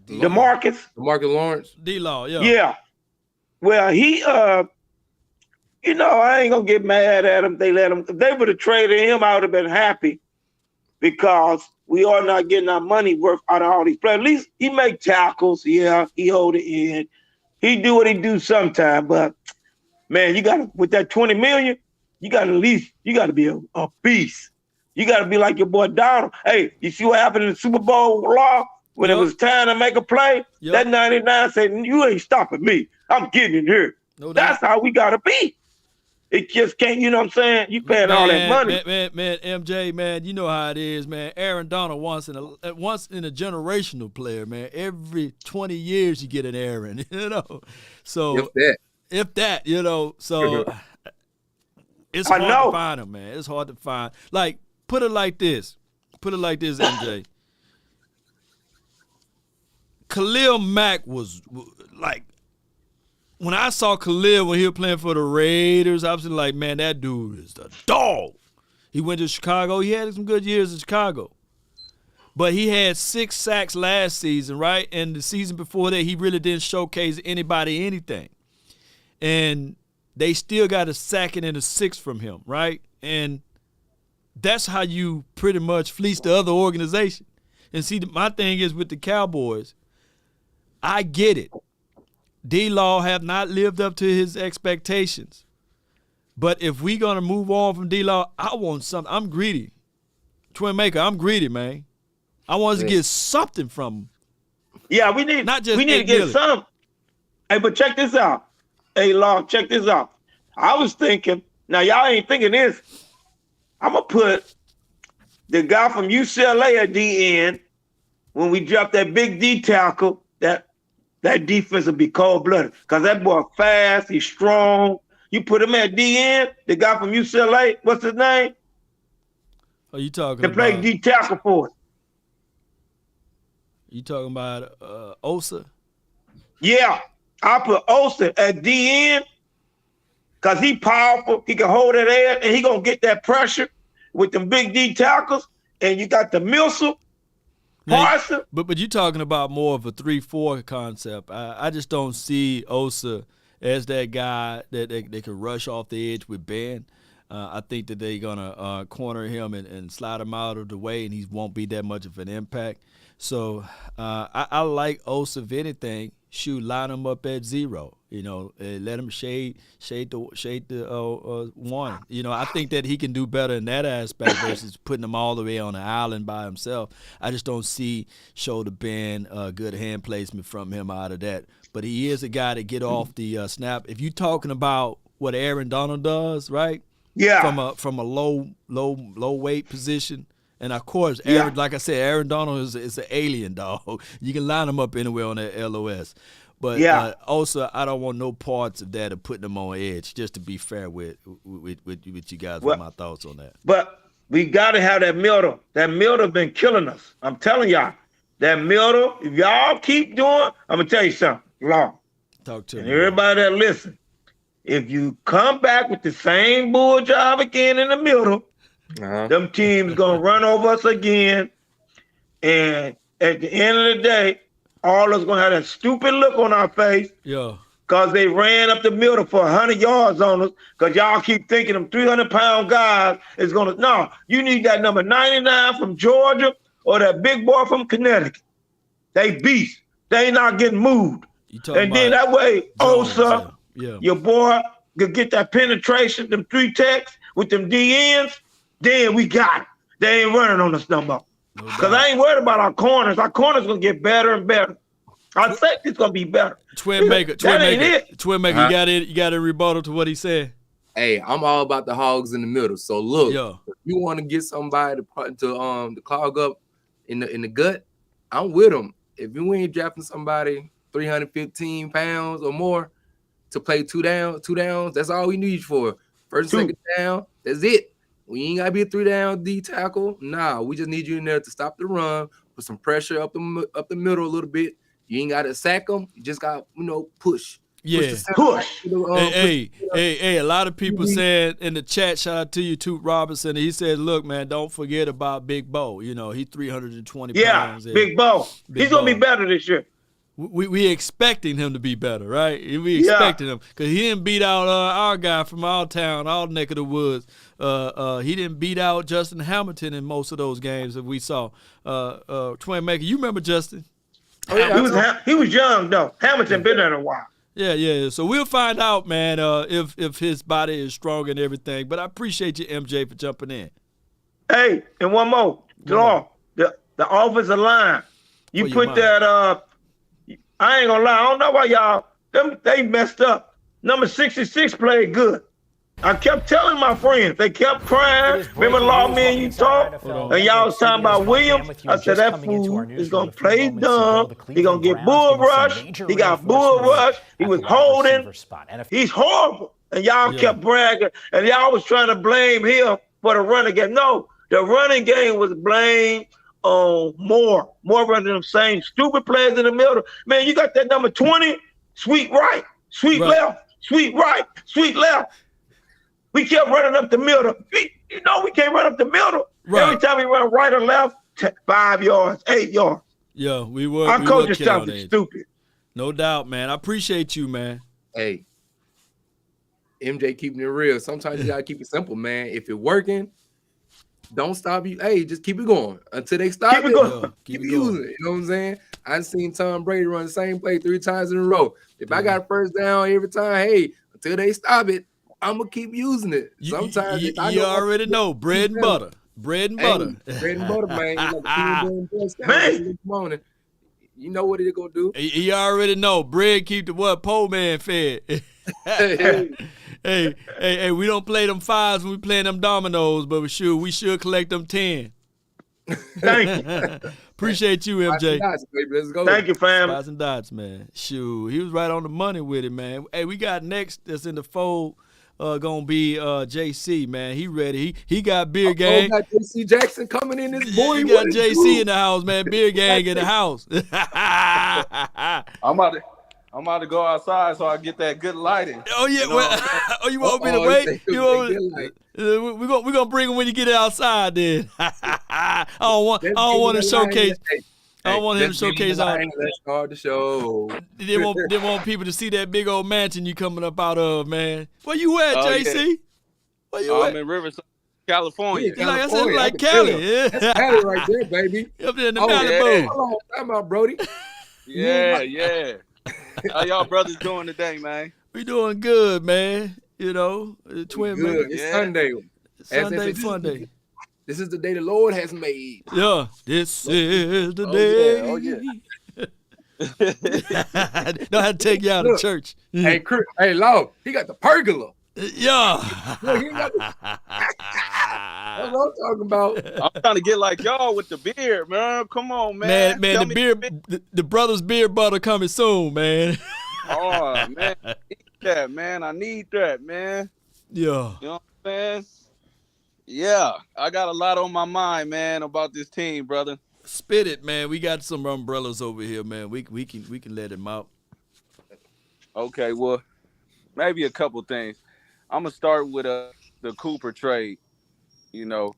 DeMarcus Lawrence. D-Law, yeah. Yeah. Well, he I ain't gonna get mad at him. They let him. If they would have traded him, I would have been happy, because we are not getting our money worth out of all these players. At least he make tackles. Yeah, he hold it in. He do what he do sometime, but man, you got with that $20 million, you got to be a beast. You got to be like your boy Donald. Hey, you see what happened in the Super Bowl law when it was time to make a play? That 99 said, you ain't stopping me. I'm getting in here. No, that's how we got to be. It just can't, you know what I'm saying? You paying all that money. Man, MJ, man, you know how it is, man. Aaron Donald once in a generational player, man. Every 20 years you get an Aaron, you know. So if that, you know, so it's hard to find him, man. It's hard to find. Like, put it like this, MJ. Khalil Mack was like, when I saw Khalil when he was playing for the Raiders, I was like, man, that dude is the dog. He went to Chicago. He had some good years in Chicago. But he had 6 sacks last season, right? And the season before that, he really didn't showcase anybody anything. And they still got a sack and a 6 from him, right? And that's how you pretty much fleece the other organization. And see, my thing is with the Cowboys, I get it. D-Law have not lived up to his expectations. But if we're going to move on from D-Law, I want something. I'm greedy. Twin Maker, I'm greedy, man. I want us to get something from him. Yeah, we need to get some. Hey, but check this out. Hey, Law, check this out. I was thinking, now y'all ain't thinking this. I'm going to put the guy from UCLA at the end when we drop that big D tackle, that defense will be cold-blooded because that boy fast, he's strong. You put him at DN, the guy from UCLA, what's his name? Are you talking about? To play D tackle for us. You talking about Osa? Yeah, I put Osa at DN because he powerful. He can hold that air, and he going to get that pressure with them big D tackles. And you got the missile. But you're talking about more of a 3-4 concept. I just don't see Osa as that guy that they can rush off the edge with Ben. I think that they're going to corner him and slide him out of the way, and he won't be that much of an impact. So I like Osa, if anything, line him up at 0. You know, let him shade the one. You know, I think that he can do better in that aspect versus putting him all the way on the island by himself. I just don't see shoulder bend, good hand placement from him out of that. But he is a guy to get off the snap. If you're talking about what Aaron Donald does, right? Yeah. From a low weight position. And of course, Aaron, like I said, Aaron Donald is an alien dog. You can line him up anywhere on that LOS. But also, I don't want no parts of that of putting them on edge. Just to be fair with you guys, with my thoughts on that. But we got to have that middle. That middle been killing us. I'm telling y'all, that middle. If y'all keep doing, I'm gonna tell you something. Long. Talk to me. Everybody that listen, if you come back with the same bull job again in the middle. Them teams gonna run over us again, and at the end of the day, all of us gonna have that stupid look on our face. Yeah. Cause they ran up the middle for 100 yards on us. Cause y'all keep thinking them 300-pound guys is gonna. No, you need that number 99 from Georgia or that big boy from Connecticut. They beast. They ain't not getting moved. And then that way, Osa, your boy could get that penetration, them 3 techs with them DNs. Then we got it. They ain't running on us no more. Because I ain't worried about our corners. Our corners going to get better and better. I think it's going to be better. Twin Maker, you got a rebuttal to what he said? Hey, I'm all about the hogs in the middle. So look, if you want to get somebody to clog up in the gut, I'm with them. If you ain't drafting somebody 315 pounds or more to play two downs, that's all we need you for. First and second down, that's it. We ain't gotta be a 3-down D tackle. Nah, we just need you in there to stop the run, put some pressure up the middle a little bit. You ain't gotta sack them. You just got push. Yeah, push. Hey, a lot of people said in the chat, shout out to you, Toot Robinson. He said, "Look, man, don't forget about Big Bo. You know, he's 320 pounds. Yeah, Big Bo. He's gonna be better this year. We expecting him to be better, right? We expecting him because he didn't beat out our guy from our town, our neck of the woods. He didn't beat out Justin Hamilton in most of those games that we saw. Twin Maker, you remember Justin? Oh, yeah, he was young though. Hamilton been there a while. Yeah. So we'll find out, man, if his body is strong and everything. But I appreciate you, MJ, for jumping in. Hey, and one more. The offensive line. You put that I ain't gonna lie, I don't know why y'all they messed up. Number 66 played good. I kept telling my friends, they kept crying. Remember, Law, me and you talked, and y'all was talking about Williams. I said that fool is gonna play dumb. He gonna get bull rush. He got bull rush. He was holding. He's horrible. And y'all kept bragging, and y'all was trying to blame him for the running game. No, the running game was blamed on more running them same stupid players in the middle. Man, you got that number 20, sweet right, sweet left, sweet right, sweet left. We kept running up the middle. You know we can't run up the middle. Right. Every time we run right or left, 5 yards, 8 yards. Yeah, we were. Our coach is something stupid. No doubt, man. I appreciate you, man. Hey, MJ keeping it real. Sometimes you gotta keep it simple, man. If it's working, don't stop you. Hey, just keep it going until they stop it. Keep using it. You know what I'm saying? I've seen Tom Brady run the same play 3 times in a row. If I got a first down every time, hey, until they stop it, I'm gonna keep using it. Sometimes you already know bread and butter. Bread and butter. Bread and butter, man. Morning. You know what it gonna do. You already know. Bread keep the what? Poor man fed. Hey, we don't play them 5s when we play them dominoes, but we should collect them 10. Thank you. Appreciate you, MJ. Dots, baby. Let's go. Thank you, fam. Spots and dots, man. Shoot, he was right on the money with it, man. Hey, we got next that's in the fold. Gonna be JC, man. He ready. He got beer gang. Got JC Jackson coming in this boy. He got JC in the house, man. Beer gang in the house. I'm about to go outside so I get that good lighting. Oh yeah. You know you want me to wait? We're gonna bring him when you get outside. Then I don't want to showcase. I don't want him to showcase out. Let's start the show. They want people to see that big old mansion you coming up out of, man. Where you at, JC? Yeah. Where you at? I'm in Riverside, California. Yeah, like I said, like Cali. Yeah. That's Cali right there, baby. Up there in the Malibu. Yeah. Hold on, time out, Brody. Yeah. How y'all brothers doing today, man? We doing good, man. You know, twin good. It's Sunday. Sunday fun day. This is the day the Lord has made. Yeah, this is the day. Oh yeah. Know how to take you out of church. Hey, Law, he got the pergola. Yeah. Look, he got the... That's what I'm talking about. I'm trying to get like y'all with the beer, man. Come on, man. Man, the brother's beer bottle coming soon, man. Oh man, I need that, man. I need that, man. Yeah. You know what I'm saying? Yeah, I got a lot on my mind, man, about this team, brother. Spit it, man. We got some umbrellas over here, man. We can let him out. Okay, well, maybe a couple things. I'm gonna start with the Cooper trade. You know,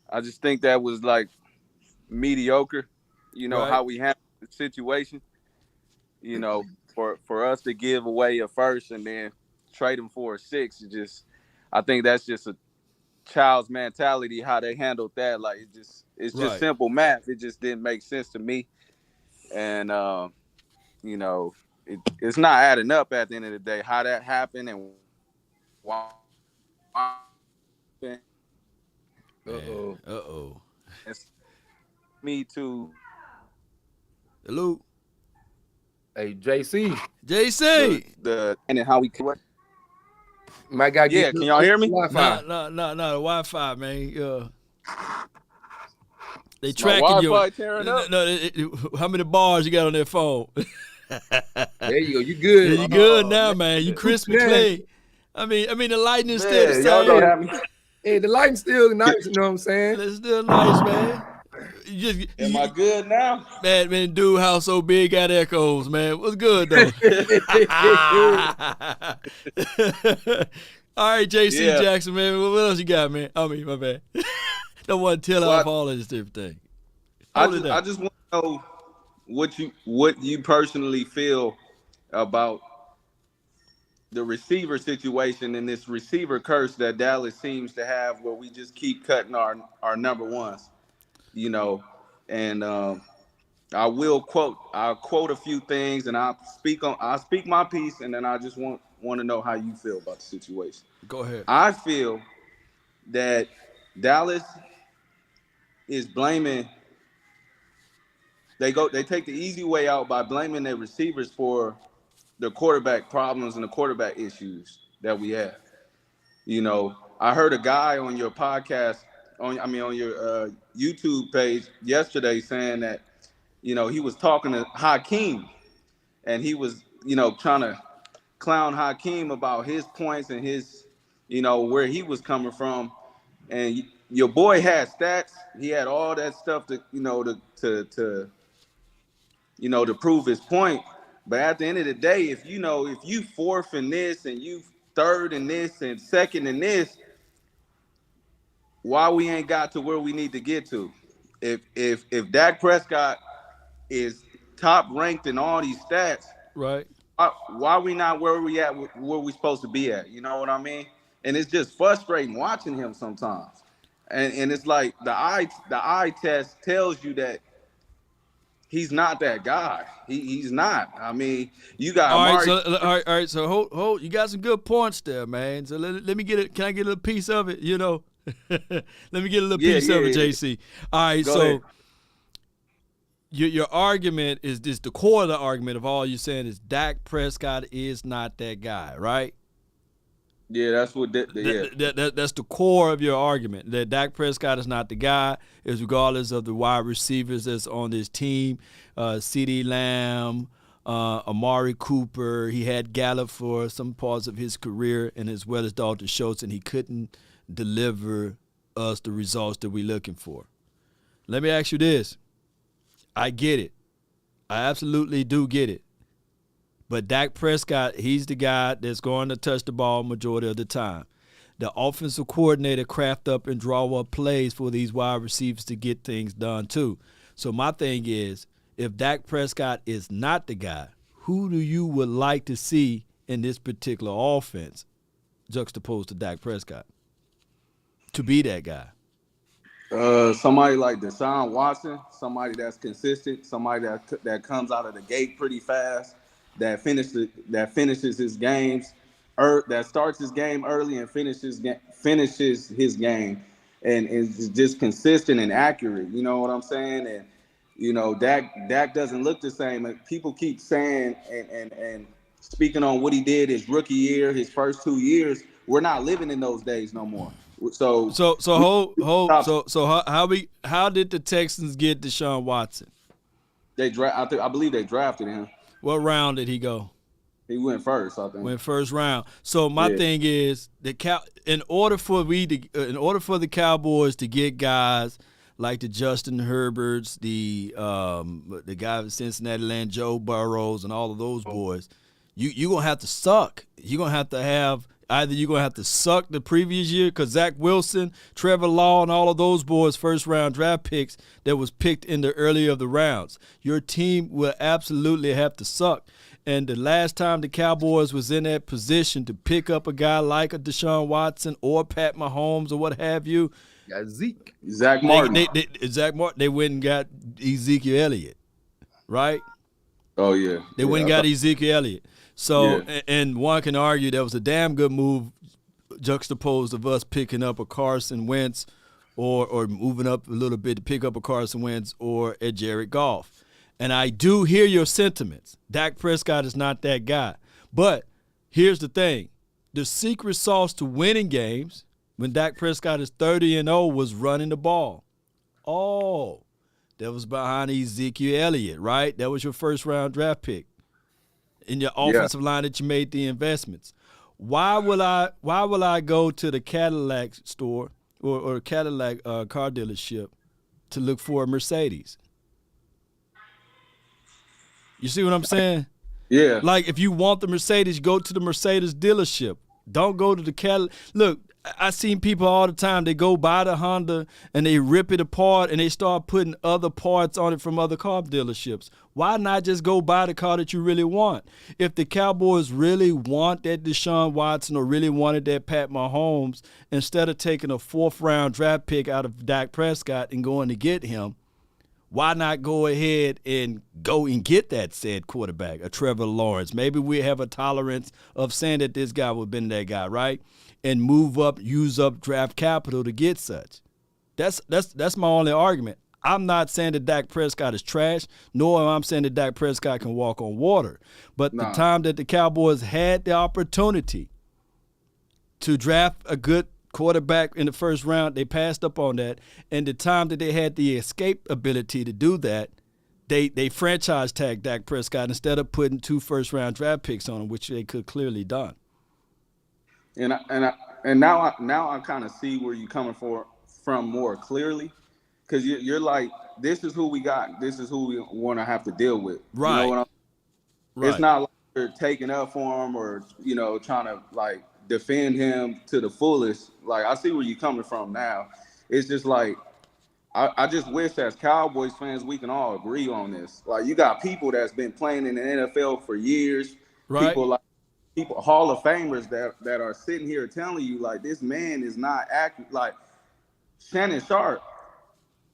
I just think that was like mediocre. You know, how we handled the situation. You know, for us to give away a first and then trade him for a 6, I think that's just a child's mentality how they handled that. Like it's just simple math. It just didn't make sense to me, and you know, it's not adding up at the end of the day how that happened and why. It's me too. Hello. Hey, JC. And then how we correct. My guy, yeah, can y'all hear me? No, the Wi-Fi, man. They track you. How many bars you got on that phone? There you go. You good? Yeah, you good now, man. You crispy clean. I mean, the lighting is still the same. Y'all don't hey, the lighting's still nice. You know what I'm saying? It's still nice, man. Am I good now? Man, dude, house so big got echoes, man. What's good though? All right, JC Jackson, man. What else you got, man? I mean, my bad. Don't want to tell off all of this different thing. I just want to know what you personally feel about the receiver situation and this receiver curse that Dallas seems to have, where we just keep cutting our number ones. You know, and I'll quote a few things, and I'll speak my piece, and then I just want to know how you feel about the situation. Go ahead. I feel that Dallas is blaming. They take the easy way out by blaming their receivers for the quarterback problems and the quarterback issues that we have. You know, I heard a guy on your podcast, on your YouTube page yesterday saying that, you know, he was talking to Hakeem, and he was, you know, trying to clown Hakeem about his points and his, you know, where he was coming from. And your boy had stats. He had all that stuff to prove his point. But at the end of the day, if you fourth in this and you third in this and second in this, why we ain't got to where we need to get to? If Dak Prescott is top ranked in all these stats, right? Why we not where we at, where we supposed to be at? You know what I mean? And it's just frustrating watching him sometimes. And it's like the eye test tells you that he's not that guy. He's not. I mean, you got all right. So hold. You got some good points there, man. So let me get it. Can I get a little piece of it? You know, let me get a little piece of it, JC. All right. Go ahead. Your argument is this: the core of the argument of all you're saying is Dak Prescott is not that guy, right? Yeah, that's what. That's the core of your argument, that Dak Prescott is not the guy, is regardless of the wide receivers that's on this team. CeeDee Lamb, Amari Cooper. He had Gallup for some parts of his career, and as well as Dalton Schultz, and he couldn't deliver us the results that we're looking for. Let me ask you this. I get it. I absolutely do get it. But Dak Prescott, he's the guy that's going to touch the ball majority of the time. The offensive coordinator craft up and draw up plays for these wide receivers to get things done too. So my thing is, if Dak Prescott is not the guy, who do you would like to see in this particular offense juxtaposed to Dak Prescott to be that guy? Somebody like Deshaun Watson, somebody that's consistent, somebody that comes out of the gate pretty fast, that finishes his games, that starts his game early and finishes his game, and is just consistent and accurate. You know what I'm saying? And you know, Dak doesn't look the same. People keep saying and speaking on what he did his rookie year, his first 2 years. We're not living in those days no more. So how did the Texans get Deshaun Watson? I believe they drafted him. What round did he go? He went first, I think. Went first round. So my thing is, in order for the Cowboys to get guys like the Justin Herberts, the guy from Cincinnati land, Joe Burrows, and all of those boys, you're gonna have to suck. You're gonna have to have either you're gonna have to suck the previous year, because Zach Wilson, Trevor Law, and all of those boys first round draft picks that was picked in the earlier of the rounds. Your team will absolutely have to suck. And the last time the Cowboys was in that position to pick up a guy like a Deshaun Watson or Pat Mahomes or what have you, Zach Martin. They went and got Ezekiel Elliott, right? Oh yeah. They went and got Ezekiel Elliott. So, and one can argue that was a damn good move juxtaposed of us picking up a Carson Wentz or moving up a little bit to pick up a Carson Wentz or a Jared Goff. And I do hear your sentiments. Dak Prescott is not that guy. But here's the thing. The secret sauce to winning games when Dak Prescott is 30-0 was running the ball. Oh, that was behind Ezekiel Elliott, right? That was your first-round draft pick. In your offensive line that you made the investments. Why will I go to the Cadillac store or Cadillac car dealership to look for a Mercedes? You see what I'm saying? Yeah. Like, if you want the Mercedes, go to the Mercedes dealership. Don't go to the Cadillac. Look, I seen people all the time, they go buy the Honda and they rip it apart and they start putting other parts on it from other car dealerships. Why not just go buy the car that you really want? If the Cowboys really want that Deshaun Watson or really wanted that Pat Mahomes, instead of taking a fourth-round draft pick out of Dak Prescott and going to get him, why not go ahead and go and get that said quarterback, a Trevor Lawrence? Maybe we have a tolerance of saying that this guy would have been that guy, right? And move up, use up draft capital to get such. That's my only argument. I'm not saying that Dak Prescott is trash, nor am I saying that Dak Prescott can walk on water. But the time that the Cowboys had the opportunity to draft a good quarterback in the first round, they passed up on that. And the time that they had the escape ability to do that, they franchise tagged Dak Prescott instead of putting 2 first-round draft picks on him, which they could clearly done. And now I kind of see where you're coming from more clearly, because you're like, this is who we got. This is who we want to have to deal with. Right. You know what Right. It's not like you're taking up for him or, trying to like defend him to the fullest. Like, I see where you're coming from now. It's just like, I just wish as Cowboys fans we can all agree on this. Like, you got people that's been playing in the NFL for years. Right. People Hall of Famers that are sitting here telling you like this man is not acting like Shannon Sharp.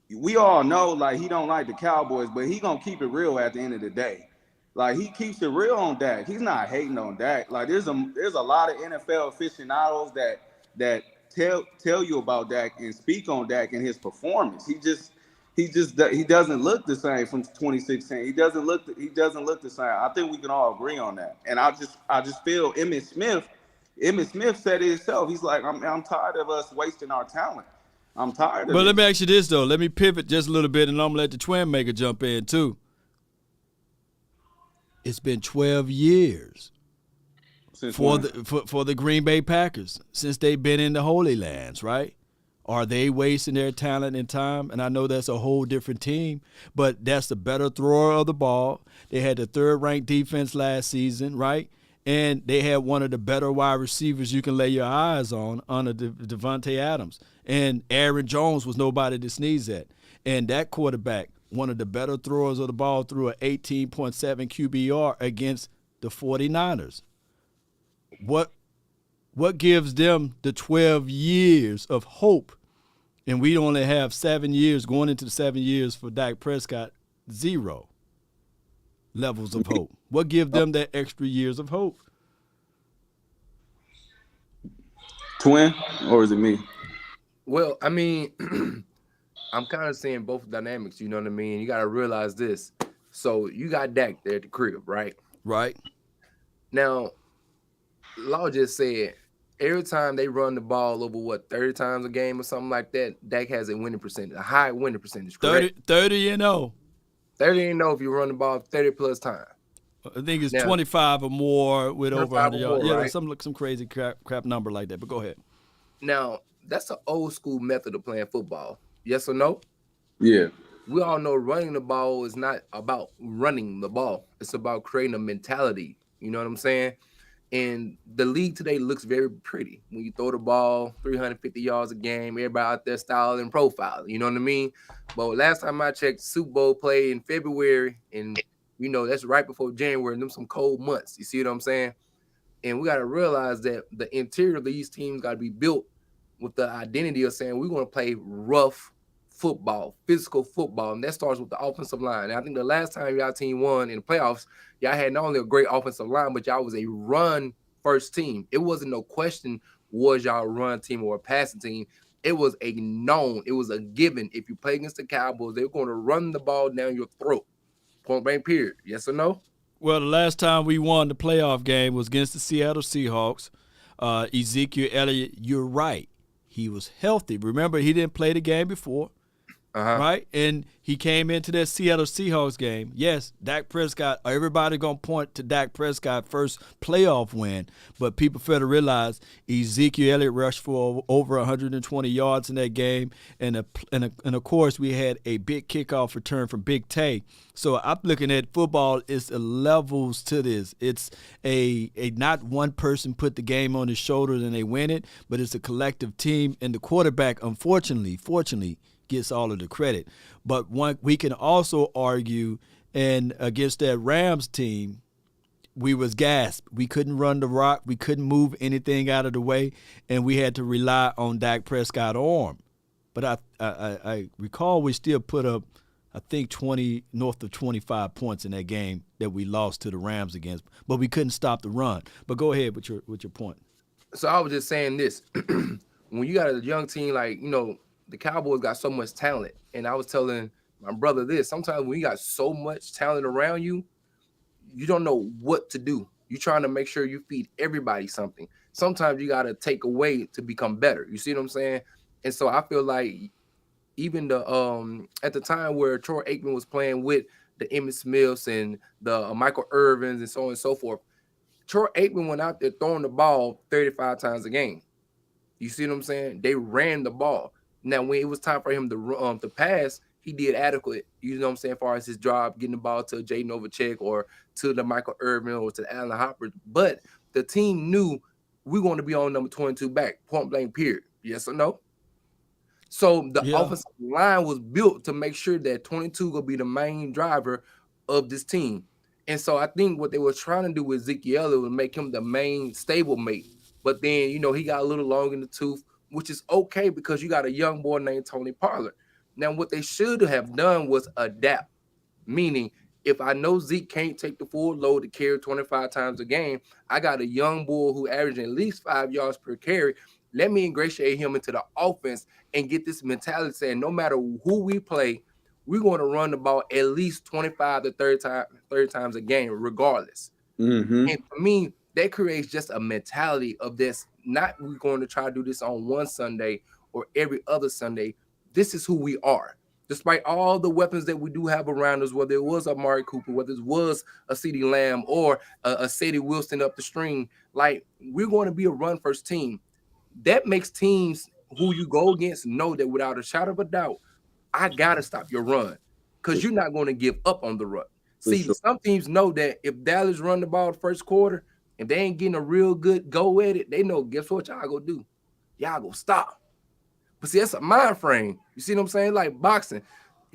We all know like he don't like the Cowboys, but he gonna keep it real at the end of the day. Like, he keeps it real on Dak. He's not hating on Dak. Like, there's a lot of NFL aficionados that tell you about Dak and speak on Dak and his performance. He doesn't look the same from 2016. He doesn't look the same. I think we can all agree on that. And I just feel Emmitt Smith said it himself. He's like, I'm tired of us wasting our talent. I'm tired of it. But let me ask you this though. Let me pivot just a little bit, and I'm gonna let the twin maker jump in too. It's been 12 years for the Green Bay Packers since they've been in the Holy Lands, right? Are they wasting their talent and time? And I know that's a whole different team, but that's the better thrower of the ball. They had the 3rd-ranked defense last season, right? And they had one of the better wide receivers you can lay your eyes on under Devontae Adams. And Aaron Jones was nobody to sneeze at. And that quarterback, one of the better throwers of the ball, threw an 18.7 QBR against the 49ers. What gives them the 12 years of hope? And we only have 7 years, going into the 7 years for Dak Prescott, 0 levels of hope. What gives them that extra years of hope? Twin, or is it me? Well, I mean, I'm kind of seeing both dynamics, you know what I mean? You got to realize this. So you got Dak there at the crib, right? Right. Now, Law just said every time they run the ball over, 30 times a game or something like that, Dak has a winning percentage, a high winning percentage, correct? 30-0. 30-0 if you run the ball 30-plus times. I think it's 25 or more with over 100 yards. Yeah, right? some crazy crap number like that, but go ahead. Now, that's an old school method of playing football. Yes or no? Yeah. We all know running the ball is not about running the ball. It's about creating a mentality. You know what I'm saying? And the league today looks very pretty. When you throw the ball 350 yards a game, everybody out there styling and profiling. You know what I mean? But last time I checked, Super Bowl played in February, and, that's right before January, and them some cold months. You see what I'm saying? And we got to realize that the interior of these teams got to be built with the identity of saying we're going to play rough football, physical football, and that starts with the offensive line. And I think the last time y'all team won in the playoffs, y'all had not only a great offensive line, but y'all was a run-first team. It wasn't no question was y'all a run team or a passing team. It was a known. It was a given. If you play against the Cowboys, they're going to run the ball down your throat. Point blank period. Yes or no? Well, the last time we won the playoff game was against the Seattle Seahawks. Ezekiel Elliott, you're right. He was healthy. Remember, he didn't play the game before, right? And he came into that Seattle Seahawks game. Yes, Dak Prescott, everybody going to point to Dak Prescott's first playoff win, but people fail to realize Ezekiel Elliott rushed for over 120 yards in that game, and of course, we had a big kickoff return from Big Tay. So I'm looking at football, it's levels to this. It's a not one person put the game on his shoulders and they win it, but it's a collective team, and the quarterback, fortunately, gets all of the credit. But we can also argue, and against that Rams team, we was gassed. We couldn't run the rock. We couldn't move anything out of the way, and we had to rely on Dak Prescott's arm. But I recall we still put up I think north of 25 points in that game that we lost to the Rams against, but we couldn't stop the run. But go ahead with your point. So I was just saying this. When you got a young team like, the Cowboys got so much talent, and I was telling my brother this, sometimes when you got so much talent around you, you don't know what to do. You're trying to make sure you feed everybody something. Sometimes you got to take away to become better. You see what I'm saying? And so I feel like even at the time where Troy Aikman was playing with the Emmitt Smiths and the Michael Irvins and so on and so forth, Troy Aikman went out there throwing the ball 35 times a game. You see what I'm saying? They ran the ball. Now, when it was time for him to pass, he did adequate, you know what I'm saying, as far as his job, getting the ball to Jay Novacek or to the Michael Irvin or to Allen Hopper. But the team knew we're going to be on number 22 back, point blank, period. Yes or no? So the offensive line was built to make sure that 22 will be the main driver of this team. And so I think what they were trying to do with Ezekiel was make him the main stable mate. But then, he got a little long in the tooth, which is okay because you got a young boy named Tony Pollard. Now, what they should have done was adapt, meaning if I know Zeke can't take the full load to carry 25 times a game, I got a young boy who averaging at least 5 yards per carry. Let me ingratiate him into the offense and get this mentality saying no matter who we play, we're going to run the ball at least 25 to 30 times a game, regardless. Mm-hmm. And for me, that creates just a mentality of this. Not we're going to try to do this on one Sunday or every other Sunday. This is who we are. Despite all the weapons that we do have around us, whether it was a Amari Cooper, whether it was a CeeDee Lamb or a Sadie Wilson up the string, like we're going to be a run-first team. That makes teams who you go against know that without a shadow of a doubt, I got to stop your run because you're not going to give up on the run. See, some teams know that if Dallas run the ball the first quarter, if they ain't getting a real good go at it, they know, guess what y'all gonna do? Y'all gonna stop. But see, that's a mind frame. You see what I'm saying? Like boxing.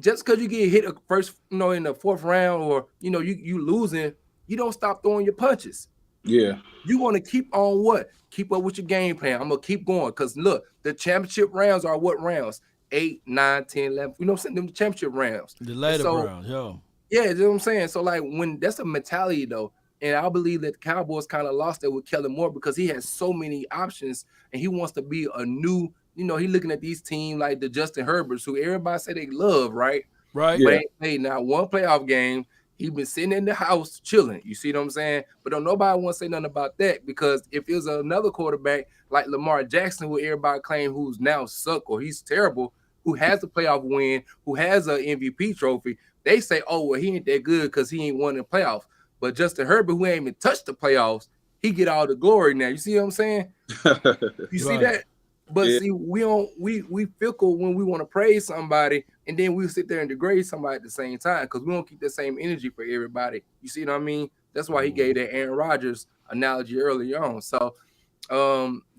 Just because you get hit first, in the fourth round or, you losing, you don't stop throwing your punches. Yeah. You want to keep on what? Keep up with your game plan. I'm going to keep going because, look, the championship rounds are what rounds? 8, 9, 10, 11. You know what I'm saying? Them the championship rounds. The later rounds, yo. Yeah, you know what I'm saying? So, like, when that's a mentality, though, and I believe that the Cowboys kind of lost it with Kellen Moore because he has so many options and he wants to be a new, he looking at these teams like the Justin Herberts, who everybody say they love, right? Right. But ain't played not one playoff game. He been sitting in the house chilling. You see what I'm saying? But don't nobody want to say nothing about that because if it was another quarterback like Lamar Jackson, who everybody claim who's now suck or he's terrible, who has a playoff win, who has an MVP trophy, they say, oh, well, he ain't that good because he ain't won the playoffs. But Justin Herbert, who ain't even touched the playoffs, he get all the glory now. You see what I'm saying? You see that? But see, we fickle when we want to praise somebody, and then we sit there and degrade somebody at the same time because we don't keep the same energy for everybody. You see what I mean? That's why he gave that Aaron Rodgers analogy earlier on. So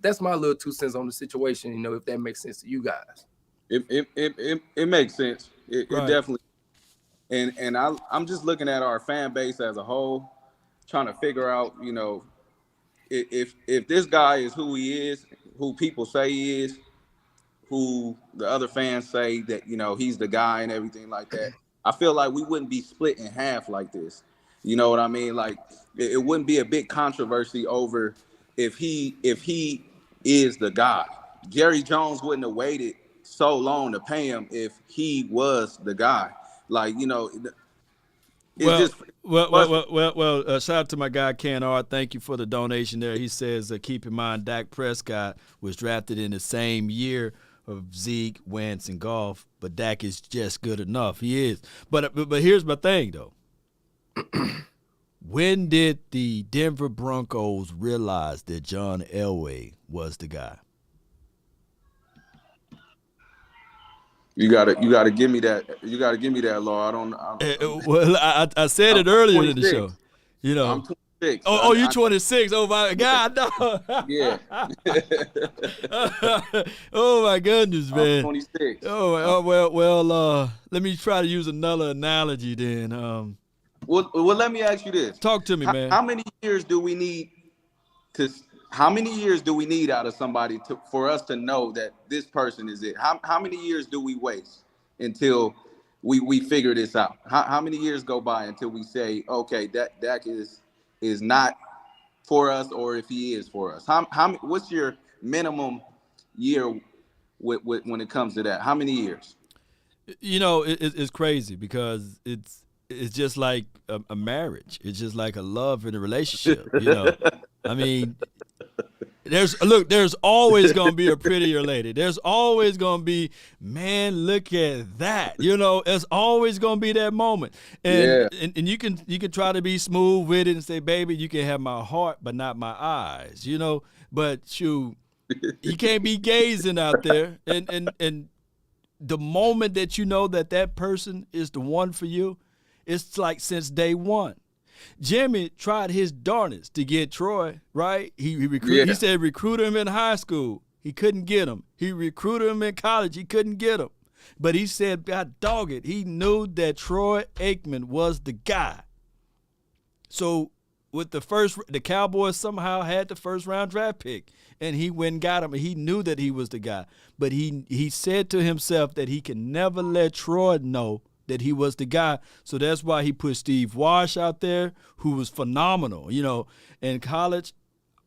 that's my little 2 cents on the situation. If that makes sense to you guys. It makes sense. It definitely. And I'm just looking at our fan base as a whole, trying to figure out, if this guy is who he is, who people say he is, who the other fans say that, he's the guy and everything like that. I feel like we wouldn't be split in half like this. You know what I mean? Like it wouldn't be a big controversy over if he is the guy. Jerry Jones wouldn't have waited so long to pay him if he was the guy. Like, shout out to my guy Ken R. Thank you for the donation there. He says, keep in mind, Dak Prescott was drafted in the same year of Zeke, Wentz, and Goff, but Dak is just good enough. He is. But here's my thing, though. When did the Denver Broncos realize that John Elway was the guy? You gotta give me that. You gotta give me that, Law. Well, I said it earlier in the show. I'm 26. Oh, you 26? Oh my God, no. Yeah. Oh my goodness, man. I'm 26. Oh well. Let me try to use another analogy then. Well, let me ask you this. Talk to me, man. How many years do we need out of somebody for us to know that this person is it? How many years do we waste until we figure this out? How many years go by until we say, okay, Dak is not for us, or if he is for us? What's your minimum year with when it comes to that? How many years? It's crazy because it's just like a marriage. It's just like a love in a relationship. I mean, there's always gonna be a prettier lady. There's always gonna be, man, look at that. There's always gonna be that moment. And you can try to be smooth with it and say, baby, you can have my heart, but not my eyes. But you can't be gazing out there. And the moment that you know that person is the one for you, it's like since day one. Jimmy tried his darnest to get Troy, right? He said recruit him in high school. He couldn't get him. He recruited him in college. He couldn't get him. But he said, God dog it, he knew that Troy Aikman was the guy. So with the Cowboys somehow had the first round draft pick, and he went and got him, and he knew that he was the guy. But he said to himself that he can never let Troy know that he was the guy. So that's why he put Steve Wash out there, who was phenomenal, in college.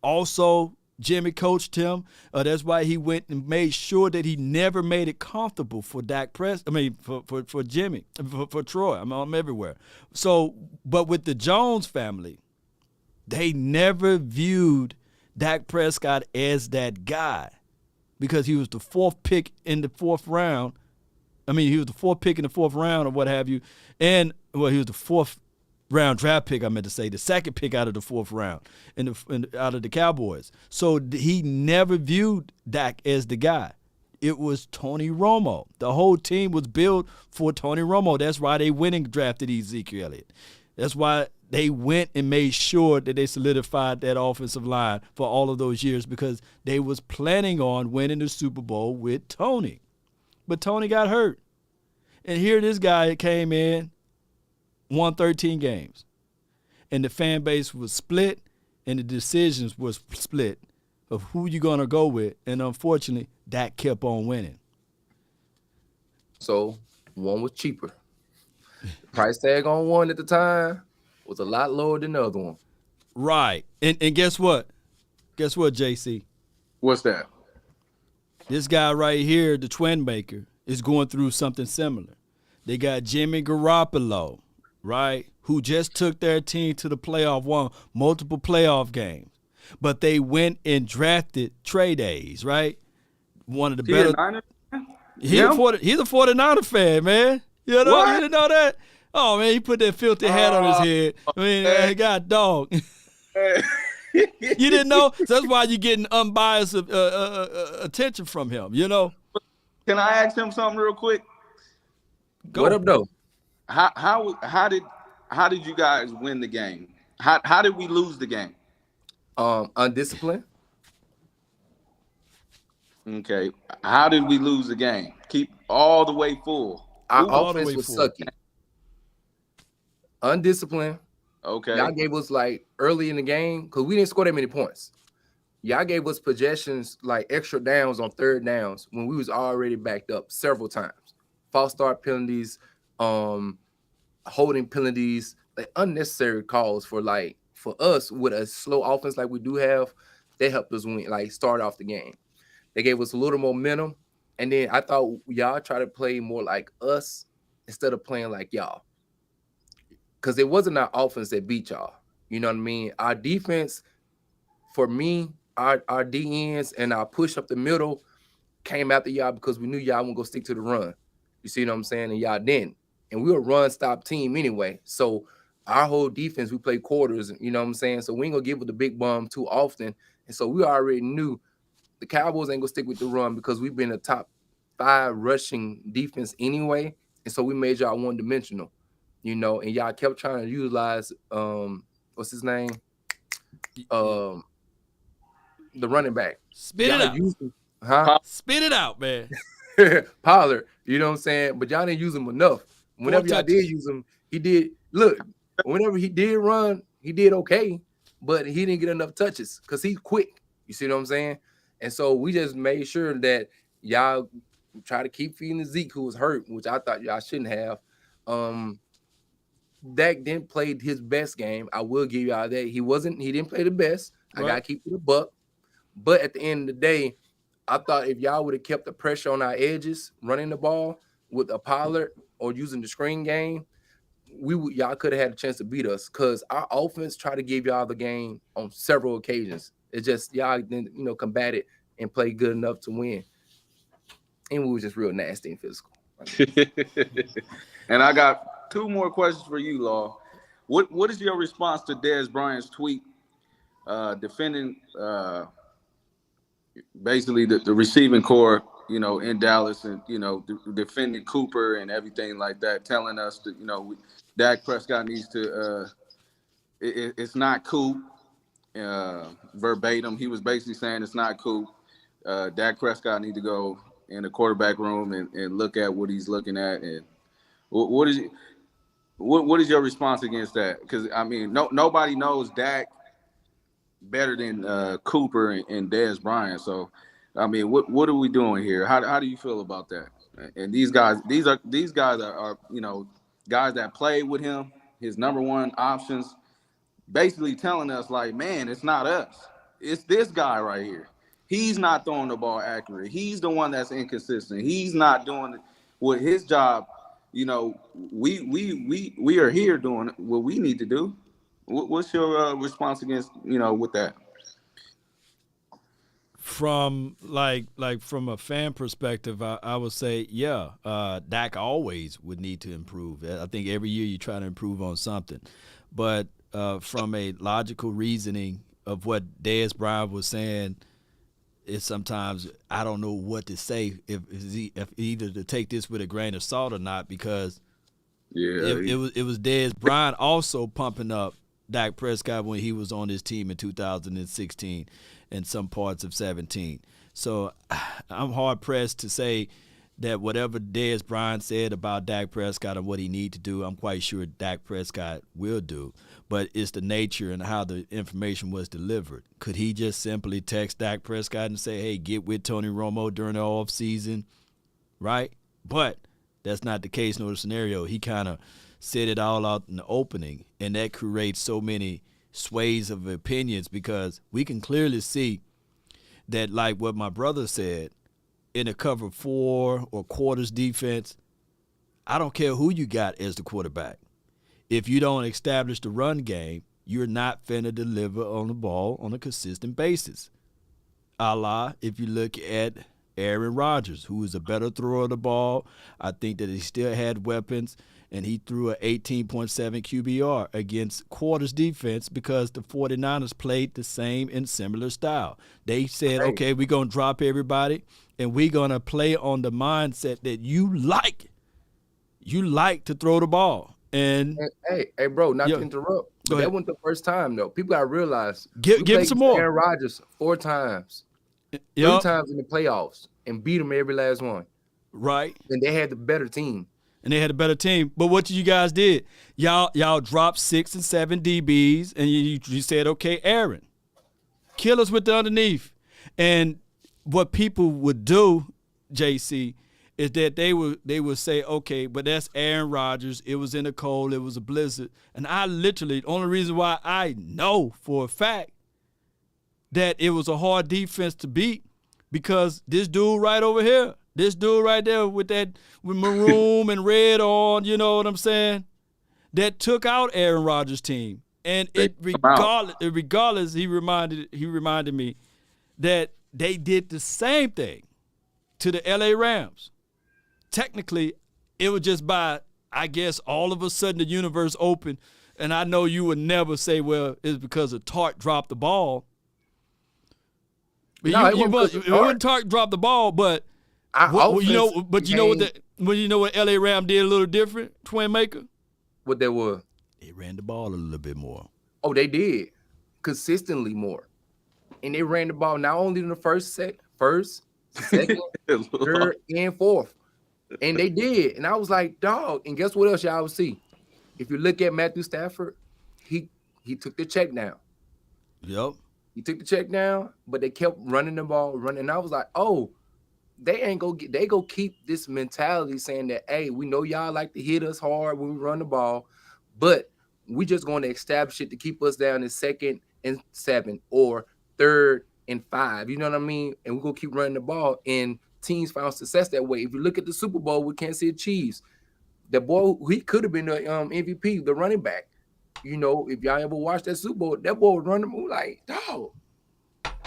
Also, Jimmy coached him. That's why he went and made sure that he never made it comfortable for for Jimmy, for Troy. I'm everywhere. So, but with the Jones family, they never viewed Dak Prescott as that guy because he was the fourth pick in the fourth round. He was the fourth pick in the fourth round or what have you. And, he was the fourth round draft pick, I meant to say, the second pick out of the fourth round out of the Cowboys. So he never viewed Dak as the guy. It was Tony Romo. The whole team was built for Tony Romo. That's why they went and drafted Ezekiel Elliott. That's why they went and made sure that they solidified that offensive line for all of those years because they was planning on winning the Super Bowl with Tony. But Tony got hurt. And here this guy came in, won 13 games. And the fan base was split, and the decisions was split of who you're going to go with. And unfortunately, Dak kept on winning. So one was cheaper. The price tag on one at the time was a lot lower than the other one. Right. And guess what? Guess what, JC? What's that? This guy right here, the twin maker, is going through something similar. They got Jimmy Garoppolo, right, who just took their team to the playoff, won multiple playoff games. But they went and drafted Trey Days, right? One of the better. He's a 49er fan, man. You didn't know that? Oh, man, he put that filthy hat on his head. God dog. You didn't know? So that's why you're getting unbiased attention from him, Can I ask him something real quick? Go. What up, though? How did you guys win the game? How did we lose the game? Undisciplined. Okay. How did we lose the game? Keep all the way full. Our offense was sucky. Undisciplined. Okay. Y'all gave us early in the game because we didn't score that many points. Y'all gave us possessions extra downs on third downs when we was already backed up several times. False start penalties, holding penalties, unnecessary calls for us with a slow offense like we do have. They helped us win, start off the game. They gave us a little momentum, and then I thought y'all try to play more like us instead of playing like y'all. Because it wasn't our offense that beat y'all. You know what I mean? Our defense, for me, our DNs and our push up the middle came after y'all because we knew y'all wouldn't go stick to the run. You see what I'm saying? And y'all didn't. And we were a run-stop team anyway. So our whole defense, we play quarters, you know what I'm saying? So we ain't going to give it the big bum too often. And so we already knew the Cowboys ain't going to stick with the run because we've been a top 5 rushing defense anyway. And so we made y'all one-dimensional. And y'all kept trying to utilize what's his name? The running back. Spit it out. Spit it out, man. Pollard, you know what I'm saying? But y'all didn't use him enough. Whenever y'all did use him, he did. Look, whenever he did run, he did okay, but he didn't get enough touches because he's quick. You see what I'm saying? And so we just made sure that y'all try to keep feeding Zeke, who was hurt, which I thought y'all shouldn't have. Dak didn't play his best game. I will give y'all that. He didn't play the best. I gotta keep it a buck. But at the end of the day, I thought if y'all would have kept the pressure on our edges, running the ball with a Pollard or using the screen game, y'all could have had a chance to beat us, because our offense tried to give y'all the game on several occasions. It's just y'all didn't, combat it and play good enough to win. And we were just real nasty and physical. And I got 2 more questions for you, Law. What is your response to Dez Bryant's tweet defending basically the receiving core, in Dallas, and defending Cooper and everything like that, telling us that Dak Prescott needs to it's not Coop, verbatim. He was basically saying it's not Coop. Dak Prescott need to go in the quarterback room and look at what he's looking at. And what is your response against that? Because nobody knows Dak better than Cooper and Dez Bryant. So, what are we doing here? How do you feel about that? And these guys are guys that played with him, his number one options, basically telling us like, man, it's not us. It's this guy right here. He's not throwing the ball accurate. He's the one that's inconsistent. He's not doing what his job. We are here doing what we need to do. What's your response against with that? From from a fan perspective, I would say Dak always would need to improve. I think every year you try to improve on something, but from a logical reasoning of what Dez Bryant was saying, it's sometimes I don't know what to say if either to take this with a grain of salt or not, because it was Dez Bryant also pumping up Dak Prescott when he was on his team in 2016 and some parts of 17. So I'm hard pressed to say that whatever Dez Bryant said about Dak Prescott and what he need to do, I'm quite sure Dak Prescott will do. But it's the nature and how the information was delivered. Could he just simply text Dak Prescott and say, hey, get with Tony Romo during the offseason, right? But that's not the case nor the scenario. He kind of said it all out in the opening, and that creates so many sways of opinions, because we can clearly see that, like what my brother said, in a cover 4 or quarters defense, I don't care who you got as the quarterback. If you don't establish the run game, you're not finna deliver on the ball on a consistent basis. A la, if you look at Aaron Rodgers, who is a better thrower of the ball, I think that he still had weapons, and he threw an 18.7 QBR against quarters defense because the 49ers played the same and similar style. They said, okay, we're going to drop everybody, and we're going to play on the mindset that you like. You like to throw the ball. And hey, bro, not to interrupt. But that wasn't the first time, though. People got to realize. Give him some more. Aaron Rodgers 4 times. 3 times in the playoffs and beat them every last one. Right. And they had the better team. But what you guys did, y'all dropped 6 and 7 DBs, and you said, okay, Aaron, kill us with the underneath. And what people would do, JC, is that they would say, okay, but that's Aaron Rodgers. It was in the cold. It was a blizzard. And the only reason why I know for a fact that it was a hard defense to beat, because this dude right over here, this dude right there with maroon and red on, you know what I'm saying, that took out Aaron Rodgers' team. And regardless, he reminded me that they did the same thing to the LA Rams. Technically, it was just by, I guess, all of a sudden the universe opened. And I know you would never say, well, it's because of Tart dropped the ball. But it wasn't Tart dropped the ball, but you know what LA Ram did a little different, Twin Maker? What that was? They ran the ball a little bit more. Oh, they did. Consistently more. And they ran the ball not only in the first, second, third, and fourth. And they did. And I was like, dog. And guess what else y'all would see? If you look at Matthew Stafford, he took the check down. Yep. He took the check down, but they kept running the ball, running. And I was like, oh, they go keep this mentality saying that, hey, we know y'all like to hit us hard when we run the ball, but we just going to establish it to keep us down in 2nd and 7 or 3rd and 5. You know what I mean? And we're gonna keep running the ball. And teams found success that way. If you look at the Super Bowl with Kansas City Chiefs, the boy, he could have been the MVP, the running back. You know, if y'all ever watched that Super Bowl, that boy was running like, dog.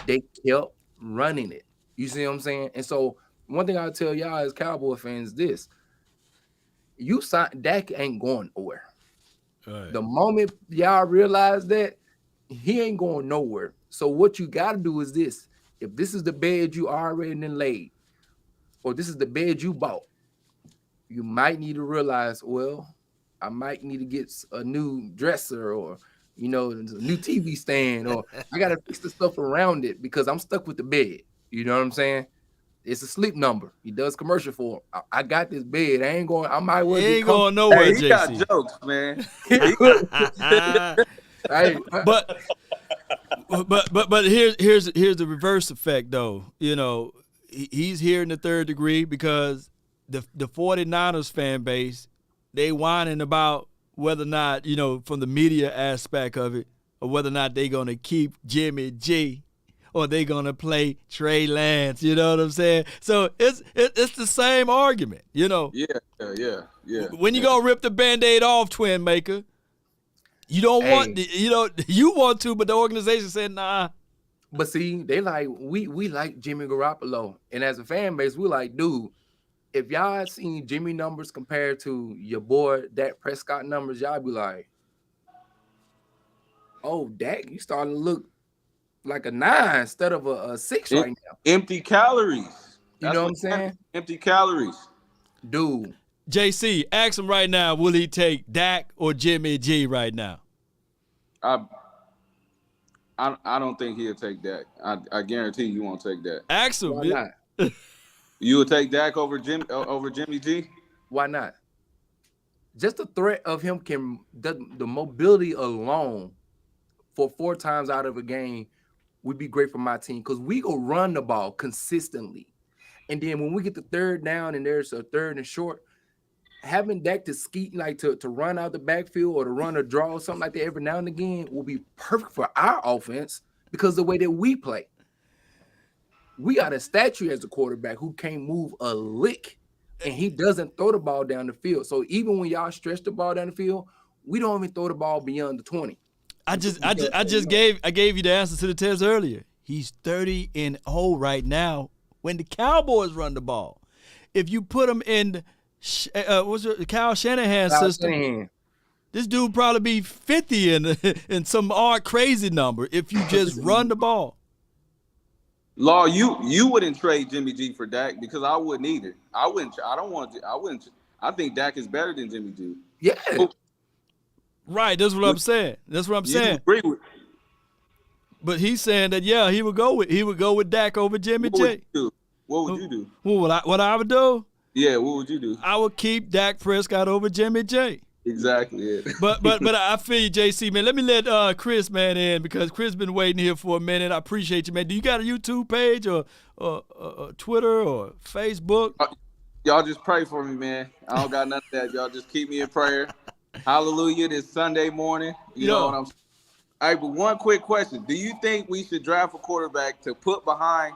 They kept running it. You see what I'm saying? And so one thing I'll tell y'all as Cowboy fans, this: Dak ain't going nowhere. Right. The moment y'all realize that, he ain't going nowhere. So what you got to do is this: if this is the bed you already laid, or this is the bed you bought, you might need to realize, well, I might need to get a new dresser, or a new TV stand, or I got to fix the stuff around it because I'm stuck with the bed. You know what I'm saying? It's a sleep number. He does commercial for him. I got this bed. I ain't going. I might well. He ain't going nowhere. Hey, JC. He got jokes, man. But here's the reverse effect, though. He's here in the 3rd degree because the 49ers fan base, they whining about whether or not, from the media aspect of it, or whether or not they're going to keep Jimmy G, or they going to play Trey Lance. You know what I'm saying? So it's the same argument, Yeah. When you going to rip the Band-Aid off, Twin Maker, you don't want, you want to, but the organization said, nah. But see, they like, we like Jimmy Garoppolo. And as a fan base, we like, dude, if y'all had seen Jimmy numbers compared to your boy Dak Prescott numbers, y'all be like, oh, Dak, you starting to look like a 9 instead of a 6 right now. Empty calories. You know what I'm saying? Empty calories. Dude. JC, ask him right now, will he take Dak or Jimmy G right now? I don't think he'll take Dak. I guarantee you won't take Dak. Ask him. Why not? You would take Dak over Jimmy G? Why not? Just the threat of him the mobility alone for 4 times out of a game would be great for my team, because we go run the ball consistently. And then when we get the 3rd down and there's a 3rd and short, having Dak to skeet, like to run out the backfield or to run a draw or something like that every now and again will be perfect for our offense, because of the way that we play. We got a statue as a quarterback who can't move a lick, and he doesn't throw the ball down the field. So even when y'all stretch the ball down the field, we don't even throw the ball beyond the 20. I gave you the answer to the test earlier. He's 30-0 right now when the Cowboys run the ball. If you put him in Kyle Shanahan system, this dude probably be 50 in some odd crazy number if you just run the ball. Law, you wouldn't trade Jimmy G for Dak, because I wouldn't either. I wouldn't. I think Dak is better than Jimmy G. Yeah. Right, that's what I'm saying. That's what I'm saying. Agree with. But he's saying that he would go with Dak over Jimmy G. What would you do? What I would do? Yeah, what would you do? I would keep Dak Prescott over Jimmy G. Exactly. Yeah. But I feel you, JC, man. Let me let Chris man in, because Chris been waiting here for a minute. I appreciate you, man. Do you got a YouTube page or Twitter or Facebook? Y'all just pray for me, man. I don't got none of that. Y'all just keep me in prayer. Hallelujah, this Sunday morning. You know what I'm saying? All right, but one quick question. Do you think we should draft a quarterback to put behind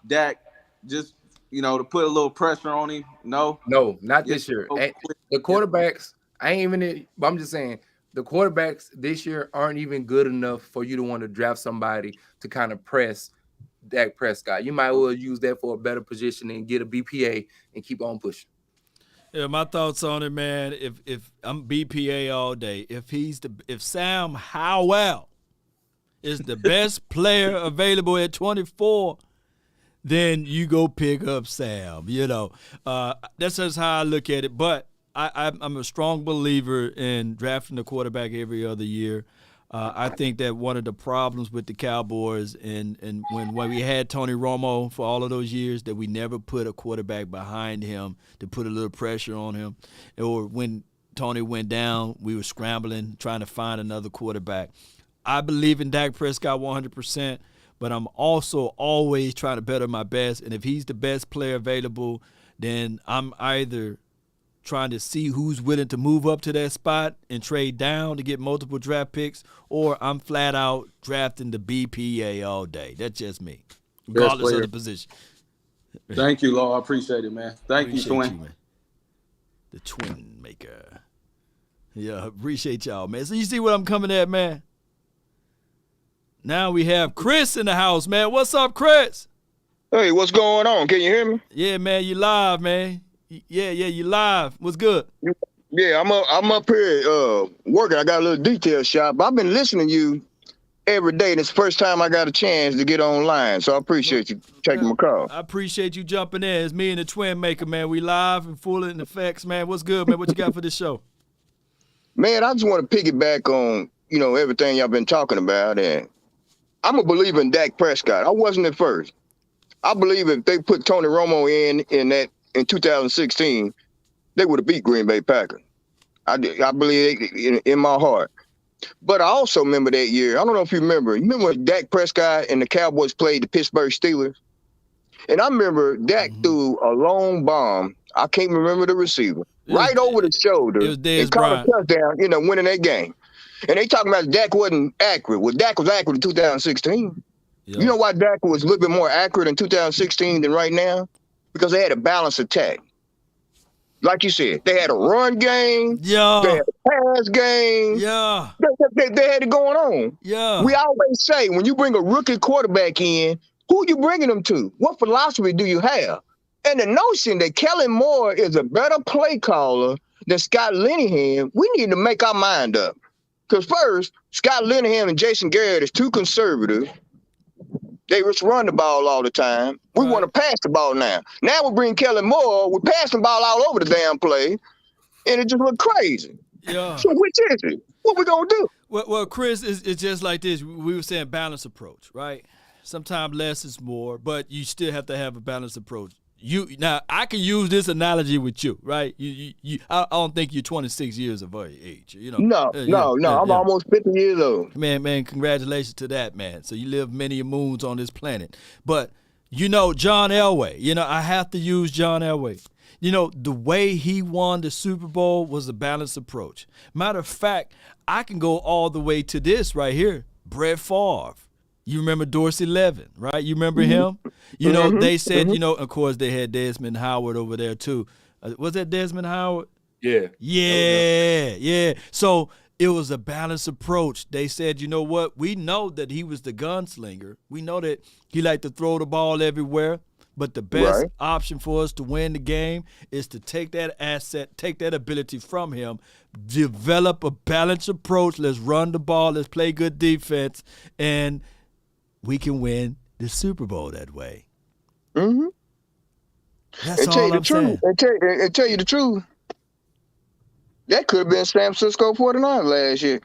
Dak, just, to put a little pressure on him? No? No, not this year. The quarterbacks, I ain't even, but I'm just saying, the quarterbacks this year aren't even good enough for you to want to draft somebody to kind of press Dak Prescott. You might well use that for a better position and get a BPA and keep on pushing. Yeah, my thoughts on it, man. If I'm BPA all day, if Sam Howell is the best player available at 24, then you go pick up Sam. That's just how I look at it. But I'm a strong believer in drafting the quarterback every other year. I think that one of the problems with the Cowboys and when we had Tony Romo for all of those years, that we never put a quarterback behind him to put a little pressure on him. Or when Tony went down, we were scrambling, trying to find another quarterback. I believe in Dak Prescott 100%, but I'm also always trying to better my best. And if he's the best player available, then I'm either trying to see who's willing to move up to that spot and trade down to get multiple draft picks, or I'm flat out drafting the BPA all day. That's just me, regardless of the position. Thank you, Law. I appreciate it, man. Thank you, Twin. Man. The Twin Maker. Yeah, appreciate y'all, man. So you see what I'm coming at, man? Now we have Chris in the house, man. What's up, Chris? Hey, what's going on? Can you hear me? Yeah, man, you live, man. Yeah, you live. What's good? Yeah, I'm up here working. I got a little detail shop, but I've been listening to you every day, and it's the first time I got a chance to get online. So I appreciate you taking my call. I appreciate you jumping in. It's me and the Twin Maker, man. We live and full in effects, man. What's good, man? What you got for this show? Man, I just want to piggyback on, everything y'all been talking about, and I'm a believer in Dak Prescott. I wasn't at first. I believe if they put Tony Romo in 2016, they would have beat Green Bay Packers. I believe in my heart. But I also remember that year. I don't know if you remember. You remember when Dak Prescott and the Cowboys played the Pittsburgh Steelers? And I remember Dak threw a long bomb. I can't remember the receiver. Right over the shoulder. And caught a touchdown, winning that game. And they talking about Dak wasn't accurate. Well, Dak was accurate in 2016. Yeah. You know why Dak was a little bit more accurate in 2016 than right now? Because they had a balanced attack. Like you said, they had a run game. Yeah. They had a pass game. Yeah. They had it going on. Yeah. We always say, when you bring a rookie quarterback in, who are you bringing them to? What philosophy do you have? And the notion that Kellen Moore is a better play caller than Scott Linehan, we need to make our mind up. Because first, Scott Linehan and Jason Garrett is too conservative. They just run the ball all the time. We want to pass the ball now. Now we bring Kellen Moore. We're passing the ball all over the damn play, and it just look crazy. Yeah. So which is it? What we gonna do? Well, Chris, it's just like this. We were saying balanced approach, right? Sometimes less is more, but you still have to have a balanced approach. Now I can use this analogy with you, right? I don't think you're 26 years of age, No. I'm almost 50 years old. Man, congratulations to that, man. So you live many moons on this planet. But John Elway. I have to use John Elway. The way he won the Super Bowl was a balanced approach. Matter of fact, I can go all the way to this right here, Brett Favre. You remember Dorsey Levin, right? You remember him? They said, of course, they had Desmond Howard over there, too. Was that Desmond Howard? Yeah. Yeah. So it was a balanced approach. They said, you know what? We know that he was the gunslinger. We know that he liked to throw the ball everywhere. But the best option for us to win the game is to take that asset, take that ability from him, develop a balanced approach. Let's run the ball. Let's play good defense. And we can win the Super Bowl that way. Mm-hmm. That's all I'm saying. And tell you the truth, that could have been San Francisco 49 last year.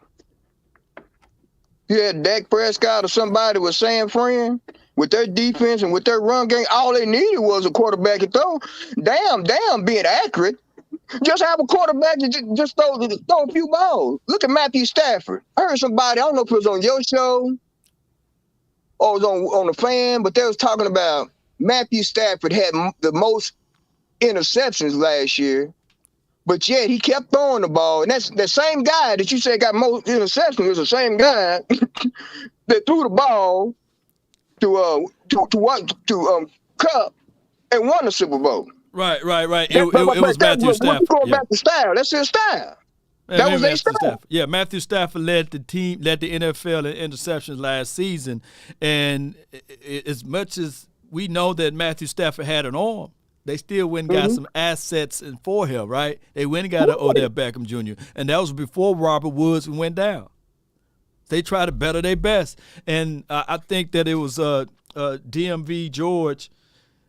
You had Dak Prescott or somebody with San Fran, with their defense and with their run game. All they needed was a quarterback to throw. Damn, being accurate. Just have a quarterback to just throw a few balls. Look at Matthew Stafford. I heard somebody, I don't know if it was on your show, or was on the Fan, but they was talking about Matthew Stafford had the most interceptions last year, but yet he kept throwing the ball. And that's the same guy that you said got most interceptions was the same guy that threw the ball to Cup and won the Super Bowl. Right. It was Matthew Stafford. Going back to style. That's his style. That was their style. Yeah, Matthew Stafford led the NFL in interceptions last season. And as much as we know that Matthew Stafford had an arm, they still went and got some assets for him, right? They went and got an Odell Beckham Jr., and that was before Robert Woods went down. They tried to better their best. And I think that it was DMV George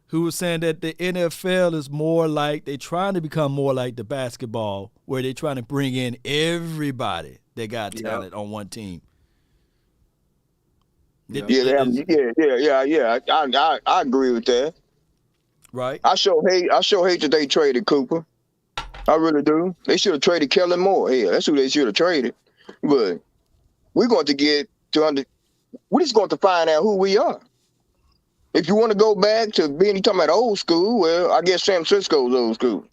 who was saying that the NFL is more like, they're trying to become more like the basketball, where they're trying to bring in everybody that got talent on one team. I agree with that. Right. I sure hate that they traded Cooper. I really do. They should have traded Kellen Moore. Yeah, that's who they should have traded. But we're going to get we're just going to find out who we are. If you want to go back to being talking about old school, well, I guess San Francisco's old school.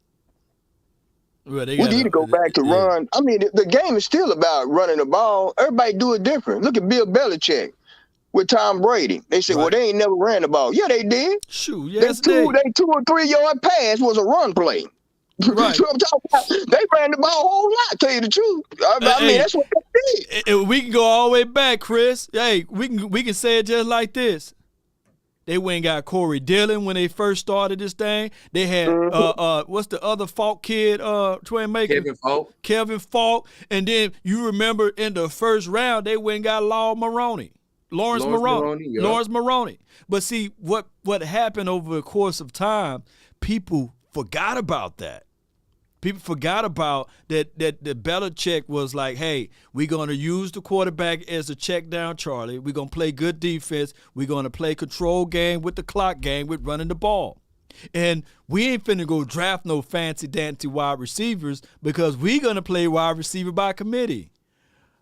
Well, We need to go back to run. I mean, the game is still about running the ball. Everybody do it different. Look at Bill Belichick with Tom Brady. They say, well, they ain't never ran the ball. Yeah, they did. Shoot, yes, they 2 or 3 yard pass was a run play. Right. So I'm talking about, they ran the ball a whole lot, tell you the truth. I mean, that's what they did. We can go all the way back, Chris. Hey, we can say it just like this. They went and got Corey Dillon when they first started this thing. They had what's the other Falk kid, Twin Maker? Kevin Falk. And then you remember in the first round they went and got Lawrence Maroney. But see what happened over the course of time, people forgot about that. People forgot about that Belichick was like, hey, we're going to use the quarterback as a check down Charlie. We're going to play good defense. We're going to play control game with the clock game with running the ball. And we ain't finna go draft no fancy-dancy wide receivers because we're going to play wide receiver by committee.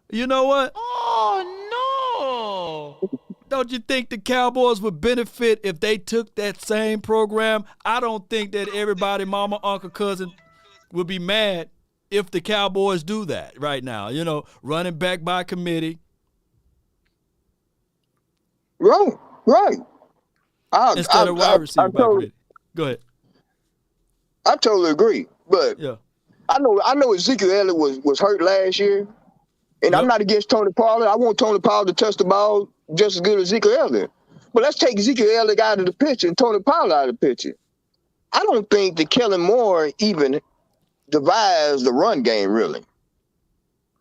You know what? Oh, no. Don't you think the Cowboys would benefit if they took that same program? I don't think that everybody, mama, uncle, cousin, would be mad if the Cowboys do that right now. You know, running back by committee. Right. Instead of wide receiver by committee. Go ahead. I totally agree. But yeah. I know Ezekiel Elliott was hurt last year. And I'm not against Tony Pollard. I want Tony Pollard to touch the ball just as good as Ezekiel Elliott. But let's take Ezekiel Elliott out of the picture and Tony Pollard out of the picture. I don't think that Kellen Moore even devised the run game, really.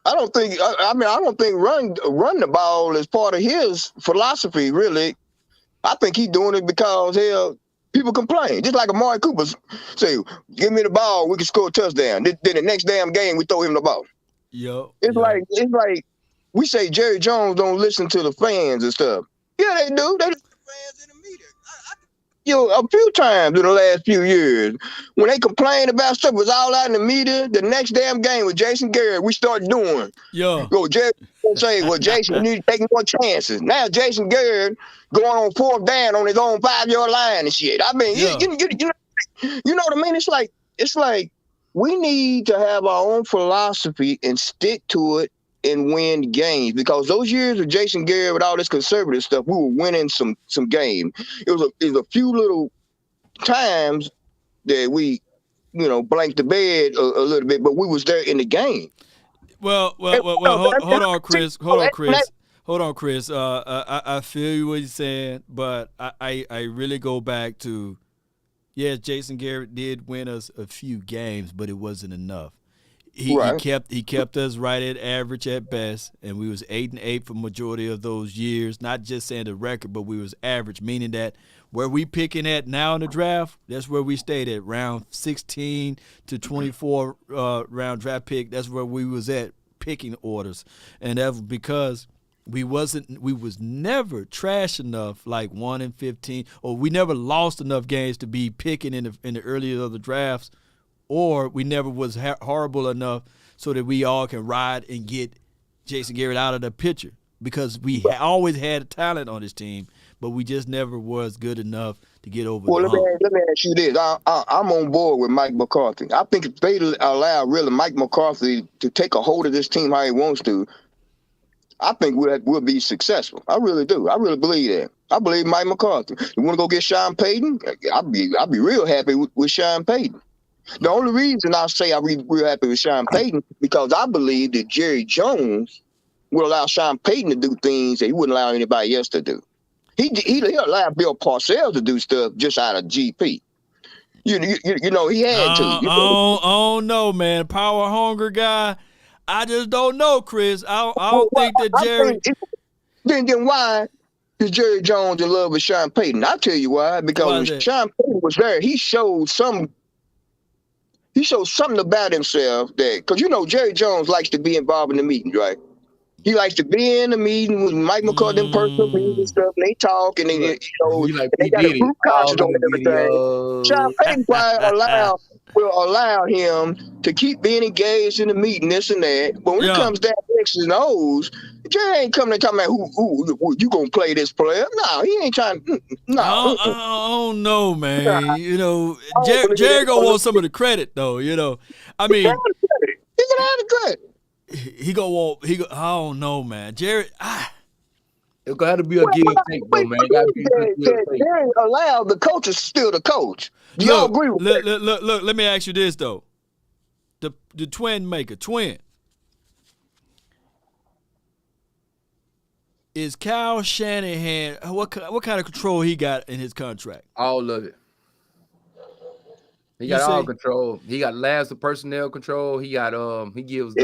I don't think run the ball is part of his philosophy, really. I think he's doing it because people complain. Just like Amari Cooper say, give me the ball, we can score a touchdown. Then the next damn game we throw him the ball. It's like we say Jerry Jones don't listen to the fans and stuff. Yeah, they do. They listen to the fans in the media. A few times in the last few years, when they complain about stuff, was all out in the media. The next damn game with Jason Garrett, we start doing. Jerry say, well, Jason, you need to take more chances. Now Jason Garrett going on 4th down on his own 5-yard line and shit. I mean, you know what I mean? It's like we need to have our own philosophy and stick to it and win games, because those years of Jason Garrett with all this conservative stuff, we were winning some games. It was a few little times that we, blanked the bed a little bit, but we was there in the game. Well, hold on, Chris. I feel you what you're saying, but I really go back to, Jason Garrett did win us a few games, but it wasn't enough. He kept us right at average at best, and we was 8-8 for majority of those years. Not just saying the record, but we was average, meaning that where we picking at now in the draft, that's where we stayed at, round 16 to 24 round draft pick. That's where we was at picking orders, and that was because we was never trash enough, like 1-15, or we never lost enough games to be picking in the earlier of the drafts. Or we never was horrible enough so that we all can ride and get Jason Garrett out of the picture, because we always had talent on this team, but we just never was good enough to get over the hump. Let me ask you this. I'm on board with Mike McCarthy. I think if they allow really Mike McCarthy to take a hold of this team how he wants to, I think we'll be successful. I really do. I really believe that. I believe Mike McCarthy. You want to go get Sean Payton? I'll be real happy with Sean Payton. The only reason I say I'm real happy with Sean Payton because I believe that Jerry Jones will allow Sean Payton to do things that he wouldn't allow anybody else to do. He'll allow Bill Parcells to do stuff just out of GP. You know, he had to. Oh no, man. Power hunger guy. I just don't know, Chris. I don't think that Jerry. Then why is Jerry Jones in love with Sean Payton? I'll tell you why. Because when Sean Payton was there, he showed something about himself that, because Jerry Jones likes to be involved in the meetings, right? He likes to be in the meeting with Mike McCarthy in personal meetings and stuff, and they talk, and they, they got a group conscience on everything. Sean Payton will allow him to keep being engaged in the meeting, this and that. But when it comes down to X's and O's, Jerry ain't coming and talking about who you gonna play this player. No, he ain't trying. No, I don't know, man. You know, Jerry gonna want some of the credit, though. You know, I mean, he gonna have the credit. He gonna want. I don't know, man. Jerry. It's got to be a give and take, though, man. Jerry allowed the coaches still to coach. Do y'all agree with that? Look. Let me ask you this though. The twin maker, is Kyle Shanahan, what kind of control he got in his contract? All of it. He got all control. He got labs of personnel control. He got he gives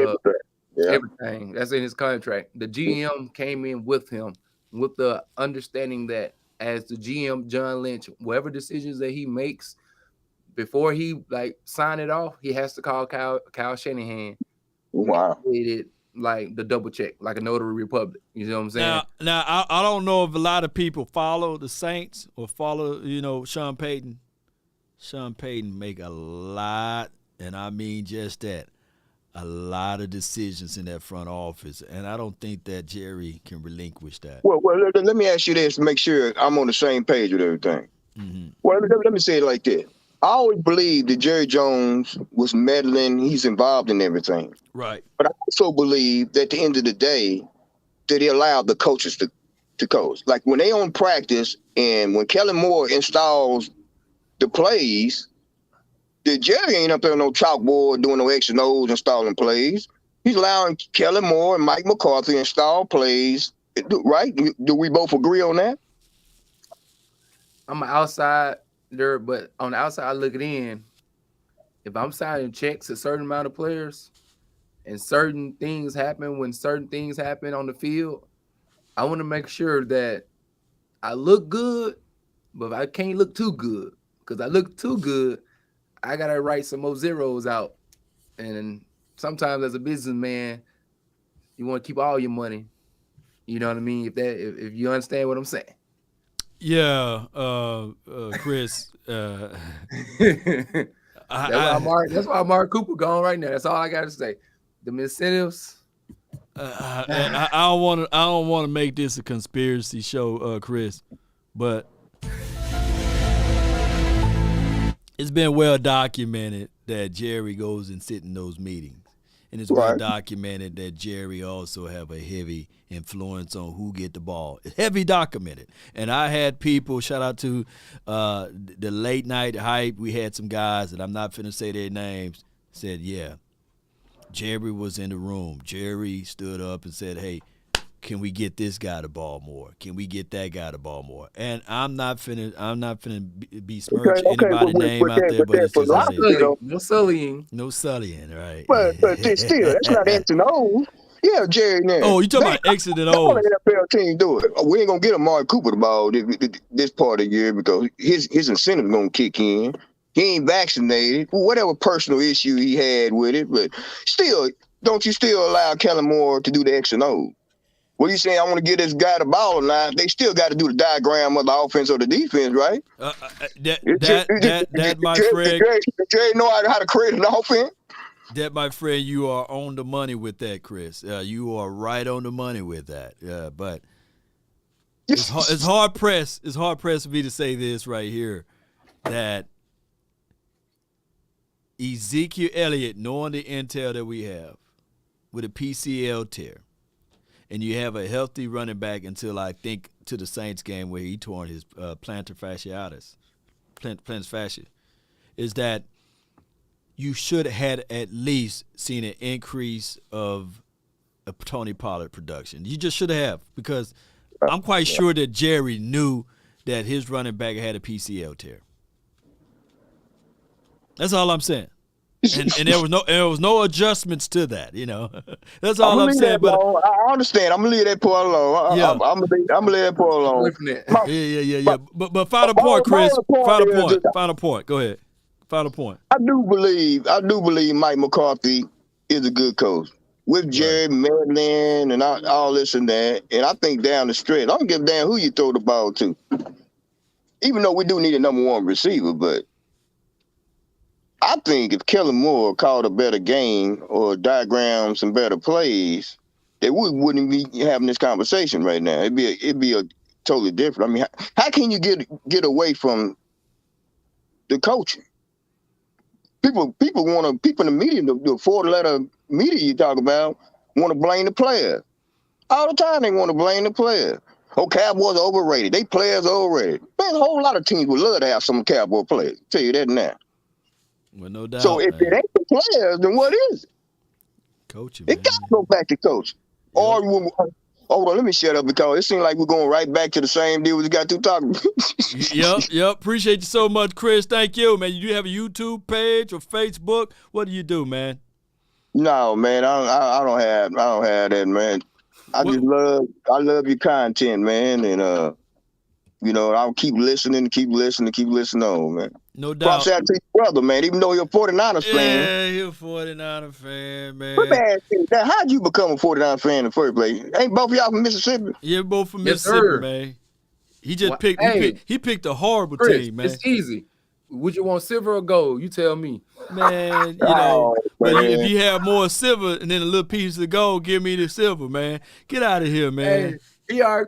everything that's in his contract. The GM came in with him with the understanding that as the GM, John Lynch, whatever decisions that he makes before he sign it off, he has to call Kyle Shanahan. Wow. Like the double check, like a notary republic. You know what I'm saying? Now I don't know if a lot of people follow the Saints or follow, Sean Payton. Sean Payton make a lot, and I mean just that, a lot of decisions in that front office, and I don't think that Jerry can relinquish that. Well, let me ask you this to make sure I'm on the same page with everything. Mm-hmm. Well, let me say it like this. I always believed that Jerry Jones was meddling. He's involved in everything. Right. But I also believe that at the end of the day, that he allowed the coaches to coach. Like when they on practice and when Kellen Moore installs the plays, the Jerry ain't up there on no chalkboard doing no X and O's installing plays. He's allowing Kellen Moore and Mike McCarthy install plays. Right? Do we both agree on that? I'm an outside there, but on the outside looking in, if I'm signing checks a certain amount of players and certain things happen when certain things happen on the field, I want to make sure that I look good, but I can't look too good. Because I look too good, I got to write some more zeros out. And sometimes as a businessman, you want to keep all your money. You know what I mean? If you understand what I'm saying. Yeah, Chris. That's why Mark Cooper gone right now. That's all I got to say. The incentives. I don't want to make this a conspiracy show, Chris, but it's been well documented that Jerry goes and sit in those meetings. And it's well documented that Jerry also have a heavy influence on who get the ball. It's heavy documented. And I had people, shout out to the late night hype, we had some guys, and I'm not finna say their names, said, yeah, Jerry was in the room. Jerry stood up and said, hey, can we get this guy the ball more? Can we get that guy the ball more? And I'm not finna be smirching anybody's name out there, but it's just no sullying. No sullying, right? But still, that's not X and O's. Yeah, Jerry. Now. Oh, you talking about X and O's? All the NFL team do it. We ain't gonna get Amari Cooper the ball this part of the year because his incentive gonna kick in. He ain't vaccinated. Whatever personal issue he had with it, but still, don't you still allow Kellen Moore to do the X and O's? What are you saying? I want to get this guy the ball or not? They still got to do the diagram of the offense or the defense, right? That my friend. Jerry know how to create an offense. That, my friend, you are on the money with that, Chris. You are right on the money with that. But it's hard pressed. It's hard pressed for me to say this right here, that Ezekiel Elliott, knowing the intel that we have with a PCL tear, and you have a healthy running back until I think to the Saints game where he torn his plantar fasciitis, is that you should have had at least seen an increase of a Tony Pollard production. You just should have, because I'm quite sure that Jerry knew that his running back had a PCL tear. That's all I'm saying. And there was no adjustments to that, That's all I'm saying. But I understand. I'm gonna leave that part alone. I'm gonna leave that part alone. Yeah. But final point, Chris. Final point. Go ahead. Final point. I do believe Mike McCarthy is a good coach with Jerry Medlin and all this and that. And I think down the stretch, I don't give a damn who you throw the ball to. Even though we do need a number one receiver, but I think if Kellen Moore called a better game or diagram some better plays, that we wouldn't be having this conversation right now. It'd be a totally different. I mean, how can you get away from the coaching? People in the media, the 4-letter media you talk about, want to blame the players. All the time they want to blame the players. Oh, Cowboys are overrated. They players are overrated. Man, a whole lot of teams would love to have some Cowboy players. I'll tell you that now. Well, no doubt. So if it ain't the players, then what is it? Coaching, It got to go back to coaching. Yep. Or hold on, let me shut up because it seems like we're going right back to the same deal we got to talking. Yep. Appreciate you so much, Chris. Thank you, man. You have a YouTube page or Facebook? What do you do, man? No, man, I don't have that, man. I love your content, man, and I'll keep listening on, man. No doubt. Props out to your brother, man. Even though you're a 49ers fan. Yeah, you're a 49er fan, man. Now, how'd you become a 49er fan in the first place? Ain't both of y'all from Mississippi? Yeah, both from Mississippi, man. He just picked. He picked a horrible team, man. It's easy. Would you want silver or gold? You tell me. Man, but if you have more silver and then a little piece of gold, give me the silver, man. Get out of here, man. Hey, PR.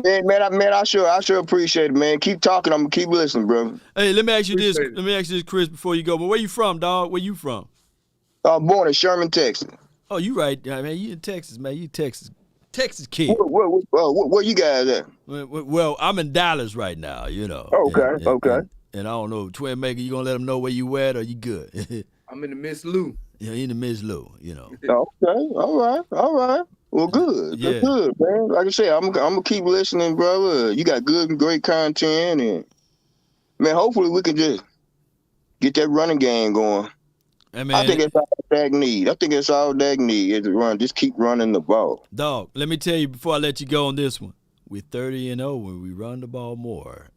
Man, I sure appreciate it, man. Keep talking. I'm gonna keep listening, bro. Hey, let me ask you this, Chris, before you go. But where you from, dog? Where you from? I'm born in Sherman, Texas. Oh, you right, man. You in Texas, man. You Texas kid. Where you guys at? Well, I'm in Dallas right now, Okay. And I don't know, Twin Maker, you gonna let them know where you at or you good? I'm in the Miss Lou. Yeah, in the Miss Lou, Okay, all right. Well, good. Yeah. Good, man. Like I said, I'm gonna keep listening, brother. You got good and great content, and man, hopefully we can just get that running game going. I think it's all Dak need. Is to run. Just keep running the ball. Dog, let me tell you before I let you go on this one. We're 30-0 when we run the ball more,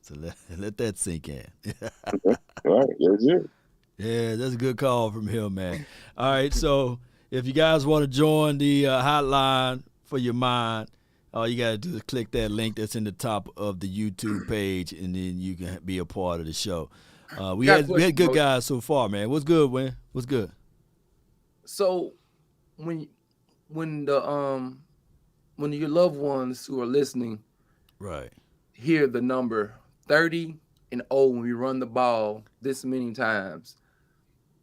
So let that sink in. All right, that's it. Yeah, that's a good call from him, man. All right, so if you guys want to join the hotline for your mind, all you got to do is click that link that's in the top of the YouTube page, and then you can be a part of the show. We had good guys so far, man. What's good, Wayne? What's good? So when your loved ones who are listening, right, hear the number 30-0 when we run the ball this many times,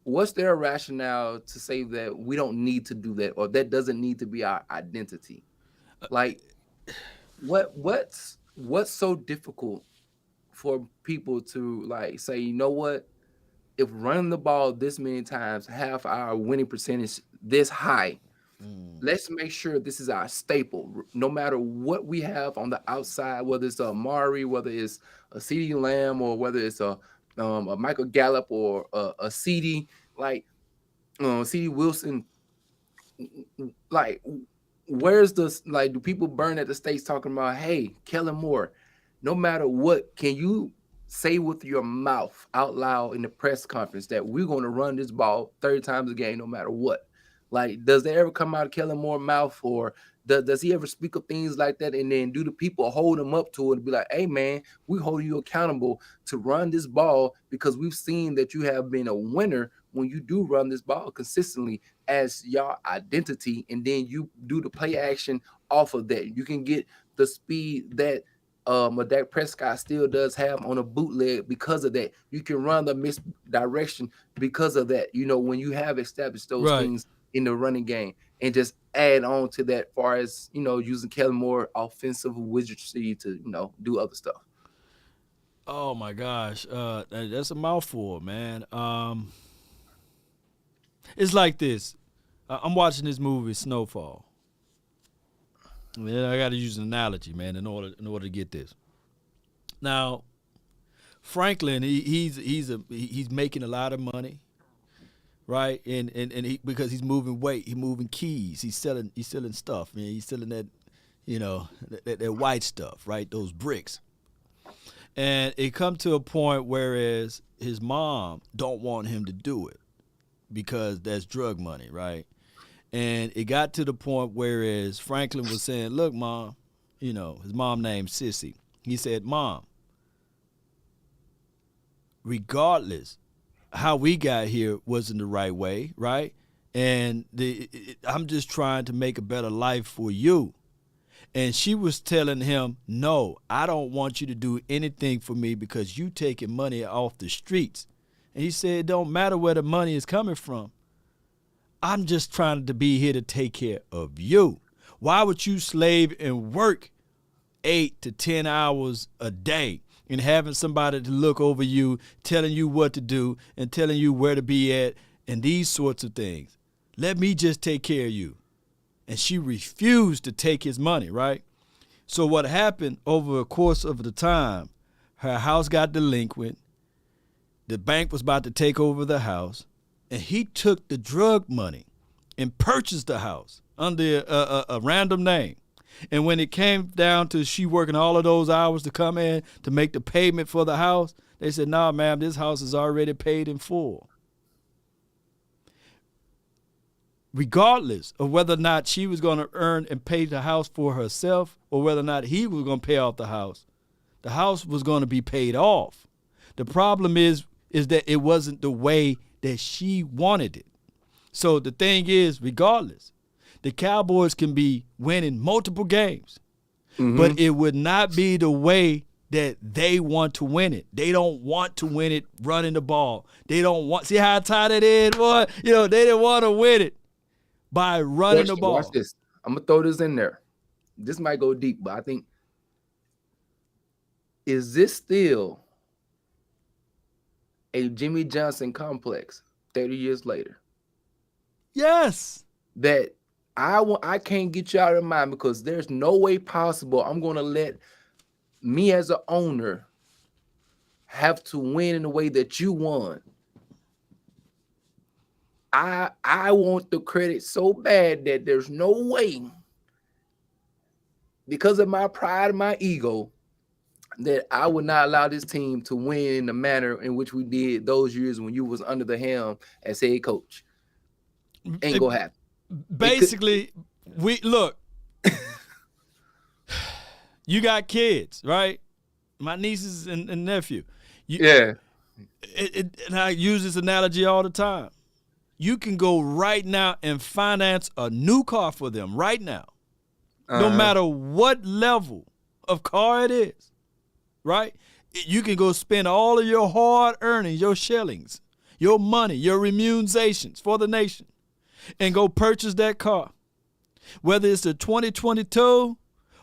what's their rationale to say that we don't need to do that, or that doesn't need to be our identity? Like, what's so difficult for people to like say, you know what, if running the ball this many times have our winning percentage this high, let's make sure this is our staple. No matter what we have on the outside, whether it's a Amari, whether it's a CeeDee Lamb, or whether it's a Michael Gallup or a CeeDee, like CeeDee Wilson, like where's the, like, do people burn at the stakes talking about, hey, Kellen Moore, no matter what, can you say with your mouth out loud in the press conference that we're going to run this ball 30 times a game no matter what? Like, does that ever come out of Kellen Moore's mouth, or does he ever speak of things like that, and then do the people hold him up to it and be like, hey, man, we hold you accountable to run this ball because we've seen that you have been a winner when you do run this ball consistently as your identity, and then you do the play action off of that. You can get the speed that Dak Prescott still does have on a bootleg because of that. You can run the misdirection because of that. When you have established those things in the running game, and just add on to that far as, using Kellen Moore offensive wizardry to, do other stuff. Oh my gosh. That's a mouthful, man. It's like this. I'm watching this movie, Snowfall. I got to use an analogy, man, in order to get this. Now, Franklin, he's making a lot of money, right? And he, because he's moving weight, he's moving keys, he's selling stuff, man. He's selling that, that white stuff, right? Those bricks. And it come to a point whereas his mom don't want him to do it because that's drug money, right? And it got to the point whereas Franklin was saying, look, Mom, his mom named Sissy. He said, Mom, regardless how we got here wasn't the right way, right? and I'm just trying to make a better life for you. And she was telling him, no, I don't want you to do anything for me because you taking money off the streets. And he said, it don't matter where the money is coming from. I'm just trying to be here to take care of you. Why would you slave and work 8 to 10 hours a day and having somebody to look over you, telling you what to do and telling you where to be at and these sorts of things? Let me just take care of you. And she refused to take his money, right? So what happened over the course of the time, her house got delinquent. The bank was about to take over the house. And he took the drug money and purchased the house under a random name. And when it came down to she working all of those hours to come in to make the payment for the house, they said, nah, ma'am, this house is already paid in full. Regardless of whether or not she was going to earn and pay the house for herself or whether or not he was going to pay off the house was going to be paid off. The problem is that it wasn't the way that she wanted it. So the thing is, regardless, the Cowboys can be winning multiple games, but it would not be the way that they want to win it. They don't want to win it running the ball. They don't want, see how tight it is, boy? You know, they didn't want to win it by running the ball. Watch this. I'm going to throw this in there. This might go deep, but I think, is this still a Jimmy Johnson complex 30 years later? Yes. That I can't get you out of mind because there's no way possible I'm going to let me as an owner have to win in the way that you won. I want the credit so bad that there's no way, because of my pride and my ego, that I would not allow this team to win in the manner in which we did those years when you was under the helm as head coach. Ain't gonna happen. Basically, you got kids, right? My nieces and nephew. And I use this analogy all the time. You can go right now and finance a new car for them right now, no matter what level of car it is, right? You can go spend all of your hard earnings, your shillings, your money, your remunerations for the nation, and go purchase that car. Whether it's a 2022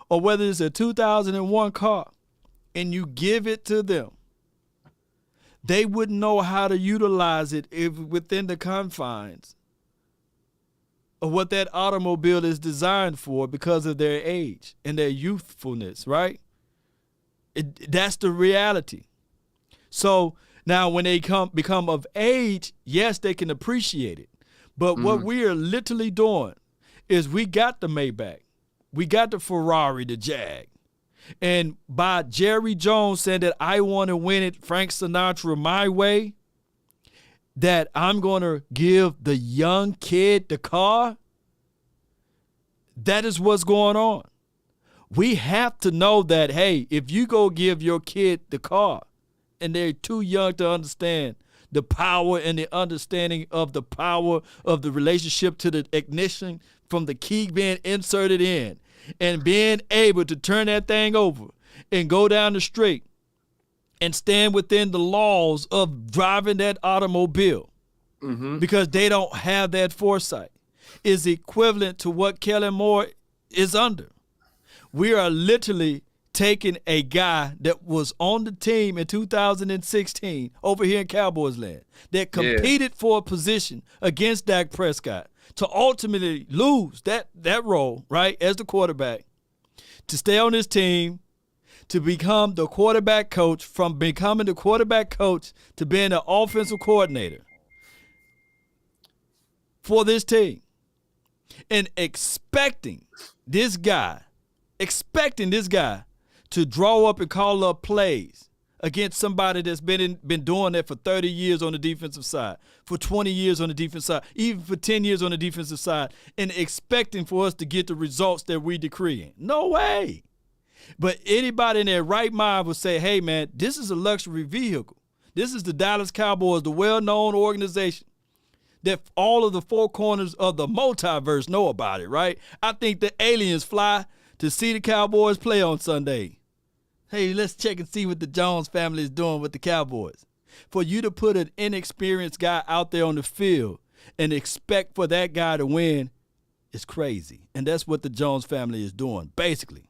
or whether it's a 2001 car, and you give it to them, they wouldn't know how to utilize it if within the confines of what that automobile is designed for because of their age and their youthfulness, right? That's the reality. So now when they become of age, yes, they can appreciate it. But what we are literally doing is we got the Maybach. We got the Ferrari, the Jag. And by Jerry Jones saying that I want to win it, Frank Sinatra, my way, that I'm going to give the young kid the car, that is what's going on. We have to know that, hey, if you go give your kid the car and they're too young to understand the power and the understanding of the power of the relationship to the ignition from the key being inserted in, and being able to turn that thing over and go down the street and stand within the laws of driving that automobile because they don't have that foresight is equivalent to what Kellen Moore is under. We are literally taking a guy that was on the team in 2016 over here in Cowboys land that competed for a position against Dak Prescott to ultimately lose that role, right, as the quarterback, to stay on his team, to become the quarterback coach, from becoming the quarterback coach to being the offensive coordinator for this team, and expecting this guy to draw up and call up plays against somebody that's been doing that for 30 years on the defensive side, for 20 years on the defensive side, even for 10 years on the defensive side, and expecting for us to get the results that we decreeing. No way. But anybody in their right mind would say, hey, man, this is a luxury vehicle. This is the Dallas Cowboys, the well-known organization that all of the four corners of the multiverse know about it, right? I think the aliens fly to see the Cowboys play on Sunday. Hey, let's check and see what the Jones family is doing with the Cowboys. For you to put an inexperienced guy out there on the field and expect for that guy to win is crazy. And that's what the Jones family is doing, basically.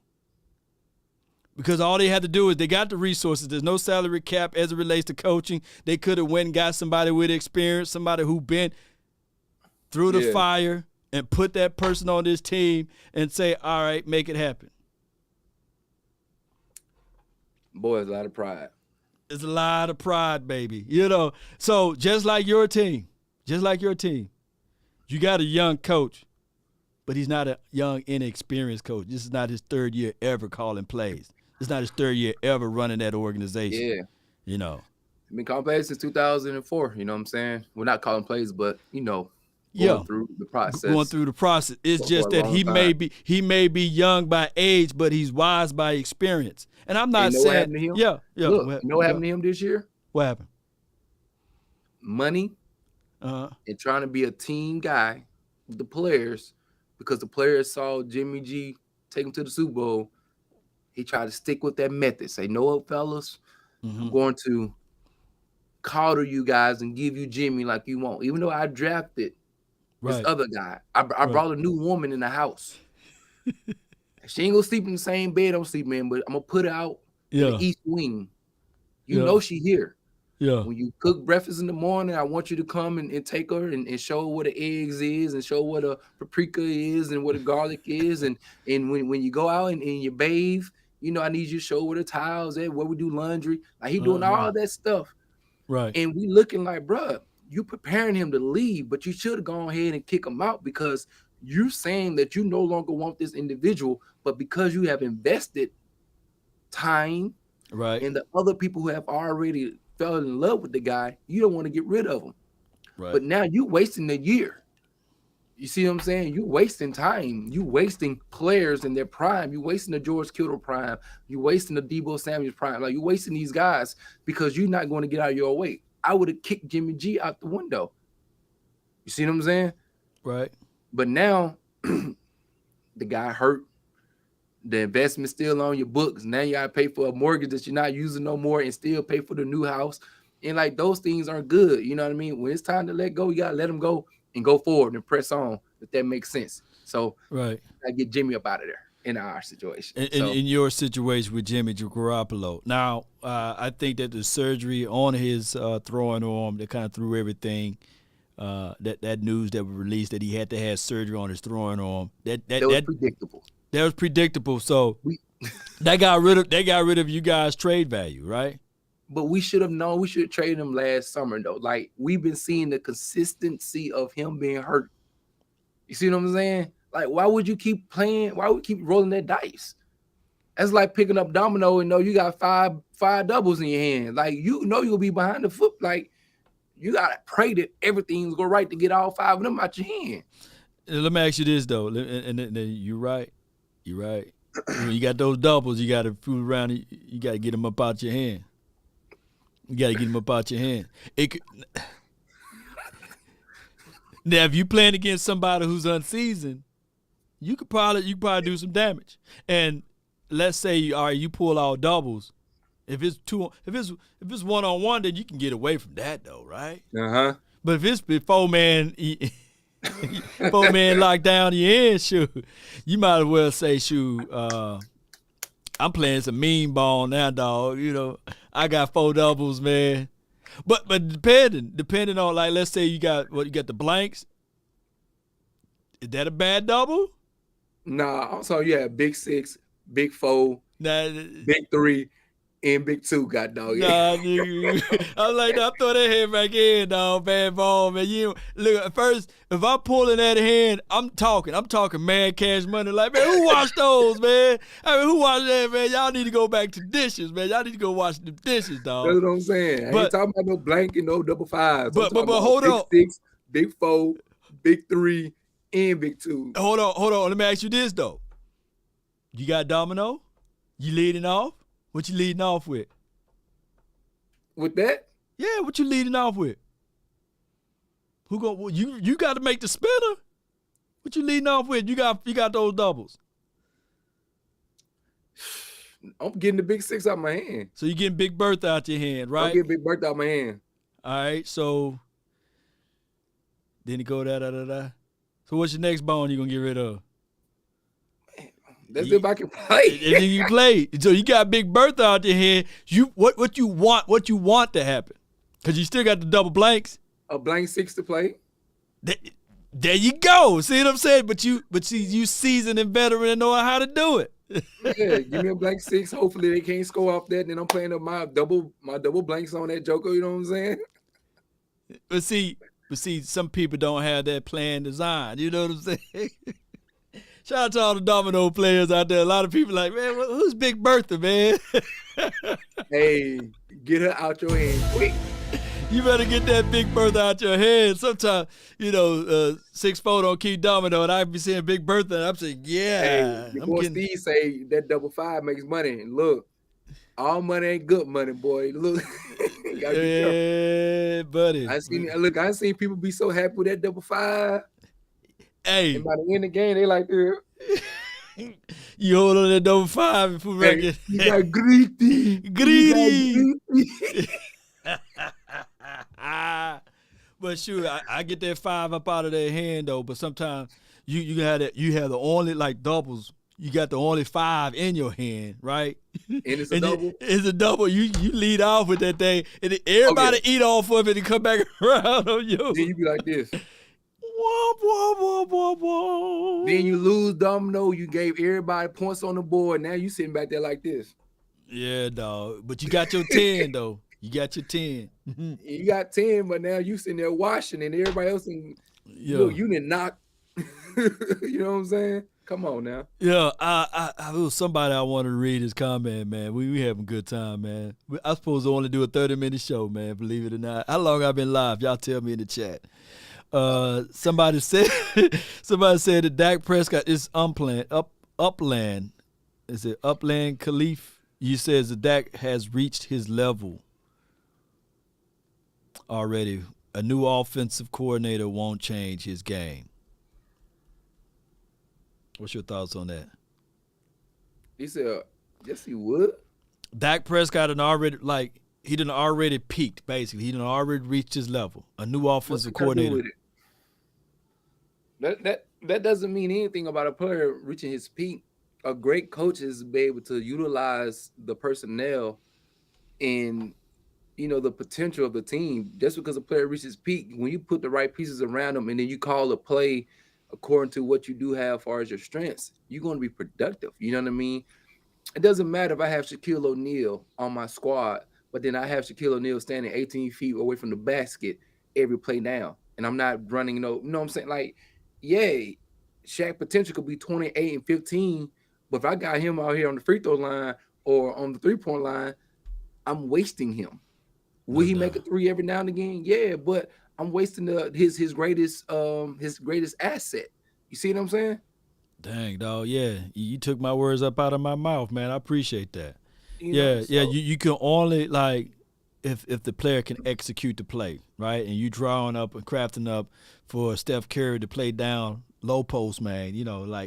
Because all they had to do is they got the resources. There's no salary cap as it relates to coaching. They could have went and got somebody with experience, somebody who been through the fire and put that person on this team and say, all right, make it happen. Boy, it's a lot of pride. It's a lot of pride, baby. You know, so just like your team, you got a young coach, but he's not a young, inexperienced coach. This is not his third year ever calling plays. It's not his third year ever running that organization. Yeah. You know. I've been calling plays since 2004. You know what I'm saying? We're not calling plays, but, you know, going through the process. Going through the process. It's just that he may be young by age, but he's wise by experience. And I'm not saying. What happened to him? Yeah. Look, you know what happened to him this year? What happened? Money and trying to be a team guy with the players, because the players saw Jimmy G take him to the Super Bowl. He tried to stick with that method. Say, know what, fellas? I'm going to coddle you guys and give you Jimmy like you want. Even though I drafted this other guy. I brought a new woman in the house. She ain't gonna sleep in the same bed I'm sleeping in, but I'm gonna put her out in the east wing. You know she here. Yeah. When you cook breakfast in the morning, I want you to come and take her and show her what the eggs is and show her what a paprika is and what a garlic is. And when you go out and you bathe, you know, I need you to show where the towels at, where we do laundry. Like he doing all that stuff. Right. And we looking like, bruh, you preparing him to leave, but you should have gone ahead and kick him out because you're saying that you no longer want this individual, but because you have invested time and the other people who have already fell in love with the guy, you don't want to get rid of him. Right. But now you wasting a year. You see what I'm saying? You wasting time. You wasting players in their prime. You wasting the George Kittle prime. You wasting the Deebo Samuel's prime. Like you wasting these guys because you're not going to get out of your way. I would have kicked Jimmy G out the window. You see what I'm saying? Right. But now the guy hurt. The investment's still on your books. Now you gotta pay for a mortgage that you're not using no more and still pay for the new house. And like those things aren't good. You know what I mean? When it's time to let go, you gotta let them go and go forward and press on, if that makes sense. So I get Jimmy up out of there in our situation. In your situation with Jimmy Garoppolo. Now, I think that the surgery on his throwing arm that kind of threw everything. That news that was released that he had to have surgery on his throwing arm. That was predictable. That was predictable. So that got rid of you guys' trade value, right? But we should have known. We should have traded him last summer, though. Like we've been seeing the consistency of him being hurt. You see what I'm saying? Like, why would you keep playing? Why would you keep rolling that dice? That's like picking up domino and know you got five doubles in your hand. Like you know you'll be behind the foot. Like you gotta pray that everything's go right to get all five of them out your hand. Let me ask you this though, and you're right. You're right. When you got those doubles, you got to fool around. You got to get them up out your hand. You got to get them up out your hand. Now, if you playing against somebody who's unseasoned, you could probably do some damage. And let's say you pull out doubles. If it's 1-on-1, then you can get away from that though, right? But if it's before man. 4-man locked down your end, shoot. You might as well say, shoot, I'm playing some mean ball now, dog. You know, I got 4 doubles, man. But depending on, like, let's say you got the blanks. Is that a bad double? Nah, also you have big 6, big 4, big 3. And big 2 got dog. Nah, nigga. I'm like, I'll throw that hand back in, dog. Bad ball, man. You look at first, if I'm pulling that hand, I'm talking man cash money. Like, man, who watched those, man? I mean, who watched that, man? Y'all need to go back to dishes, man. Y'all need to go watch the dishes, dog. That's what I'm saying. I ain't talking about no blank and no double 5s. But hold on. Big 6, big 4, big 3, and big 2. Hold on. Let me ask you this though. You got domino? You leading off? What you leading off with? With that? Yeah, what you leading off with? Who go? You got to make the spinner. What you leading off with? You got those doubles. I'm getting the big six out my hand. So you getting Big Bertha out your hand, right? I'm getting Big Bertha out my hand. All right. So then you go da. So what's your next bone you gonna get rid of? That's if I can play. And then you play. So you got Big Bertha out your hand. What you want to happen? Because you still got the double blanks. A blank six to play. There you go. See what I'm saying? But you seasoned and veteran and know how to do it. Yeah, give me a blank six. Hopefully they can't score off that. And then I'm playing up my double blanks on that joker. You know what I'm saying? But see, some people don't have that plan design. You know what I'm saying? Shout out to all the domino players out there. A lot of people like, man, who's Big Bertha, man? Hey, get her out your hand quick. You better get that Big Bertha out your head. Sometimes, 6'4" don't keep domino, and I be seeing Big Bertha, and I'm saying, yeah. Hey, Steve say that double five makes money. And look, all money ain't good money, boy. Look, yeah, buddy. I seen people be so happy with that double five. Hey, and by the end of the game, they like, you hold on that double five and put hey, you got greedy. But shoot, I get that five up out of their hand though. But sometimes you have the only like doubles. You got the only five in your hand, right? And it's a double. It's a double. You lead off with that thing, and everybody eat off of it and come back around on you. Then you be like this. Womp, womp, womp, womp, womp. Then you lose domino. You gave everybody points on the board. Now you sitting back there like this. Yeah, dog. But you got your 10 though. You got your 10. You got 10, but now you sitting there washing, and everybody else look, you didn't knock. You know what I'm saying? Come on now. Yeah, I was somebody I wanted to read his comment, man. We having a good time, man. I supposed to only do a 30-minute show, man. Believe it or not. How long I've been live? Y'all tell me in the chat. Somebody said that Dak Prescott is upland. Is it Upland Khalif? You says that Dak has reached his level already. A new offensive coordinator won't change his game. What's your thoughts on that? He said, yes, he would. Dak Prescott had already peaked, basically. He done already reached his level. A new offensive coordinator. That doesn't mean anything about a player reaching his peak. A great coach is be able to utilize the personnel and the potential of the team. Just because a player reaches peak, when you put the right pieces around them and then you call a play according to what you do have as far as your strengths, you're going to be productive. You know what I mean? It doesn't matter if I have Shaquille O'Neal on my squad, but then I have Shaquille O'Neal standing 18 feet away from the basket every play down, and I'm not running, you know what I'm saying? Like, yeah, Shaq potential could be 28 and 15, but if I got him out here on the free throw line or on the three-point line, I'm wasting him. Will he make a three every now and again? Yeah, but I'm wasting his greatest asset. You see what I'm saying? Dang, dog. Yeah, you took my words up out of my mouth, man. I appreciate that. You can only if the player can execute the play, right? And you drawing up and crafting up for Steph Curry to play down low post, man.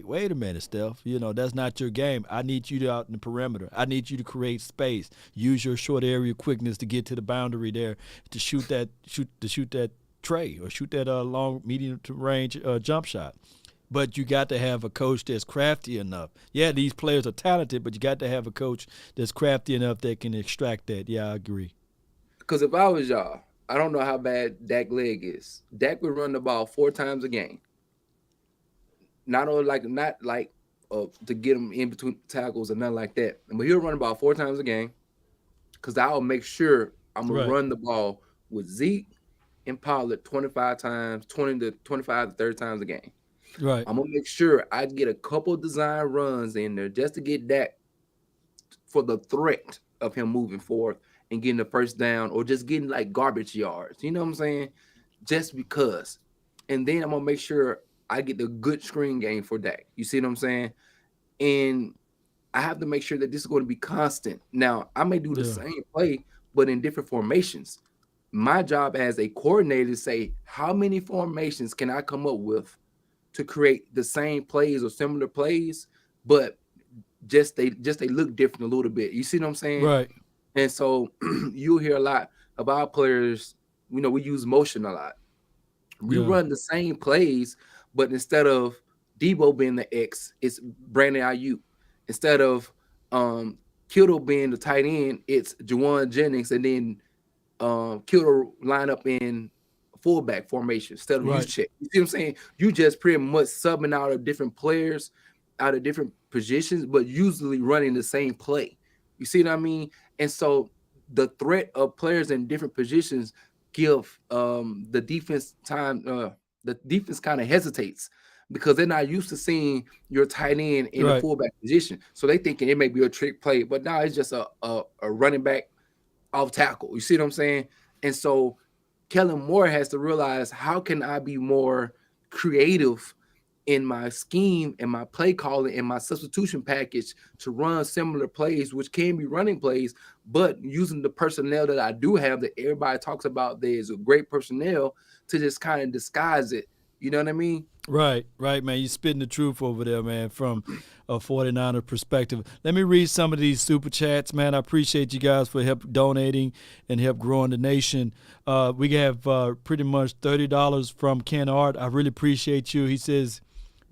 Wait a minute, Steph. That's not your game. I need you out in the perimeter. I need you to create space. Use your short area quickness to get to the boundary there to shoot that tray or shoot that long medium to range jump shot. But you got to have a coach that's crafty enough. Yeah, these players are talented, but you got to have a coach that's crafty enough that can extract that. Yeah, I agree. Because if I was y'all, I don't know how bad Dak's leg is. Dak would run the ball 4 times a game. Not to get him in between tackles or nothing like that. But he'll run the ball 4 times a game because I'll make sure I'm going to run the ball with Zeke and Pollard 25 times, 20 to 25 to 30 times a game. Right. I'm going to make sure I get a couple design runs in there just to get Dak for the threat of him moving forward and getting the first down or just getting garbage yards. You know what I'm saying? Just because. And then I'm going to make sure I get the good screen game for Dak. You see what I'm saying? And I have to make sure that this is going to be constant. Now, I may do the same play, but in different formations. my job as a coordinator is say, how many formations can I come up with to create the same plays or similar plays, but just they look different a little bit. You see what I'm saying? Right. And so you'll hear a lot about players. You know, we use motion a lot. We run the same plays, but instead of Debo being the X, it's Brandon Ayuk. Instead of Kittle being the tight end, it's Juwan Jennings, and then Kittle line up in fullback formation instead of Right. check. You see what I'm saying? You just pretty much subbing out of different players, out of different positions, but usually running the same play. You see what I mean? And so the threat of players in different positions give the defense time. The defense kind of hesitates because they're not used to seeing your tight end in a fullback position. So they thinking it may be a trick play, but now it's just a running back off tackle. You see what I'm saying? And so Kellen Moore has to realize, how can I be more creative in my scheme and my play calling and my substitution package to run similar plays, which can be running plays, but using the personnel that I do have that everybody talks about, there's a great personnel to just kind of disguise it. You know what I mean? Right, man. You're spitting the truth over there, man, from a 49er perspective. Let me read some of these super chats, man. I appreciate you guys for help donating and help growing the nation. We have pretty much $30 from Ken Art. I really appreciate you. He says,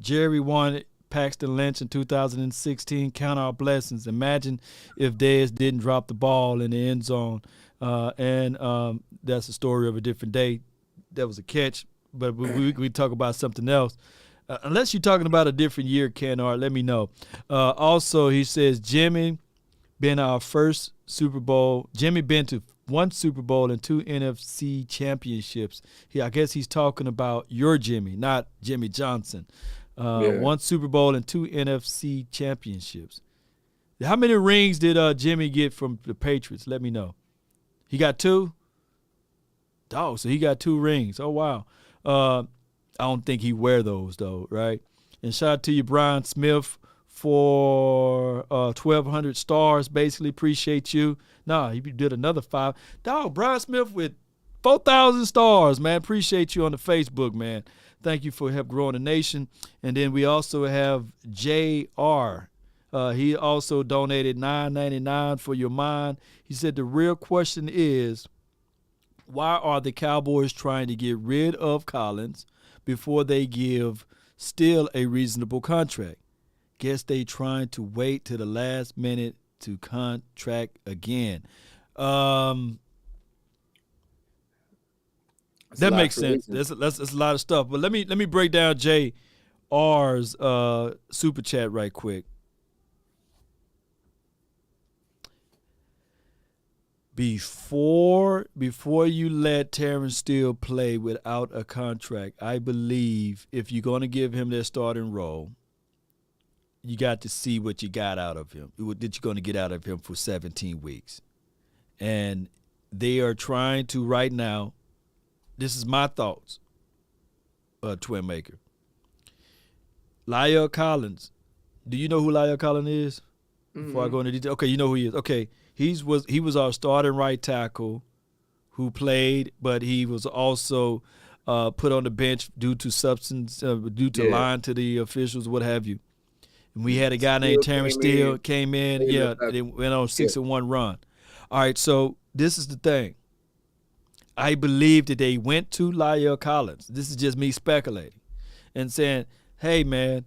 Jerry wanted Paxton Lynch in 2016. Count our blessings. Imagine if Dez didn't drop the ball in the end zone. And that's a story of a different day. That was a catch. But we talk about something else. Unless you're talking about a different year, Ken Art, let me know. Also, he says, Jimmy been our first Super Bowl. Jimmy been to one Super Bowl and 2 NFC championships. I guess he's talking about your Jimmy, not Jimmy Johnson. One Super Bowl and 2 NFC championships. How many rings did Jimmy get from the Patriots? Let me know. He got 2? Dog, so he got 2 rings. Oh, wow. I don't think he wear those, though, right? And shout out to you, Brian Smith, for 1,200 stars. Basically, appreciate you. Nah, he did another 5. Dog, Brian Smith with 4,000 stars, man. Appreciate you on the Facebook, man. Thank you for help growing the nation. And then we also have J.R. He also donated $9.99 for your mind. He said the real question is, why are the Cowboys trying to get rid of Collins before they give Steele a reasonable contract? Guess they trying to wait till the last minute to contract again. That makes sense. That's a lot of stuff. But let me break down JR's super chat right quick. Before you let Terrence Steele play without a contract, I believe if you're going to give him that starting role, you got to see what you got out of him, what you're going to get out of him for 17 weeks. And they are trying to right now, this is my thoughts, Twin Maker. La'el Collins. Do you know who La'el Collins is? Before I go into detail. Okay, you know who he is. Okay. He was our starting right tackle who played, but he was also put on the bench due to lying to the officials, what have you. And we had a guy named Terrence Steele came in. Yeah, they went on a 6-1 run. All right, so this is the thing. I believe that they went to La'el Collins. This is just me speculating and saying, hey, man,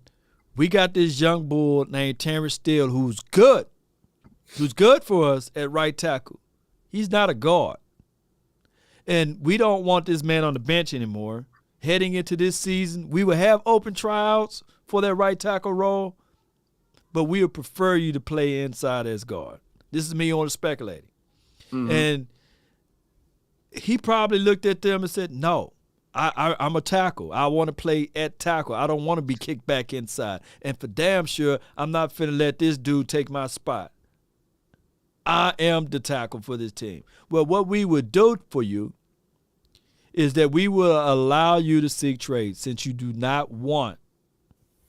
we got this young bull named Terrence Steele who's good for us at right tackle. He's not a guard. And we don't want this man on the bench anymore. Heading into this season, we will have open tryouts for that right tackle role, but we would prefer you to play inside as guard. This is me only speculating. And he probably looked at them and said, no, I'm a tackle. I want to play at tackle. I don't want to be kicked back inside. And for damn sure, I'm not finna let this dude take my spot. I am the tackle for this team. Well, what we would do for you is that we will allow you to seek trade since you do not want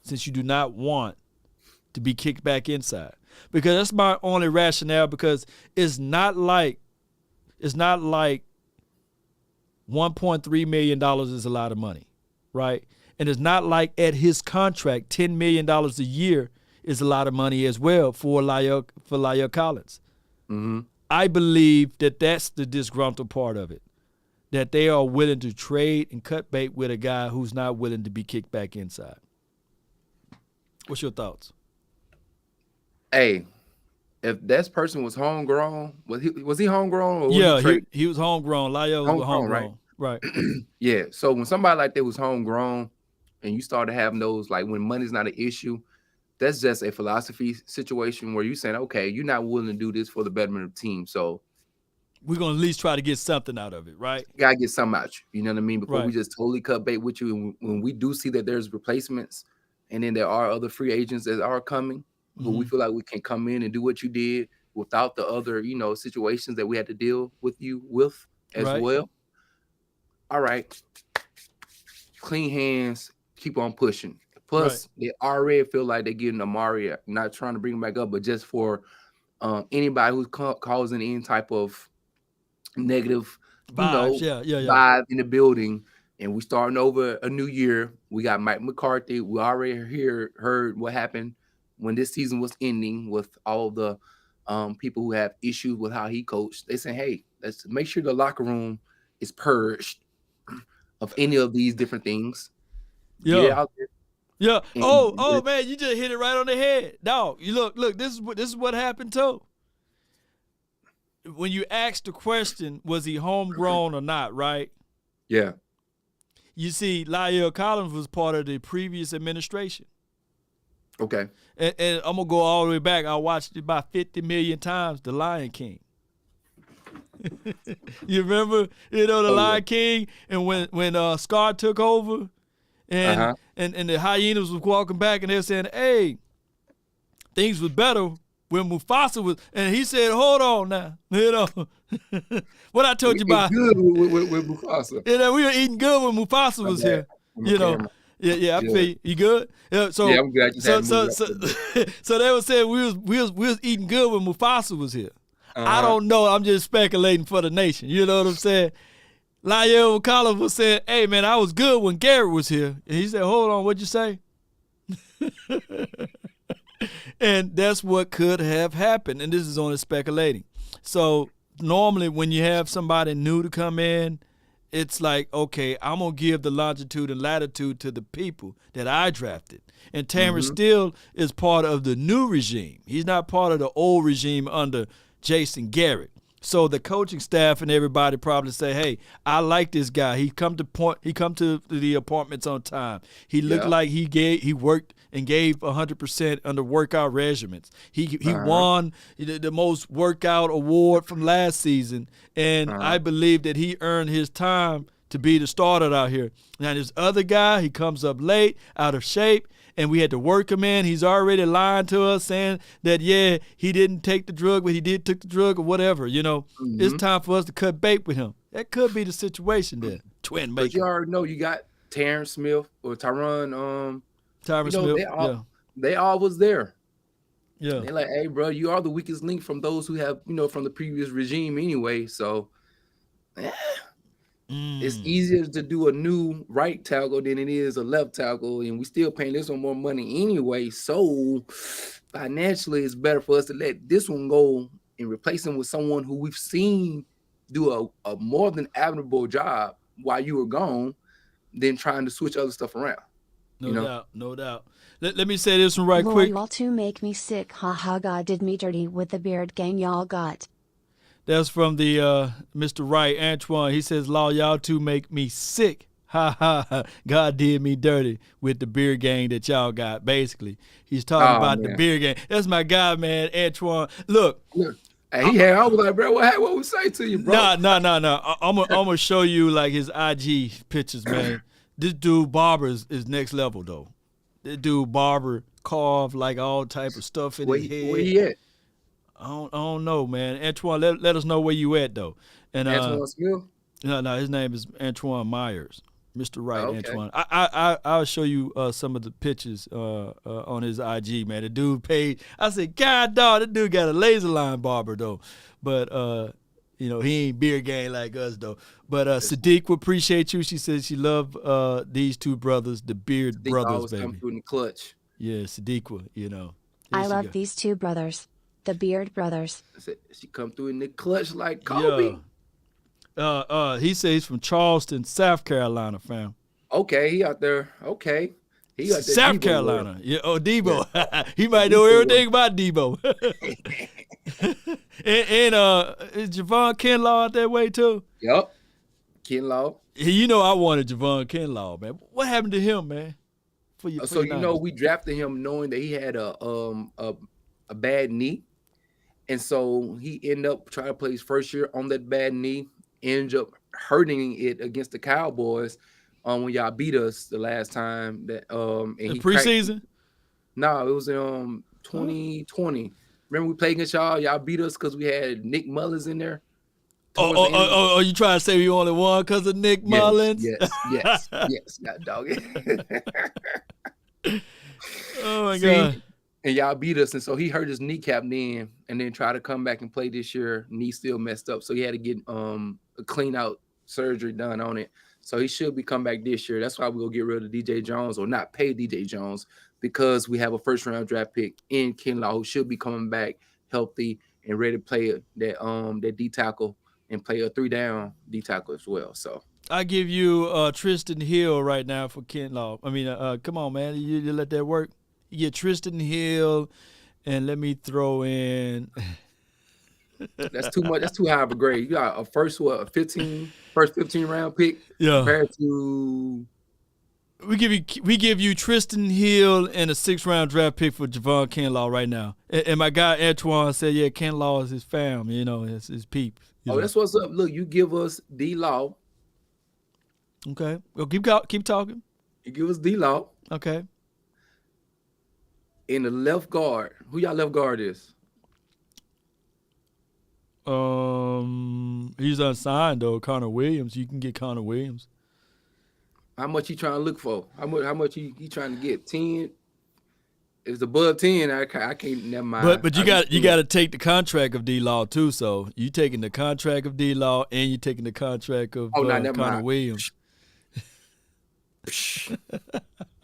to be kicked back inside. Because that's my only rationale, because it's not like $1.3 million is a lot of money, right? And it's not like at his contract, $10 million a year is a lot of money as well for La'el Collins. Mm-hmm. I believe that that's the disgruntled part of it, that they are willing to trade and cut bait with a guy who's not willing to be kicked back inside. What's your thoughts? Hey, if that person was homegrown, was he homegrown? Or Yeah, he was homegrown. La'el was homegrown. Right. Yeah. So when somebody like that was homegrown and you started having those, like when money's not an issue, that's just a philosophy situation where you're saying, okay, you're not willing to do this for the betterment of the team. So we're going to at least try to get something out of it, right? You got to get something out you. You know what I mean? Before we Right. just totally cut bait with you. And when we do see that there's replacements and then there are other free agents that are coming, who we feel like we can come in and do what you did without the other, situations that we had to deal with you with as Right. well. All right. Clean hands, keep on pushing. Plus, they already feel like they're getting Amari, not trying to bring him back up, but just for anybody who's causing any type of negative Vibes, vibe in the building. And we starting over a new year. We got Mike McCarthy. We already heard what happened when this season was ending with all the people who have issues with how he coached. They say, hey, let's make sure the locker room is purged of any of these different things. Yeah. Get it out there. Yeah. Oh, man, you just hit it right on the head. Dog, you look, this is what happened too. When you asked the question, was he homegrown or not, right? Yeah. You see, La'el Collins was part of the previous administration. Okay. And I'm going to go all the way back. I watched it about 50 million times, The Lion King. You remember, the Lion King, and when Scar took over, and the hyenas was walking back, and they were saying, hey, things was better when Mufasa was, and he said, hold on now, what I told you about. Good with Mufasa. We were eating good when Mufasa was here. Yeah, I feel you. You good? Yeah, I'm good. So they were saying we was eating good when Mufasa was here. I don't know. I'm just speculating for the nation. You know what I'm saying? La'el Collins was saying, hey, man, I was good when Garrett was here. And he said, hold on, what'd you say? And that's what could have happened. And this is only speculating. So normally when you have somebody new to come in, it's like, okay, I'm going to give the longitude and latitude to the people that I drafted. And Terrence Steele is part of the new regime. He's not part of the old regime under Jason Garrett. So the coaching staff and everybody probably say, hey, I like this guy. He come to the apartments on time. He looked like he worked and gave 100% under workout regimens. He won the most workout award from last season, and I believe that he earned his time to be the starter out here. Now this other guy, he comes up late, out of shape, and we had to work him in. He's already lying to us, saying that, yeah, he didn't take the drug, but he did took the drug or whatever. It's time for us to cut bait with him. That could be the situation there. Twin maker. But you already know you got Terrence Smith or Tyron. Tyron Smith. They all was there. Yeah. They're like, hey, bro, you are the weakest link from those who have, from the previous regime anyway. So, it's easier to do a new right tackle than it is a left tackle, and we still paying this one more money anyway. So financially, it's better for us to let this one go and replace him with someone who we've seen do a more than admirable job while you were gone than trying to switch other stuff around. No doubt. Let me say this one right Lord, quick. y'all to make me sick. Ha ha, God did me dirty with the beard gang y'all got. That's from the Mr. Wright, Antoine. He says, Law, y'all two make me sick. Ha, ha, ha. God did me dirty with the beer gang that y'all got, basically. He's talking about the beer gang. That's my guy, man, Antoine. Look. Hey, I was like, bro, what we say to you, bro? No. I'm going to show you, like, his IG pictures, man. This dude, Barber, is next level, though. This dude, Barber, carved, like, all type of stuff in his head. Where he at? I don't know, man. Antoine, let us know where you at, though. And Antoine Smith? No, his name is Antoine Myers, Mr. Wright. Okay. Antoine. I'll show you some of the pictures on his IG, man. The dude paid. I said, God, dog, that dude got a laser line barber though. But You know, he ain't beer gang like us though. But Sadiq will appreciate you. She says she love these two brothers, the Beard Sadiq brothers, always baby. come through in the clutch. Yeah, Sadiq, you know. I love these two brothers, the Beard brothers. She come through in the clutch like Kobe. Yeah. He says he's from Charleston, South Carolina, fam. Okay, he out there. Okay. He got that South Debo Carolina. world. Yeah, Debo. Yeah. He might know everything about Debo. and is Javon Kinlaw out that way too? Yep. Kinlaw. You know I wanted Javon Kinlaw, man. What happened to him, man? For your So you know we drafted him knowing that he had a bad knee. And so he ended up trying to play his first year on that bad knee, ended up hurting it against the Cowboys. When y'all beat us the last time that in preseason? No, it was in 2020. Remember we played against y'all? Y'all beat us because we had Nick Mullins in there. Oh, you trying to say we only won because of Nick Mullins? Yes, God dog it. Oh my God. And y'all beat us, and so he hurt his kneecap then, and then tried to come back and play this year. Knee still messed up, so he had to get a clean out surgery done on it. So he should be coming back this year. That's why we'll get rid of DJ Jones or not pay DJ Jones, because we have a first-round draft pick in Kinlaw who should be coming back healthy and ready to play that D tackle and play a 3-down D tackle as well. So I give you Tristan Hill right now for Kinlaw. I mean, come on, man, you let that work. You get Tristan Hill, and let me throw in. That's too much. That's too high of a grade. You got a first 15 round pick. Yeah. Compared to we give you Tristan Hill and a 6th round draft pick for Javon Kinlaw right now. And my guy Antoine said, yeah, Kinlaw is his fam. You know, it's his peep. That's what's up. Look, you give us D-Law. Okay. Well, keep talking. You give us D-Law. Okay. In the left guard, who y'all left guard is? He's unsigned though. Connor Williams. You can get Connor Williams. How much he trying to look for? How much he trying to get? 10? If it's above 10, I can't. Never mind. But you got to take the contract of D-Law too. So you taking the contract of D-Law and you taking the contract of Connor Williams.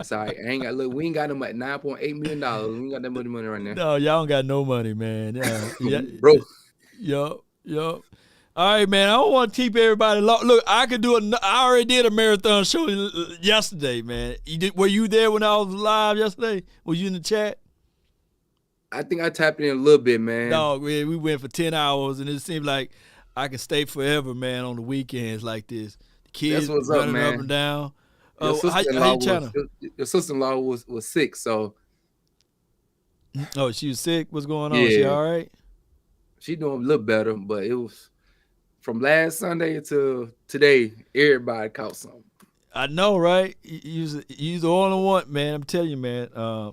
Sorry, I ain't got look. We ain't got them at $9.8 million. We ain't got that money right now. No, y'all don't got no money, man. Yeah, bro. Yup. All right, man. I don't want to keep everybody long. Look, I already did a marathon show yesterday, man. Were you there when I was live yesterday? Were you in the chat? I think I tapped in a little bit, man. No, we went for 10 hours, and it seemed like I could stay forever, man, on the weekends like this. The kids running up and down. Your sister-in-law was sick, so. Oh, she was sick? What's going on? Yeah. She all right? She doing a little better, but it was from last Sunday to today, everybody caught something. I know, right? You the only one, man. I'm telling you, man. I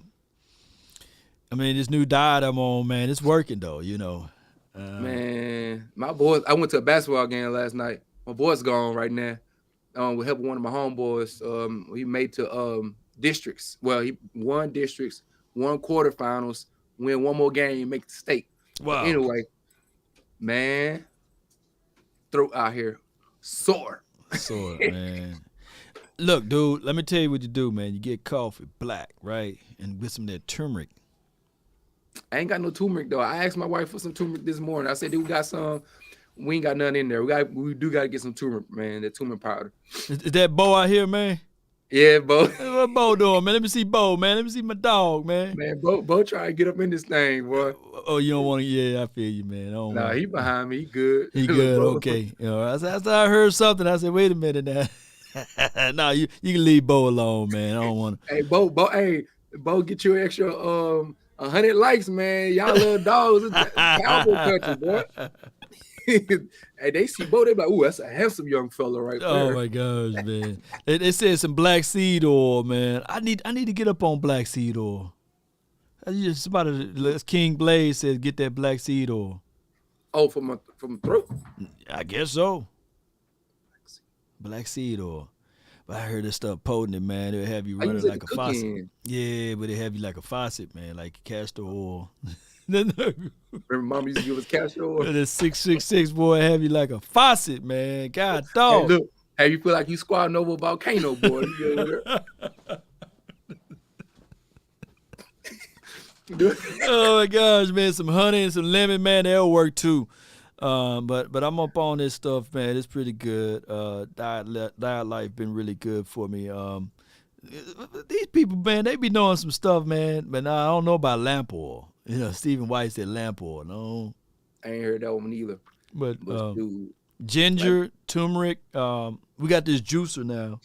mean, this new diet I'm on, man, it's working, though, you know. Man, my boys, I went to a basketball game last night. My boy's gone right now. With help of one of my homeboys, he made to districts. Well, he won districts, won quarterfinals, win one more game, make the state. Wow. But anyway, man, throat out here sore. Sore, man. Look, dude, let me tell you what you do, man. You get coffee black, right? And with some of that turmeric. I ain't got no turmeric, though. I asked my wife for some turmeric this morning. I said, dude, we got some. We ain't got nothing in there. We do got to get some turmeric, man. That turmeric powder. Is that Bo out here, man? Yeah, Bo. What Bo doing, man? Let me see Bo, man. Let me see my dog, man. Man, Bo try to get up in this thing, boy. Oh, you don't want to? Yeah, I feel you, man. Nah, he behind me. He good. He good. Okay. You know, I heard something. I said, wait a minute now. Nah, you can leave Bo alone, man. I don't want to. Hey, Bo, get you an extra 100 likes, man. Y'all little dogs. It's Cowboy country, boy. Hey, they see Bo, they be like, ooh, that's a handsome young fella right there. Oh my gosh, man. They said some black seed oil, man. I need to get up on black seed oil. King Blaze says get that black seed oil. Oh, from throat? I guess so. Black seed oil. But I heard this stuff potent, man. It'll have you running like a faucet. Yeah, but it have you like a faucet, man, like castor oil. Remember Mama used to give us castor oil? The 666 boy have you like a faucet, man. God Hey, dog. look, hey, you feel like you squatting over a volcano, boy. You go there. Oh my gosh, man, some honey and some lemon, man, that'll work too. But I'm up on this stuff, man. It's pretty good. Diet life been really good for me. These people, man, they be knowing some stuff, man. But I don't know about lamp oil. You know, Stephen White said lamp oil. No, I ain't heard that one either. but dude, ginger, turmeric. We got this juicer now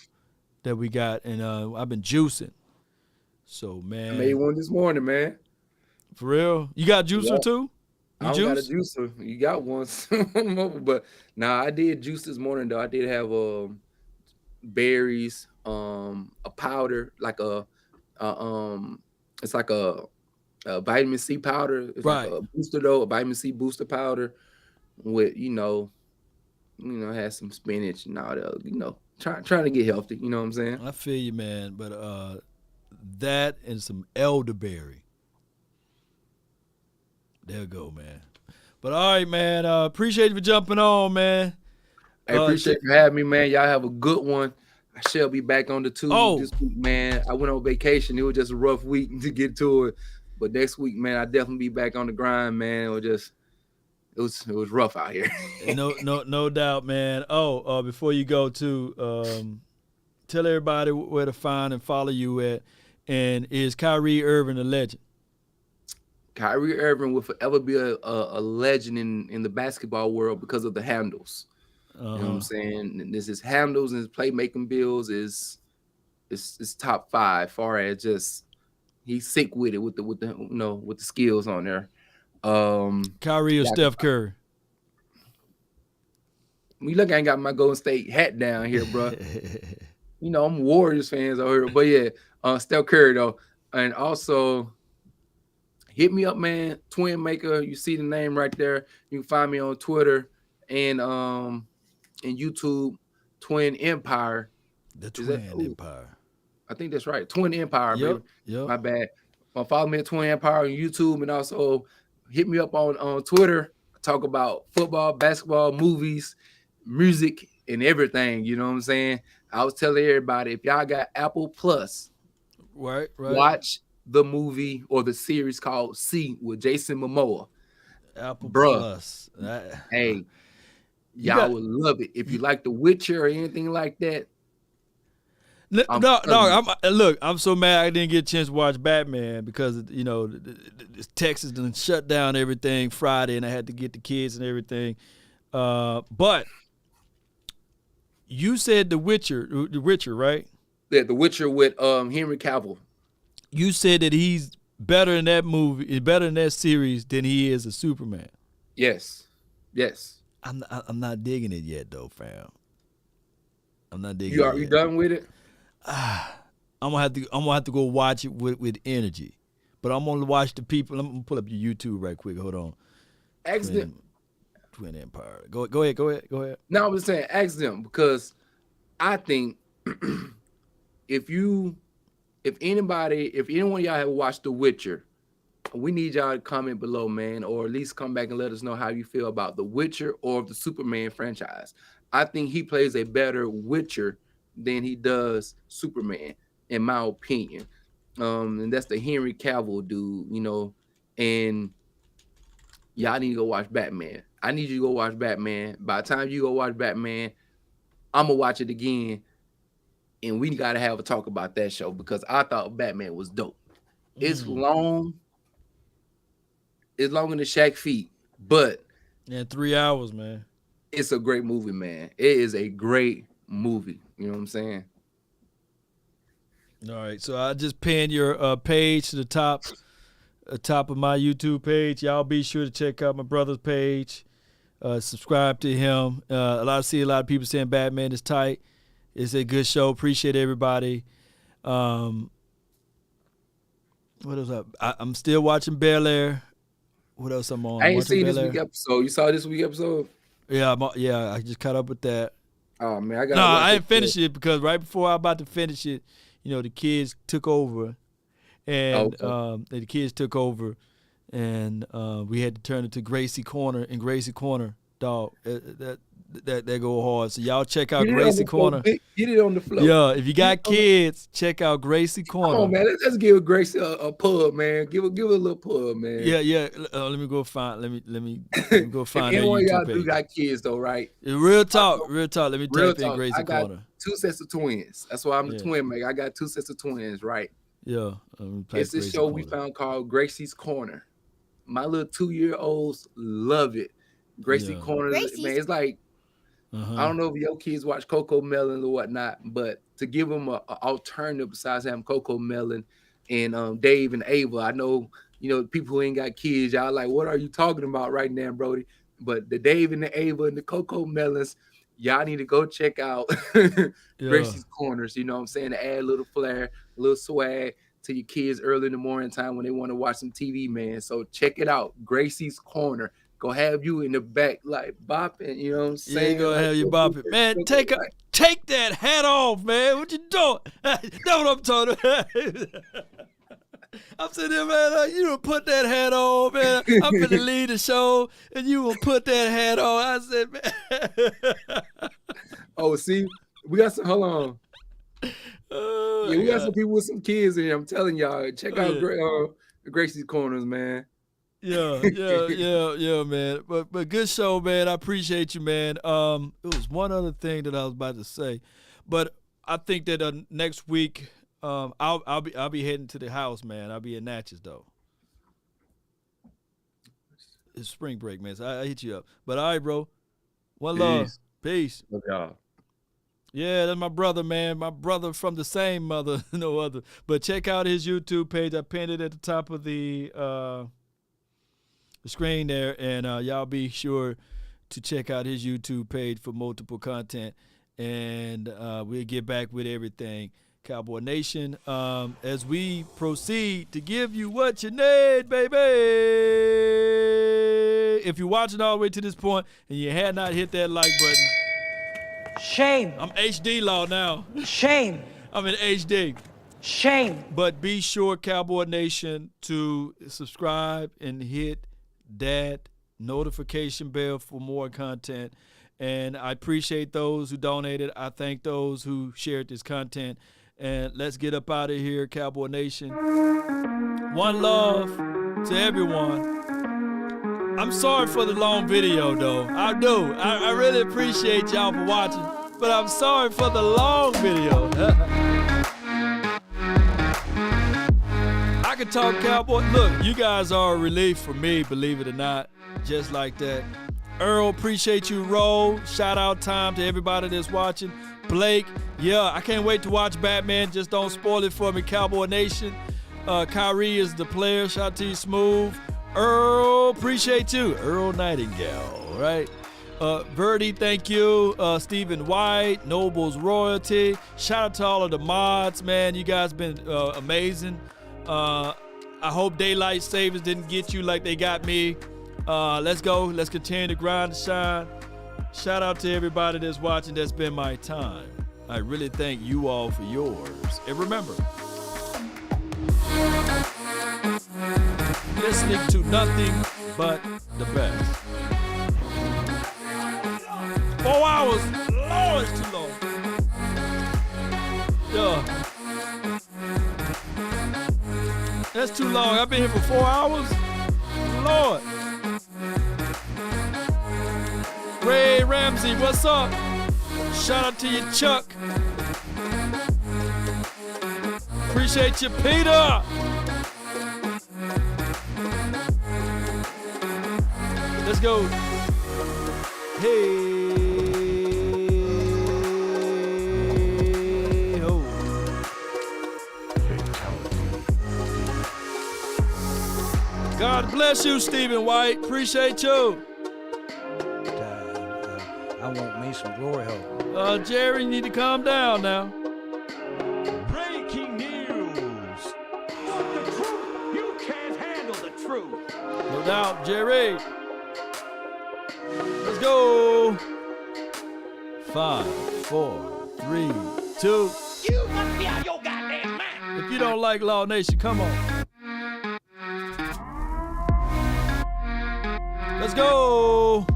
that we got, and I've been juicing. So I man, made one this morning, man. for real, you got juicer Yep. too? You I don't got a juice? juicer. You got one, but nah, I did juice this morning though. I did have berries, a powder, like it's like a vitamin C powder. It's Right. like a booster though, a vitamin C booster powder with has some spinach and all that. Trying to get healthy. You know what I'm saying? I feel you, man. But that and some elderberry. There you go, man. But all right, man. Appreciate you for jumping on, man. I appreciate you having me, man. Y'all have a good one. I shall be back on the tube this week, man. I went on vacation. It was just a rough week to get to it. But next week, man, I definitely be back on the grind, man. It was rough out here. No doubt, man. Before you go too, tell everybody where to find and follow you at. And is Kyrie Irving a legend? Kyrie Irving will forever be a legend in the basketball world because of the handles. You know what I'm saying? And his handles and his playmaking bills is top 5. Far as just he's sick with it with the skills on there. Kyrie or Steph Curry? You look, I ain't got my Golden State hat down here, bro. I'm Warriors fans over here, but yeah, Steph Curry though, and also. Hit me up, man. Twin Maker. You see the name right there. You can find me on Twitter and YouTube. Twin Empire. The Twin Empire. I think that's right. Twin Empire, baby. Yep. My bad. Follow me at Twin Empire on YouTube, and also hit me up on Twitter. Talk about football, basketball, movies, music, and everything. You know what I'm saying? I was telling everybody, if y'all got Apple Plus, right, watch the movie or the series called C with Jason Momoa. Apple Plus. Hey, y'all would love it. If you like The Witcher or anything like that. I'm so mad I didn't get a chance to watch Batman because Texas done shut down everything Friday and I had to get the kids and everything. But you said The Witcher, right? Yeah, The Witcher with Henry Cavill. You said that he's better in that movie, better in that series than he is a Superman. Yes. I'm not digging it yet, though, fam. I'm not digging. You done with it? I'm gonna have to go watch it with energy. But I'm gonna watch the people. I'm gonna pull up your YouTube right quick. Hold on. Ask them. Twin Empire. Go ahead. No, I was saying ask them because I think if anyone of y'all have watched The Witcher, we need y'all to comment below, man, or at least come back and let us know how you feel about The Witcher or the Superman franchise. I think he plays a better Witcher than he does Superman, in my opinion. And that's the Henry Cavill dude, and y'all need to go watch Batman. I need you to go watch Batman. By the time you go watch Batman, I'm going to watch it again. And we got to have a talk about that show because I thought Batman was dope. It's long. It's longer than Shaq feet, but 3 hours, man. It's a great movie, man. It is a great movie. You know what I'm saying? All right, so I just pinned your page to the top of my YouTube page. Y'all be sure to check out my brother's page. Subscribe to him. I see a lot of people saying Batman is tight. It's a good show. Appreciate everybody. What else? I'm still watching Bel Air. What else I'm on? I ain't seen this week episode. You saw this week episode? Yeah, I just caught up with that. Oh man, I didn't finish it because right before I was about to finish it, the kids took over, and the kids took over, and we had to turn it to Gracie Corner. And Gracie Corner, dog, that go hard. So y'all check out Gracie Corner. Get it on the floor. Yeah, if you got kids, check out Gracie Corner. Come on, man. Let's give Gracie a pub, man. Give a little pub, man. Yeah. Let me go find. Let me go find. If that anyone YouTube y'all page. do got kids though, right? Real talk. Let me Real type in talk. Gracie I got Corner. 2 sets of twins. That's why I'm the twin maker. I got 2 sets of twins, right? Yeah. It's this show we found called Gracie's Corner. My little 2-year-olds love it. Gracie Corner, man. It's like I don't know if your kids watch Coco Melon or whatnot, but to give them an alternative besides having Coco Melon and Dave and Ava, I know people who ain't got kids, y'all like, what are you talking about right now, Brody? But the Dave and the Ava and the Coco Melons, y'all need to go check out Gracie's Corners. You know what I'm saying? To add a little flair, a little swag to your kids early in the morning time when they want to watch some TV, man. So check it out, Gracie's Corner. Go have you in the back like bopping, you know what I'm saying? Yeah, go have you bopping. Man, take that hat off, man. What you doing? That's what I'm talking about. I'm sitting there, man, you don't put that hat on, man. I'm finna lead the show, and you will put that hat on. I said, man. Oh, see, we got some, hold on. We got some people with some kids in here. I'm telling y'all, check out Gracie's Corners, man. Yeah, man. But good show, man. I appreciate you, man. It was one other thing that I was about to say, but I think that next week, I'll be heading to the house, man. I'll be in Natchez though. It's spring break, man. So I hit you up. But all right, bro. One love. Peace. Look out. Yeah, that's my brother, man. My brother from the same mother, no other. But check out his YouTube page. I pinned it at the top of the screen there, and y'all be sure to check out his YouTube page for multiple content, and we'll get back with everything Cowboy Nation as we proceed to give you what you need, baby. If you're watching all the way to this point and you had not hit that like button, shame. I'm HD law now. Shame. I'm in HD. Shame. But be sure, Cowboy Nation, to subscribe and hit that notification bell for more content. And I appreciate those who donated. I thank those who shared this content. And let's get up out of here, Cowboy Nation. One love to everyone. I'm sorry for the long video, though. I do. I really appreciate y'all for watching. But I'm sorry for the long video. I can talk Cowboy. Look, you guys are a relief for me, believe it or not. Just like that. Earl, appreciate you, Roll. Shout out time to everybody that's watching. Blake, yeah, I can't wait to watch Batman. Just don't spoil it for me, Cowboy Nation. Kyrie is the player. Shout out to you, Smooth. Earl, appreciate you. Earl Nightingale, right? Verdi, thank you. Stephen White, Noble's Royalty. Shout out to all of the mods, man. You guys been amazing. I hope daylight savings didn't get you like they got me. Let's go. Let's continue to grind and shine. Shout out to everybody that's watching. That's been my time. I really thank you all for yours. And remember, listening to nothing but the best. 4 hours. Lord, it's too long. Yeah. That's too long. I've been here for 4 hours. Lord. Ray Ramsey, what's up? Shout out to you, Chuck. Appreciate you, Peter. Let's go. Hey. Ho. God bless you, Stephen White. Appreciate you. I want me some glory hole. Jerry, you need to calm down now. Breaking news. Want the truth? You can't handle the truth. No doubt, Jerry. Let's go. 5, 4, 3, 2. You must be out of your goddamn mind. If you don't like Law Nation, come on. Let's go.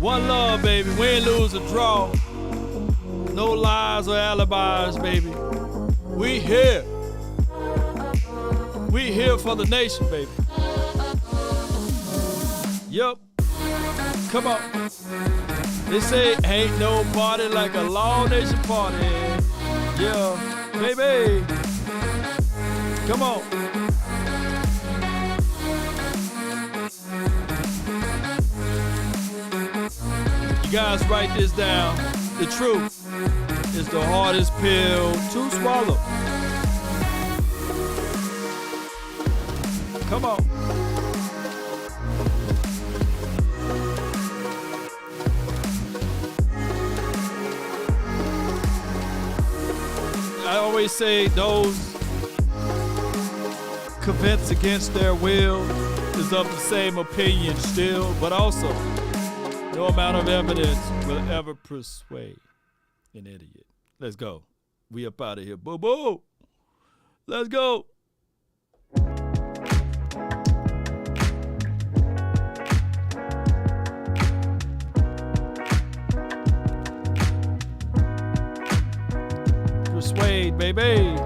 One love, baby. Win, lose, or draw. No lies or alibis, baby. We here. We here for the nation, baby. Yup. Come on. They say ain't no party like a Law Nation party. Yeah, baby. Come on. You guys write this down. The truth is the hardest pill to swallow. Come on. I always say those convinced against their will is of the same opinion still, but also no amount of evidence will ever persuade an idiot. Let's go. We up out of here. Boo boo. Let's go. Persuade, baby.